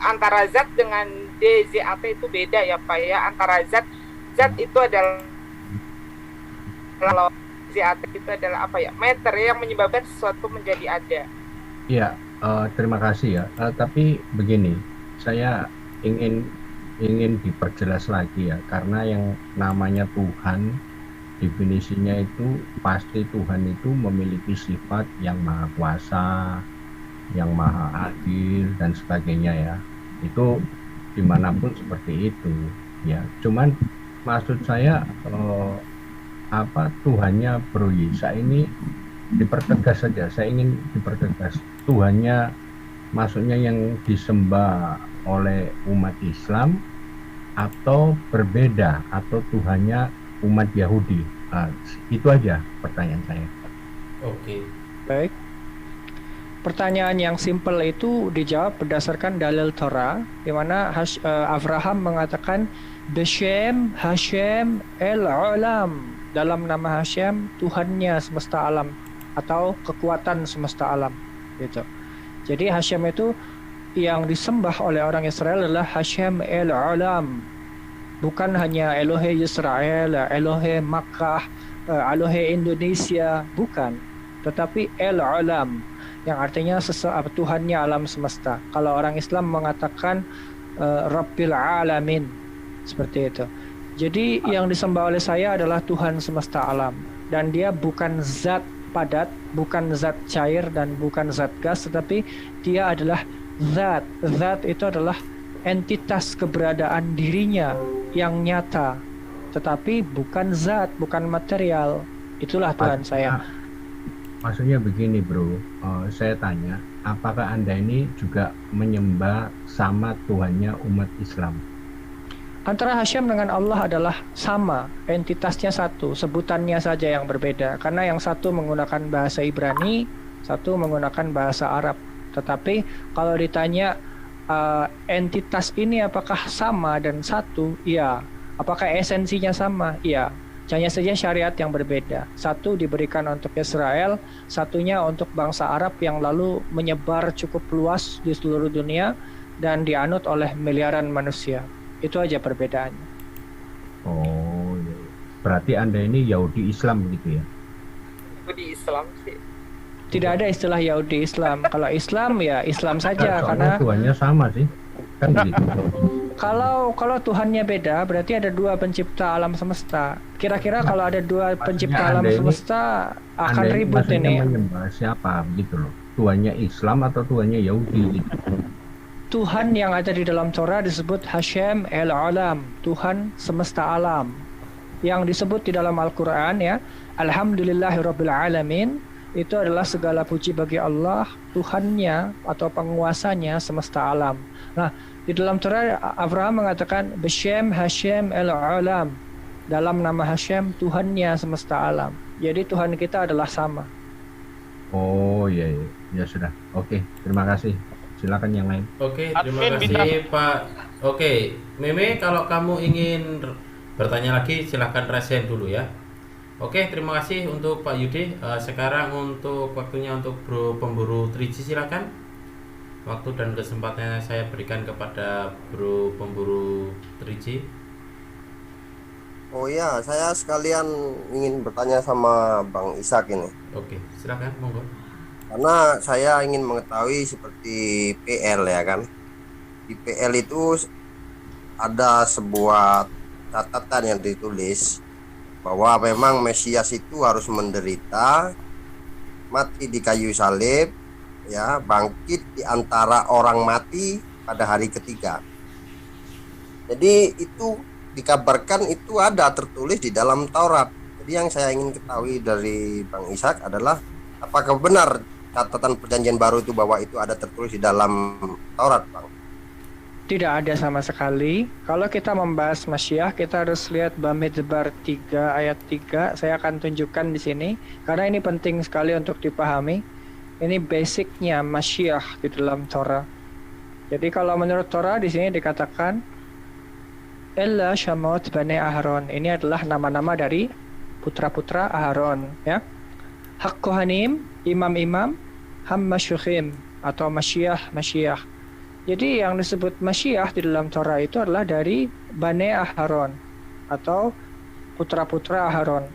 antara zat dengan DZAT itu beda ya, Pak ya. Antara zat itu adalah, kalau ZAT itu adalah apa ya? Matter yang menyebabkan sesuatu menjadi ada. Iya, terima kasih ya. Tapi begini, saya ingin diperjelas lagi ya, karena yang namanya Tuhan, definisinya itu pasti Tuhan itu memiliki sifat yang maha kuasa, yang maha adil dan sebagainya ya. Itu dimanapun seperti itu ya. Cuman maksud saya Tuhannya Bro Isa ini dipertegas saja. Saya ingin dipertegas Tuhannya, maksudnya yang disembah oleh umat Islam atau berbeda, atau Tuhannya umat Yahudi. Itu aja pertanyaan saya. Oke. Baik. Pertanyaan yang simpel itu dijawab berdasarkan dalil Torah, di mana Abraham mengatakan Beshem Hashem El Olam, dalam nama Hashem Tuhannya semesta alam atau kekuatan semesta alam gitu. Jadi Hashem itu yang disembah oleh orang Israel adalah Hashem El Olam, bukan hanya Elohe Israel, Elohe Makkah, Elohe Indonesia, bukan, tetapi El Olam yang artinya Tuhannya alam semesta. Kalau orang Islam mengatakan Rabbil Alamin, seperti itu. Jadi yang disembah oleh saya adalah Tuhan semesta alam, dan dia bukan zat padat, bukan zat cair, dan bukan zat gas, tetapi dia adalah zat. Zat itu adalah entitas keberadaan dirinya yang nyata, tetapi bukan zat, bukan material. Itulah Tuhan saya. Maksudnya begini bro, saya tanya, apakah Anda ini juga menyembah sama Tuhannya umat Islam? Antara Hasyim dengan Allah adalah sama, entitasnya satu, sebutannya saja yang berbeda. Karena yang satu menggunakan bahasa Ibrani, satu menggunakan bahasa Arab. Tetapi kalau ditanya entitas ini apakah sama dan satu? Iya. Apakah esensinya sama? Iya. Hanya saja syariat yang berbeda. Satu diberikan untuk Israel, satunya untuk bangsa Arab yang lalu menyebar cukup luas di seluruh dunia dan dianut oleh miliaran manusia. Itu aja perbedaannya. Oh, iya. Berarti Anda ini Yahudi Islam gitu ya? Yahudi Islam sih. Tidak ada istilah Yahudi Islam. Kalau Islam ya Islam saja, karena Tuhannya sama sih. Kan gitu. Kalau Tuhannya beda, berarti ada dua pencipta alam semesta. Kira-kira kalau ada dua pencipta alam semesta akan ribut ini. Menyembah siapa gitu loh? Tuhannya Islam atau Tuhannya Yahudi gitu? Tuhan yang ada di dalam Torah disebut Hashem el-Alam, Tuhan semesta alam. Yang disebut di dalam Al-Quran ya, Alhamdulillahirabbil alamin, itu adalah segala puji bagi Allah, Tuhannya atau penguasanya semesta alam. Nah, di dalam Torah Abraham mengatakan Beshem Hashem el-Alam, dalam nama Hashem Tuhannya semesta alam. Jadi Tuhan kita adalah sama. Oh iya, ya sudah. Oke, terima kasih. Silakan yang lain. Oke, terima kasih Pak. Oke, Meme, kalau kamu ingin bertanya lagi silahkan resen dulu ya. Oke, terima kasih untuk Pak Yudi. Sekarang untuk waktunya untuk Bro Pemburu 3G, silakan. Waktu dan kesempatannya saya berikan kepada Bro Pemburu 3G. Oh ya, saya sekalian ingin bertanya sama Bang Ishak ini. Oke, silakan, monggo. Karena saya ingin mengetahui seperti PL ya kan. Di PL itu ada sebuah catatan yang ditulis bahwa memang Mesias itu harus menderita, mati di kayu salib, ya, bangkit di antara orang mati pada hari ketiga. Jadi itu dikabarkan itu ada tertulis di dalam Taurat. Jadi yang saya ingin ketahui dari Bang Ishak adalah apakah benar catatan perjanjian baru itu bahwa itu ada tertulis di dalam Taurat, Bang? Tidak ada sama sekali. Kalau kita membahas Masyiah, kita harus lihat Bamidbar 3 ayat 3. Saya akan tunjukkan di sini karena ini penting sekali untuk dipahami. Ini basicnya Masyiah di dalam Torah. Jadi kalau menurut Torah di sini dikatakan Ella Shamot Bani Aharon. Ini adalah nama-nama dari putra-putra Aharon, ya. Hak Kohanim, imam-imam, Hammasyukhim atau Masyiah. Jadi yang disebut Masyiah di dalam Torah itu adalah dari Bani Aharon atau putra-putra Aharon.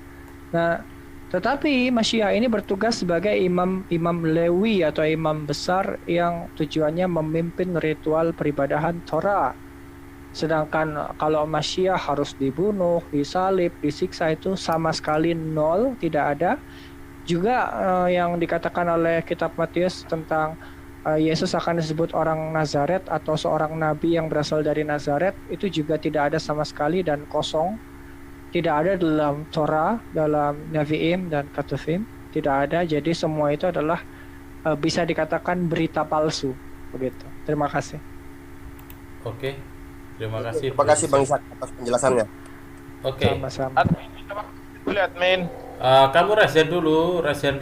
Nah, tetapi Masyiah ini bertugas sebagai imam Lewi atau imam besar yang tujuannya memimpin ritual peribadahan Torah. Sedangkan kalau Masyiah harus dibunuh, disalib, disiksa itu sama sekali nol, tidak ada. Juga yang dikatakan oleh kitab Matius tentang Yesus akan disebut orang Nazaret atau seorang nabi yang berasal dari Nazaret, itu juga tidak ada sama sekali dan kosong. Tidak ada dalam Torah, dalam Nevi'im dan Ketuvim, tidak ada. Jadi semua itu adalah bisa dikatakan berita palsu, begitu. Terima kasih. Oke, terima kasih. Terima kasih Bang Ishak atas penjelasannya. Oke. Sama-sama. Boleh admin. Kamu resen dulu, resen.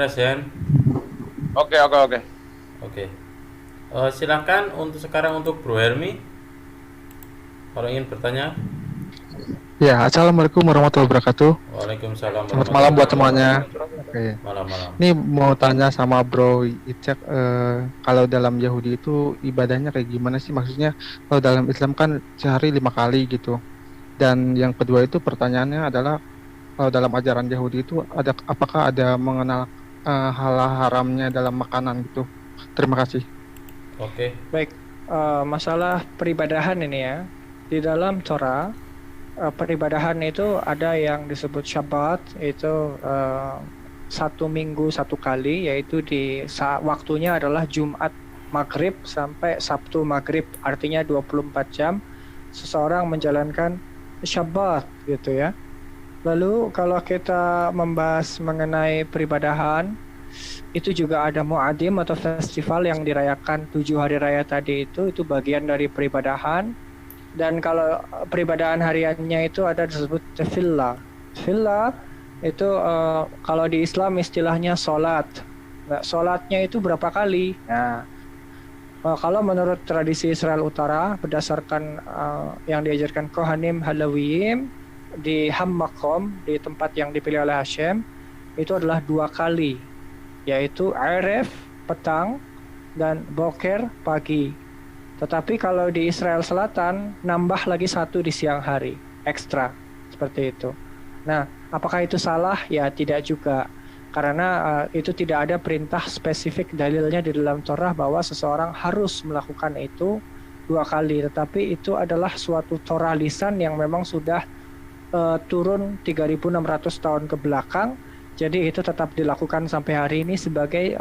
Oke. Silakan untuk sekarang untuk Bro Hermi. Kalau ingin bertanya. Ya, assalamualaikum warahmatullahi wabarakatuh. Waalaikumsalam. Selamat malam buat semuanya. Oke. Malam. Ini mau tanya sama Bro Icek, kalau dalam Yahudi itu ibadahnya kayak gimana sih? Maksudnya kalau dalam Islam kan sehari 5 kali gitu. Dan yang kedua itu pertanyaannya adalah kalau dalam ajaran Yahudi itu apakah ada mengenal hal haramnya dalam makanan gitu? Terima kasih. Oke. Baik, masalah peribadahan ini ya. Di dalam Torah peribadahan itu ada yang disebut Shabbat, itu 1 minggu 1 kali, yaitu di waktunya adalah Jumat Maghrib sampai Sabtu Maghrib, artinya 24 jam seseorang menjalankan Syabat gitu ya. Lalu kalau kita membahas mengenai peribadahan, itu juga ada mu'adim atau festival yang dirayakan 7 hari raya tadi itu bagian dari peribadahan. Dan kalau peribadahan hariannya itu ada disebut tefillah. Tefillah itu kalau di Islam istilahnya sholat. Nah, sholatnya itu berapa kali? Nah, kalau menurut tradisi Israel Utara berdasarkan yang diajarkan Kohanim Halawiyim di Hammakom, di tempat yang dipilih oleh Hashem, itu adalah 2 kali, yaitu Aref petang dan Boker pagi. Tetapi kalau di Israel Selatan nambah lagi 1 di siang hari ekstra, seperti itu. Nah, apakah itu salah? Ya tidak juga, karena itu tidak ada perintah spesifik dalilnya di dalam Torah bahwa seseorang harus melakukan itu 2 kali. Tetapi itu adalah suatu Torah lisan yang memang sudah turun 3.600 tahun ke belakang. Jadi itu tetap dilakukan sampai hari ini sebagai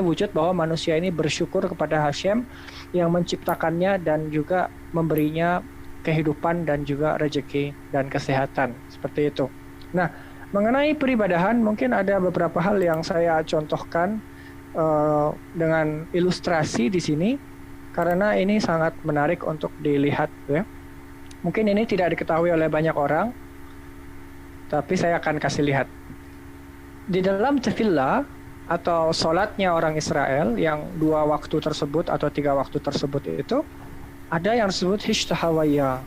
wujud bahwa manusia ini bersyukur kepada Hashem yang menciptakannya dan juga memberinya kehidupan dan juga rezeki dan kesehatan, seperti itu. Nah, mengenai peribadahan mungkin ada beberapa hal yang saya contohkan dengan ilustrasi di sini karena ini sangat menarik untuk dilihat ya. Mungkin ini tidak diketahui oleh banyak orang, tapi saya akan kasih lihat. Di dalam tefillah atau sholatnya orang Israel yang 2 waktu tersebut atau 3 waktu tersebut itu ada yang disebut hishtahawaya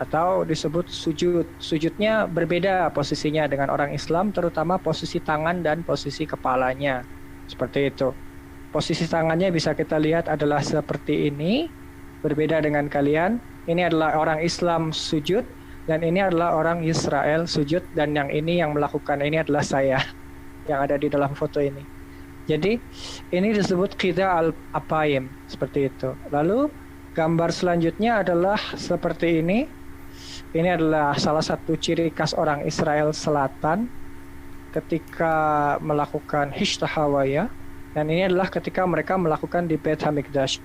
atau disebut sujud. Sujudnya berbeda posisinya dengan orang Islam, terutama posisi tangan dan posisi kepalanya. Seperti itu. Posisi tangannya bisa kita lihat adalah seperti ini, berbeda dengan kalian. Ini adalah orang Islam sujud dan ini adalah orang Israel sujud, dan yang ini yang melakukan ini adalah saya yang ada di dalam foto ini. Jadi ini disebut qida al-apayim, seperti itu. Lalu gambar selanjutnya adalah seperti ini. Ini adalah salah satu ciri khas orang Israel Selatan ketika melakukan hishtahawaya, dan ini adalah ketika mereka melakukan di Beit HaMikdash.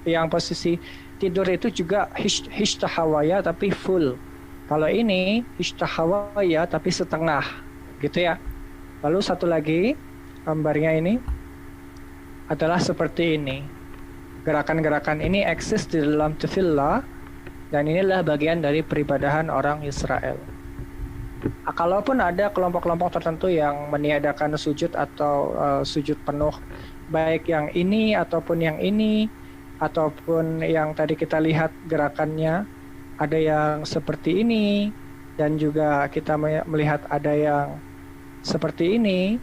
Yang posisi tidur itu juga hishtahawaya tapi full. Kalau ini hishtahawaya tapi setengah, gitu ya. Lalu satu lagi gambarnya ini adalah seperti ini. Gerakan-gerakan ini eksis di dalam tefillah dan inilah bagian dari peribadahan orang Israel. Kalaupun ada kelompok-kelompok tertentu yang meniadakan sujud atau sujud penuh, baik yang ini ataupun yang ini, ataupun yang tadi kita lihat gerakannya, ada yang seperti ini, dan juga kita melihat ada yang seperti ini.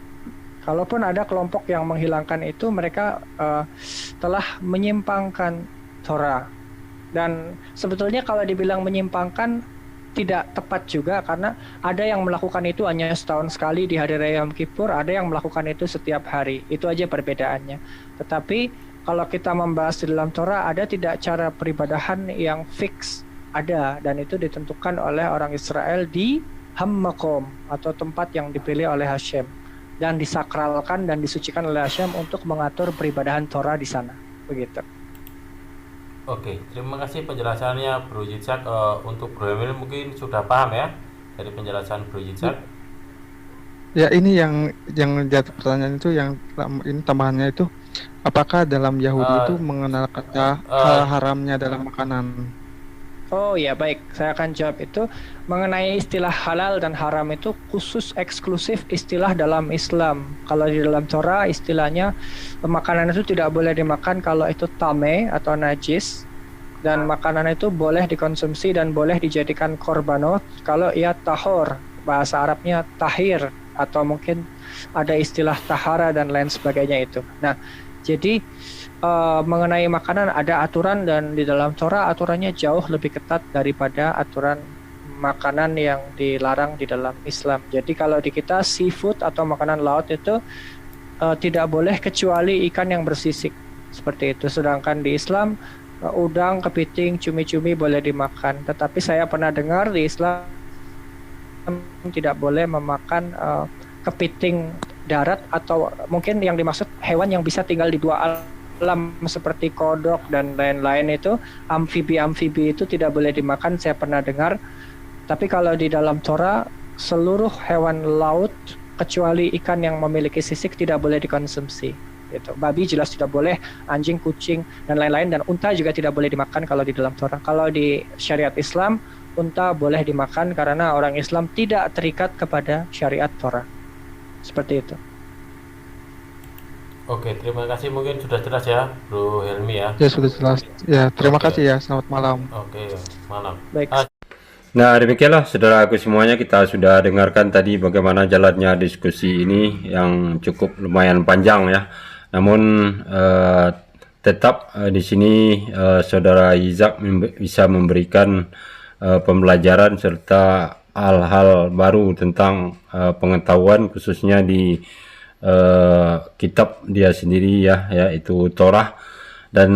Kalaupun ada kelompok yang menghilangkan itu, mereka telah menyimpangkan Torah. Dan sebetulnya kalau dibilang menyimpangkan tidak tepat juga, karena ada yang melakukan itu hanya setahun sekali di hari raya Yom Kippur, ada yang melakukan itu setiap hari. Itu aja perbedaannya. Tetapi kalau kita membahas di dalam Torah, ada tidak cara peribadahan yang fix? Ada, dan itu ditentukan oleh orang Israel di Hammakom atau tempat yang dipilih oleh Hashem dan disakralkan dan disucikan oleh Hashem untuk mengatur peribadahan Torah di sana. Begitu. Oke, terima kasih penjelasannya Bro Yitzhak. Untuk Bro Emil mungkin sudah paham ya dari penjelasan Bro Yitzhak. Ya, ini yang jatuh pertanyaan itu yang ini tambahannya itu, apakah dalam Yahudi itu mengenal kata haramnya dalam makanan? Oh ya, baik, saya akan jawab itu. Mengenai istilah halal dan haram itu khusus eksklusif istilah dalam Islam. Kalau di dalam Torah istilahnya makanan itu tidak boleh dimakan kalau itu tame atau najis, dan makanan itu boleh dikonsumsi dan boleh dijadikan korbanot kalau ia tahor, bahasa Arabnya tahir, atau mungkin ada istilah tahara dan lain sebagainya itu. Nah, jadi mengenai makanan ada aturan, dan di dalam Torah aturannya jauh lebih ketat daripada aturan makanan yang dilarang di dalam Islam. Jadi kalau di kita seafood atau makanan laut itu tidak boleh kecuali ikan yang bersisik, seperti itu. Sedangkan di Islam udang, kepiting, cumi-cumi boleh dimakan. Tetapi saya pernah dengar di Islam tidak boleh memakan kepiting darat, atau mungkin yang dimaksud hewan yang bisa tinggal di 2 alam alam seperti kodok dan lain-lain itu, amfibi itu tidak boleh dimakan, saya pernah dengar. Tapi kalau di dalam Torah, seluruh hewan laut kecuali ikan yang memiliki sisik tidak boleh dikonsumsi. Gitu. Babi jelas tidak boleh, anjing, kucing dan lain-lain, dan unta juga tidak boleh dimakan kalau di dalam Torah. Kalau di syariat Islam, unta boleh dimakan karena orang Islam tidak terikat kepada syariat Torah. Seperti itu. Oke, terima kasih, mungkin sudah jelas ya, Bro Helmi ya. Ya, sudah jelas. Ya, terima kasih ya. Selamat malam. Oke, malam. Baik. Nah, demikianlah saudaraku semuanya, kita sudah dengarkan tadi bagaimana jalannya diskusi ini yang cukup lumayan panjang ya. Namun tetap di sini saudara Izak bisa memberikan pembelajaran serta hal-hal baru tentang pengetahuan khususnya di kitab dia sendiri ya, yaitu Torah, dan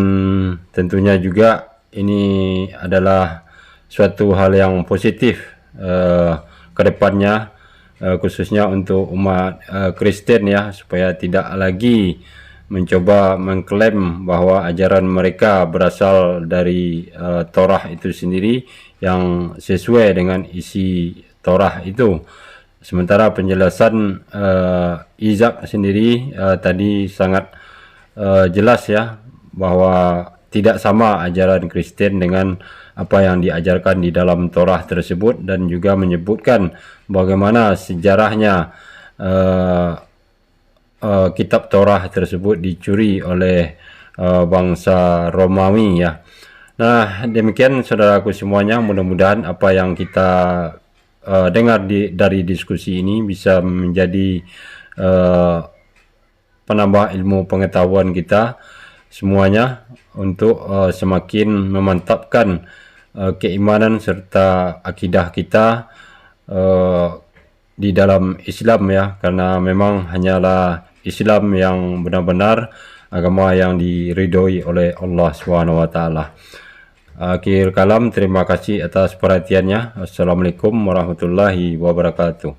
tentunya juga ini adalah suatu hal yang positif ke depannya, khususnya untuk umat Kristen ya, supaya tidak lagi mencoba mengklaim bahwa ajaran mereka berasal dari Torah itu sendiri yang sesuai dengan isi Torah itu. Sementara penjelasan Izak sendiri tadi sangat jelas ya, bahwa tidak sama ajaran Kristen dengan apa yang diajarkan di dalam Torah tersebut, dan juga menyebutkan bagaimana sejarahnya kitab Torah tersebut dicuri oleh bangsa Romawi ya. Nah, demikian saudaraku semuanya, mudah-mudahan apa yang kita dengar dari diskusi ini bisa menjadi penambah ilmu pengetahuan kita semuanya untuk semakin memantapkan keimanan serta akidah kita di dalam Islam ya, karena memang hanyalah Islam yang benar-benar agama yang diridhoi oleh Allah SWT. Akhir kalam, terima kasih atas perhatiannya. Assalamualaikum warahmatullahi wabarakatuh.